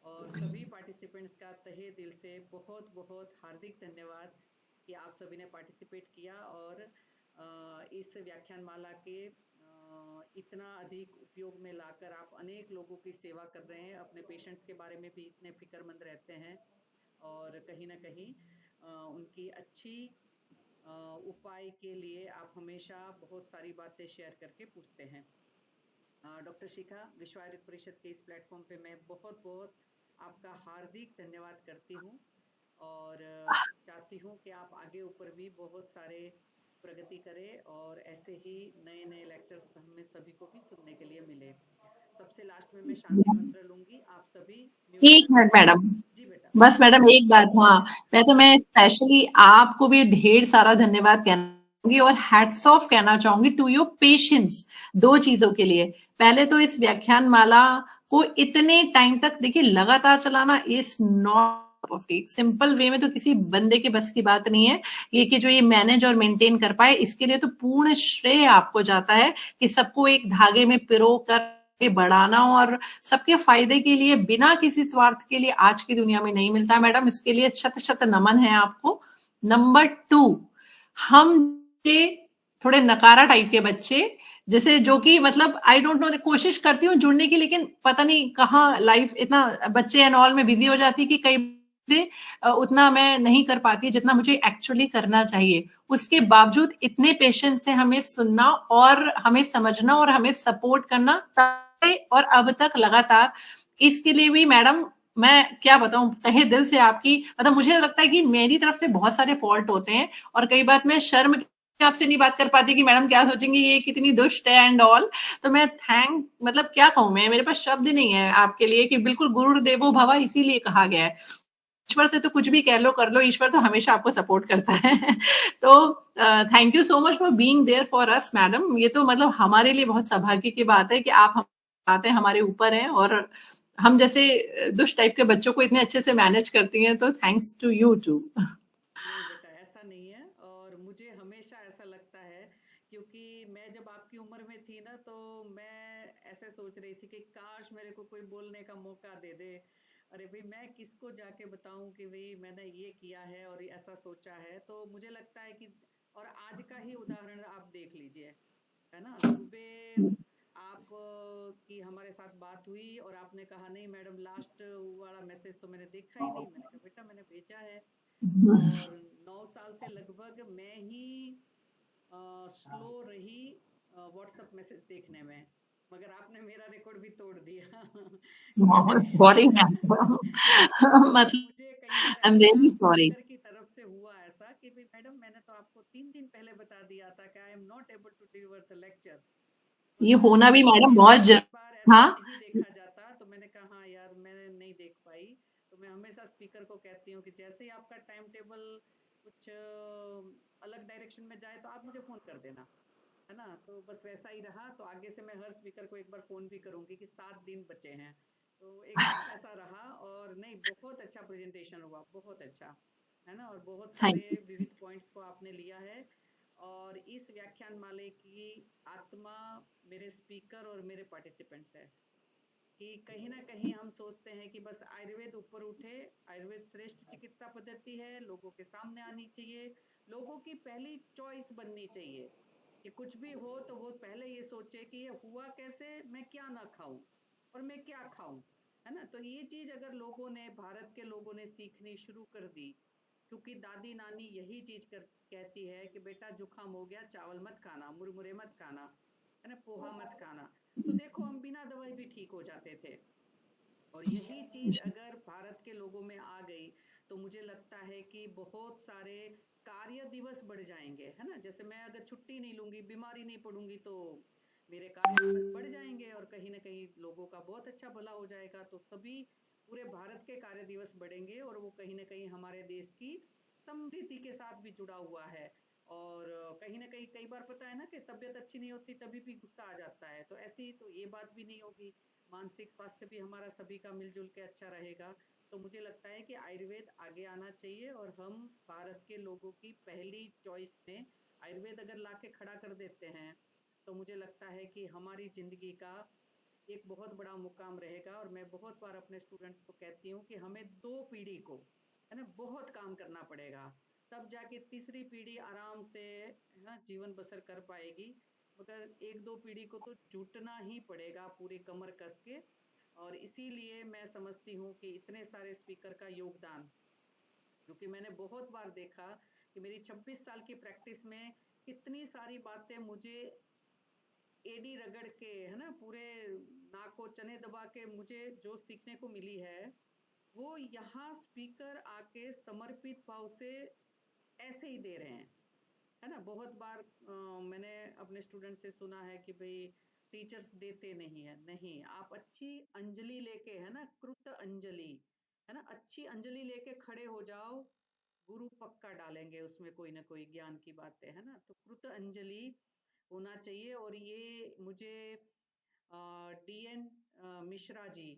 और सभी पार्टिसिपेंट्स का तहे दिल से बहुत बहुत हार्दिक धन्यवाद कि आप सभी ने पार्टिसिपेट किया और इस व्याख्यान माला के इतना अधिक उपयोग में लाकर आप अनेक लोगों की सेवा कर रहे हैं, अपने पेशेंट्स के बारे में भी इतने फिक्रमंद रहते हैं और कहीं ना कहीं उनकी अच्छी उपाय के लिए आप हमेशा बहुत सारी बातें शेयर करके पूछते हैं। डॉक्टर शिखा, विश्व आयुर्वेद परिषद के इस प्लेटफॉर्म पे मैं बहुत बहुत आपका हार्दिक धन्यवाद करती हूँ और चाहती हूँ कि आप आगे ऊपर भी बहुत सारे प्रगति करें और ऐसे ही नए नए लेक्चर्स हमें सभी को भी सुनने के लिए मिले। सबसे लास्ट में मैं शांति मंत्र लूंगी, आप सभी एक मिनट मैडम, जी बेटा। बस मैडम एक बात, हाँ मैं स्पेशली आपको भी ढेर सारा धन्यवाद कहना चाहूंगी और हैट्स ऑफ कहना चाहूंगी टू योर पेशेंस। 2 चीजों के लिए, पहले तो इस व्याख्यान माला को इतने टाइम तक देखिए लगातार चलाना इज नॉट सिंपल वे में तो किसी बंदे के बस की बात नहीं है। ये कि जो ये मैनेज और मेंटेन कर पाए, इसके लिए तो पूर्ण श्रेय आपको जाता है कि सबको एक धागे में पिरो कर बढ़ाना और सबके फायदे के लिए बिना किसी स्वार्थ के लिए आज की दुनिया में नहीं मिलता मैडम। इसके लिए शत शत नमन है आपको। नंबर 2, हम थोड़े नकारा टाइप के बच्चे जैसे जो कि मतलब आई डोंट नो, कोशिश करती हूँ जुड़ने की, लेकिन पता नहीं कहाँ लाइफ इतना बच्चे एंड ऑल में बिजी हो जाती है कि कई उतना मैं नहीं कर पाती जितना मुझे एक्चुअली करना चाहिए। उसके बावजूद इतने पेशेंस से हमें सुनना और हमें समझना और हमें सपोर्ट करना और अब तक लगातार, इसके लिए भी मैडम मैं क्या बताऊं, तहे दिल से आपकी, मतलब मुझे लगता है कि मेरी तरफ से बहुत सारे फॉल्ट होते हैं और कई बार मैं शर्म आपसे नहीं बात कर पाती कि मैडम क्या सोचेंगी ये कितनी दुष्ट है एंड ऑल। तो मैं मतलब क्या कहूं, मैं मेरे पास शब्द नहीं है आपके लिए कि बिल्कुल गुरुदेवो भवा इसीलिए कहा गया है। ईश्वर से तो कुछ भी कह लो कर लो, ईश्वर तो हमेशा आपको सपोर्ट करता है। तो thank you so much for being there for us madam. ये तो मतलब हमारे लिए बहुत सौभाग्य की बात है कि आप आते हैं, हमारे ऊपर हैं और हम जैसे दुष्ट टाइप के बच्चों को इतने अच्छे से मैनेज करती हैं, तो थैंक्स टू यू टू। नहीं बेटा ऐसा नहीं है और मुझे हमेशा ऐसा लगता है क्योंकि मैं जब आपकी उम्र में थी ना तो मैं ऐसे सोच रही थी कि काश मेरे को कोई बोलने का मौका दे दे। अरे भाई मैं किसको जाके बताऊं कि भाई मैंने ये किया है और ऐसा सोचा है। तो मुझे लगता है कि और आज का ही उदाहरण आप देख लीजिए, है ना। सुबह आप की हमारे साथ बात हुई और आपने कहा नहीं मैडम लास्ट वाला मैसेज तो मैंने देखा ही नहीं। मैंने कहा बेटा मैंने भेजा है। और 9 साल से लगभग मैं ही स्लो रही व्हाट्सएप मैसेज देखने में, मगर आपने मेरा रिकॉर्ड भी तोड़ दिया। Sorry ma'am. मतलब मुझे कई बार I am really sorry. Speaker की तरफ से हुआ ऐसा कि भाई मैडम मैंने तो आपको 3 दिन पहले बता दिया था कि I am not able to deliver the lecture, ये मगर होना भी मैडम बहुत कई बार ऐसा हाँ नहीं देखा जाता, तो मैंने कहा हाँ यार मैंने नहीं देख पाई। तो मैं हमेशा स्पीकर को कहती हूँ कि जैसे ही आपका टाइम टेबल कुछ अलग डायरेक्शन में जाए तो आप मुझे फोन कर देना, है ना। तो बस वैसा ही रहा। तो आगे से मैं हर स्पीकर को एक बार फोन भी करूंगी कि 7 दिन बचे हैं। तो एक बार ऐसा रहा। और नहीं, बहुत अच्छा प्रेजेंटेशन हुआ, बहुत अच्छा, है ना। और बहुत थैंक सारे यू। विविध पॉइंट्स को आपने लिया है। और इस व्याख्यान माले की आत्मा मेरे स्पीकर और मेरे पार्टिसिपेंट्स है कि कहीं ना कहीं हम सोचते हैं कि बस आयुर्वेद ऊपर उठे, आयुर्वेद श्रेष्ठ चिकित्सा पद्धति है, लोगों के सामने आनी चाहिए, लोगों की पहली चॉइस बननी चाहिए कि कुछ भी हो तो वो पहले ये सोचे कि ये हुआ कैसे, मैं क्या ना खाऊं और मैं क्या खाऊं, है ना। तो ये चीज अगर लोगों ने, भारत के लोगों ने सीखनी शुरू कर दी, क्योंकि दादी नानी यही चीज कहती है कि बेटा जुकाम हो गया चावल मत खाना, मुरमुरे मत खाना, है ना, पोहा मत खाना। तो देखो हम बिना दवाई भी ठीक हो जाते थे। और यही चीज अगर भारत के लोगों में आ गई तो मुझे लगता है कि बहुत सारे कार्य दिवस बढ़ जाएंगे, है ना। जैसे मैं अगर छुट्टी नहीं लूंगी, बीमारी नहीं पड़ूंगी, तो मेरे कार्य दिवस बढ़ जाएंगे और कहीं ना कहीं लोगों का बहुत अच्छा भला हो जाएगा। तो सभी पूरे भारत के कार्य दिवस बढ़ेंगे और वो कहीं ना कहीं हमारे देश की समृद्धि के साथ भी जुड़ा हुआ है। और कहीं ना कहीं कई बार पता है ना कि तबीयत अच्छी नहीं होती तभी भी गुस्सा आ जाता है, तो ऐसी तो ये बात भी नहीं होगी। मानसिक स्वास्थ्य भी हमारा सभी का मिलजुल के अच्छा रहेगा। तो मुझे लगता है कि आयुर्वेद आगे आना चाहिए और हम भारत के लोगों की पहली चॉइस में आयुर्वेद अगर लाके खड़ा कर देते हैं तो मुझे लगता है कि हमारी जिंदगी का एक बहुत बड़ा मुकाम रहेगा। और मैं बहुत बार अपने स्टूडेंट्स को कहती हूँ कि हमें 2 पीढ़ी को, है ना, बहुत काम करना पड़ेगा, तब जाके तीसरी पीढ़ी आराम से, है ना, जीवन बसर कर पाएगी। मगर 1-2 पीढ़ी को तो जुटना ही पड़ेगा पूरी कमर कस के। और इसीलिए मैं समझती हूँ कि इतने सारे स्पीकर का योगदान, क्योंकि मैंने बहुत बार देखा कि मेरी 26 साल की प्रैक्टिस में कितनी सारी बातें मुझे एडी रगड़ के, है ना, पूरे नाक को चने दबा के मुझे जो सीखने को मिली है, वो यहाँ स्पीकर आके समर्पित भाव से ऐसे ही दे रहे हैं, है ना। बहुत बार मैंने अपने स्टूडेंट से सुना है कि भाई टीचर्स देते नहीं है, नहीं, आप अच्छी अंजलि लेके, है ना, कृत अंजलि, है ना, अच्छी अंजलि लेके खड़े हो जाओ, गुरु पक्का डालेंगे उसमें कोई ना कोई ज्ञान की बातें, है ना। तो कृत अंजलि होना चाहिए। और ये मुझे डीएन मिश्रा जी,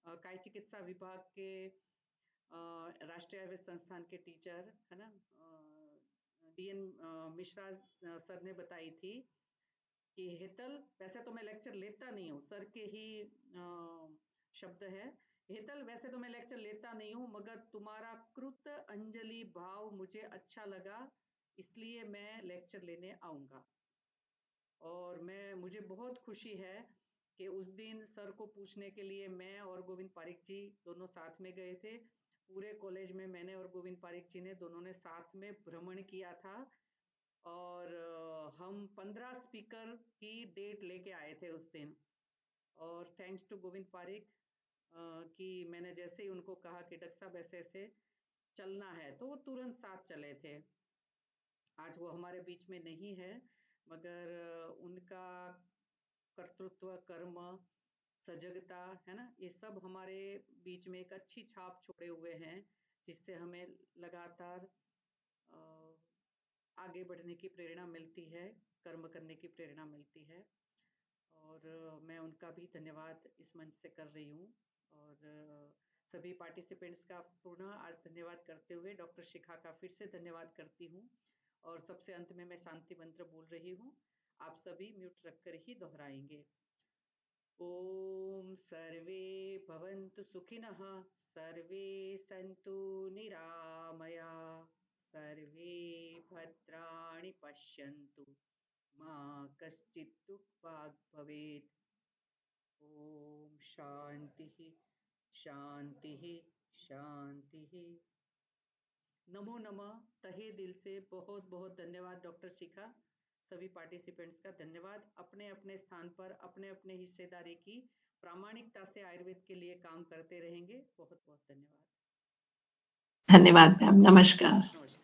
काय चिकित्सा विभाग के राष्ट्रीय आयुर्वेद संस्थान के टीचर, है ना, डीएन मिश्रा सर ने बताई थी कि हेतल, वैसे तो मैं लेक्चर लेता नहीं हूँ, सर के ही शब्द है, हेतल वैसे तो मैं लेक्चर लेता नहीं हूँ मगर तुम्हारा कृत अंजलि भाव मुझे अच्छा लगा, इसलिए मैं लेक्चर लेने आऊंगा। और मुझे बहुत खुशी है कि उस दिन सर को पूछने के लिए मैं और गोविंद पारिक जी दोनों साथ में गए थे। पूरे कॉलेज में मैंने और गोविंद पारिक जी ने दोनों ने साथ में भ्रमण किया था। और हम 15 स्पीकर की डेट लेके आए थे उस दिन। और थैंक्स टू गोविंद पारिक कि मैंने जैसे ही उनको कहा कि डॉक्टर साहब ऐसे ऐसे चलना है तो वो तुरंत साथ चले थे। आज वो हमारे बीच में नहीं है, मगर उनका कर्तृत्व, कर्म, सजगता, है ना, ये सब हमारे बीच में एक अच्छी छाप छोड़े हुए हैं, जिससे हमें लगातार आगे बढ़ने की प्रेरणा मिलती है, कर्म करने की प्रेरणा मिलती है। और मैं उनका भी धन्यवाद इस मंच से कर रही हूँ। और सभी पार्टिसिपेंट्स का पुनः आज धन्यवाद करते हुए डॉक्टर शिखा का फिर से धन्यवाद करती हूँ। और सबसे अंत में मैं शांति मंत्र बोल रही हूँ, आप सभी म्यूट रखकर ही दोहराएंगे। ओम सर्वे भवन्तु सुखिनः, सर्वे सन्तु निरामया, सर्वे भद्राणि पश्यन्तु, मा कश्चित् दुःखभाग् भवेत्। ओम शांति शांति शांति। नमो नमः, तहे दिल से बहुत बहुत धन्यवाद डॉक्टर शिखा। सभी पार्टिसिपेंट्स का धन्यवाद। अपने अपने स्थान पर अपने अपने हिस्सेदारी की प्रामाणिकता से आयुर्वेद के लिए काम करते रहेंगे। बहुत बहुत धन्यवाद। धन्यवाद मैम, नमस्कार। नमस्कार।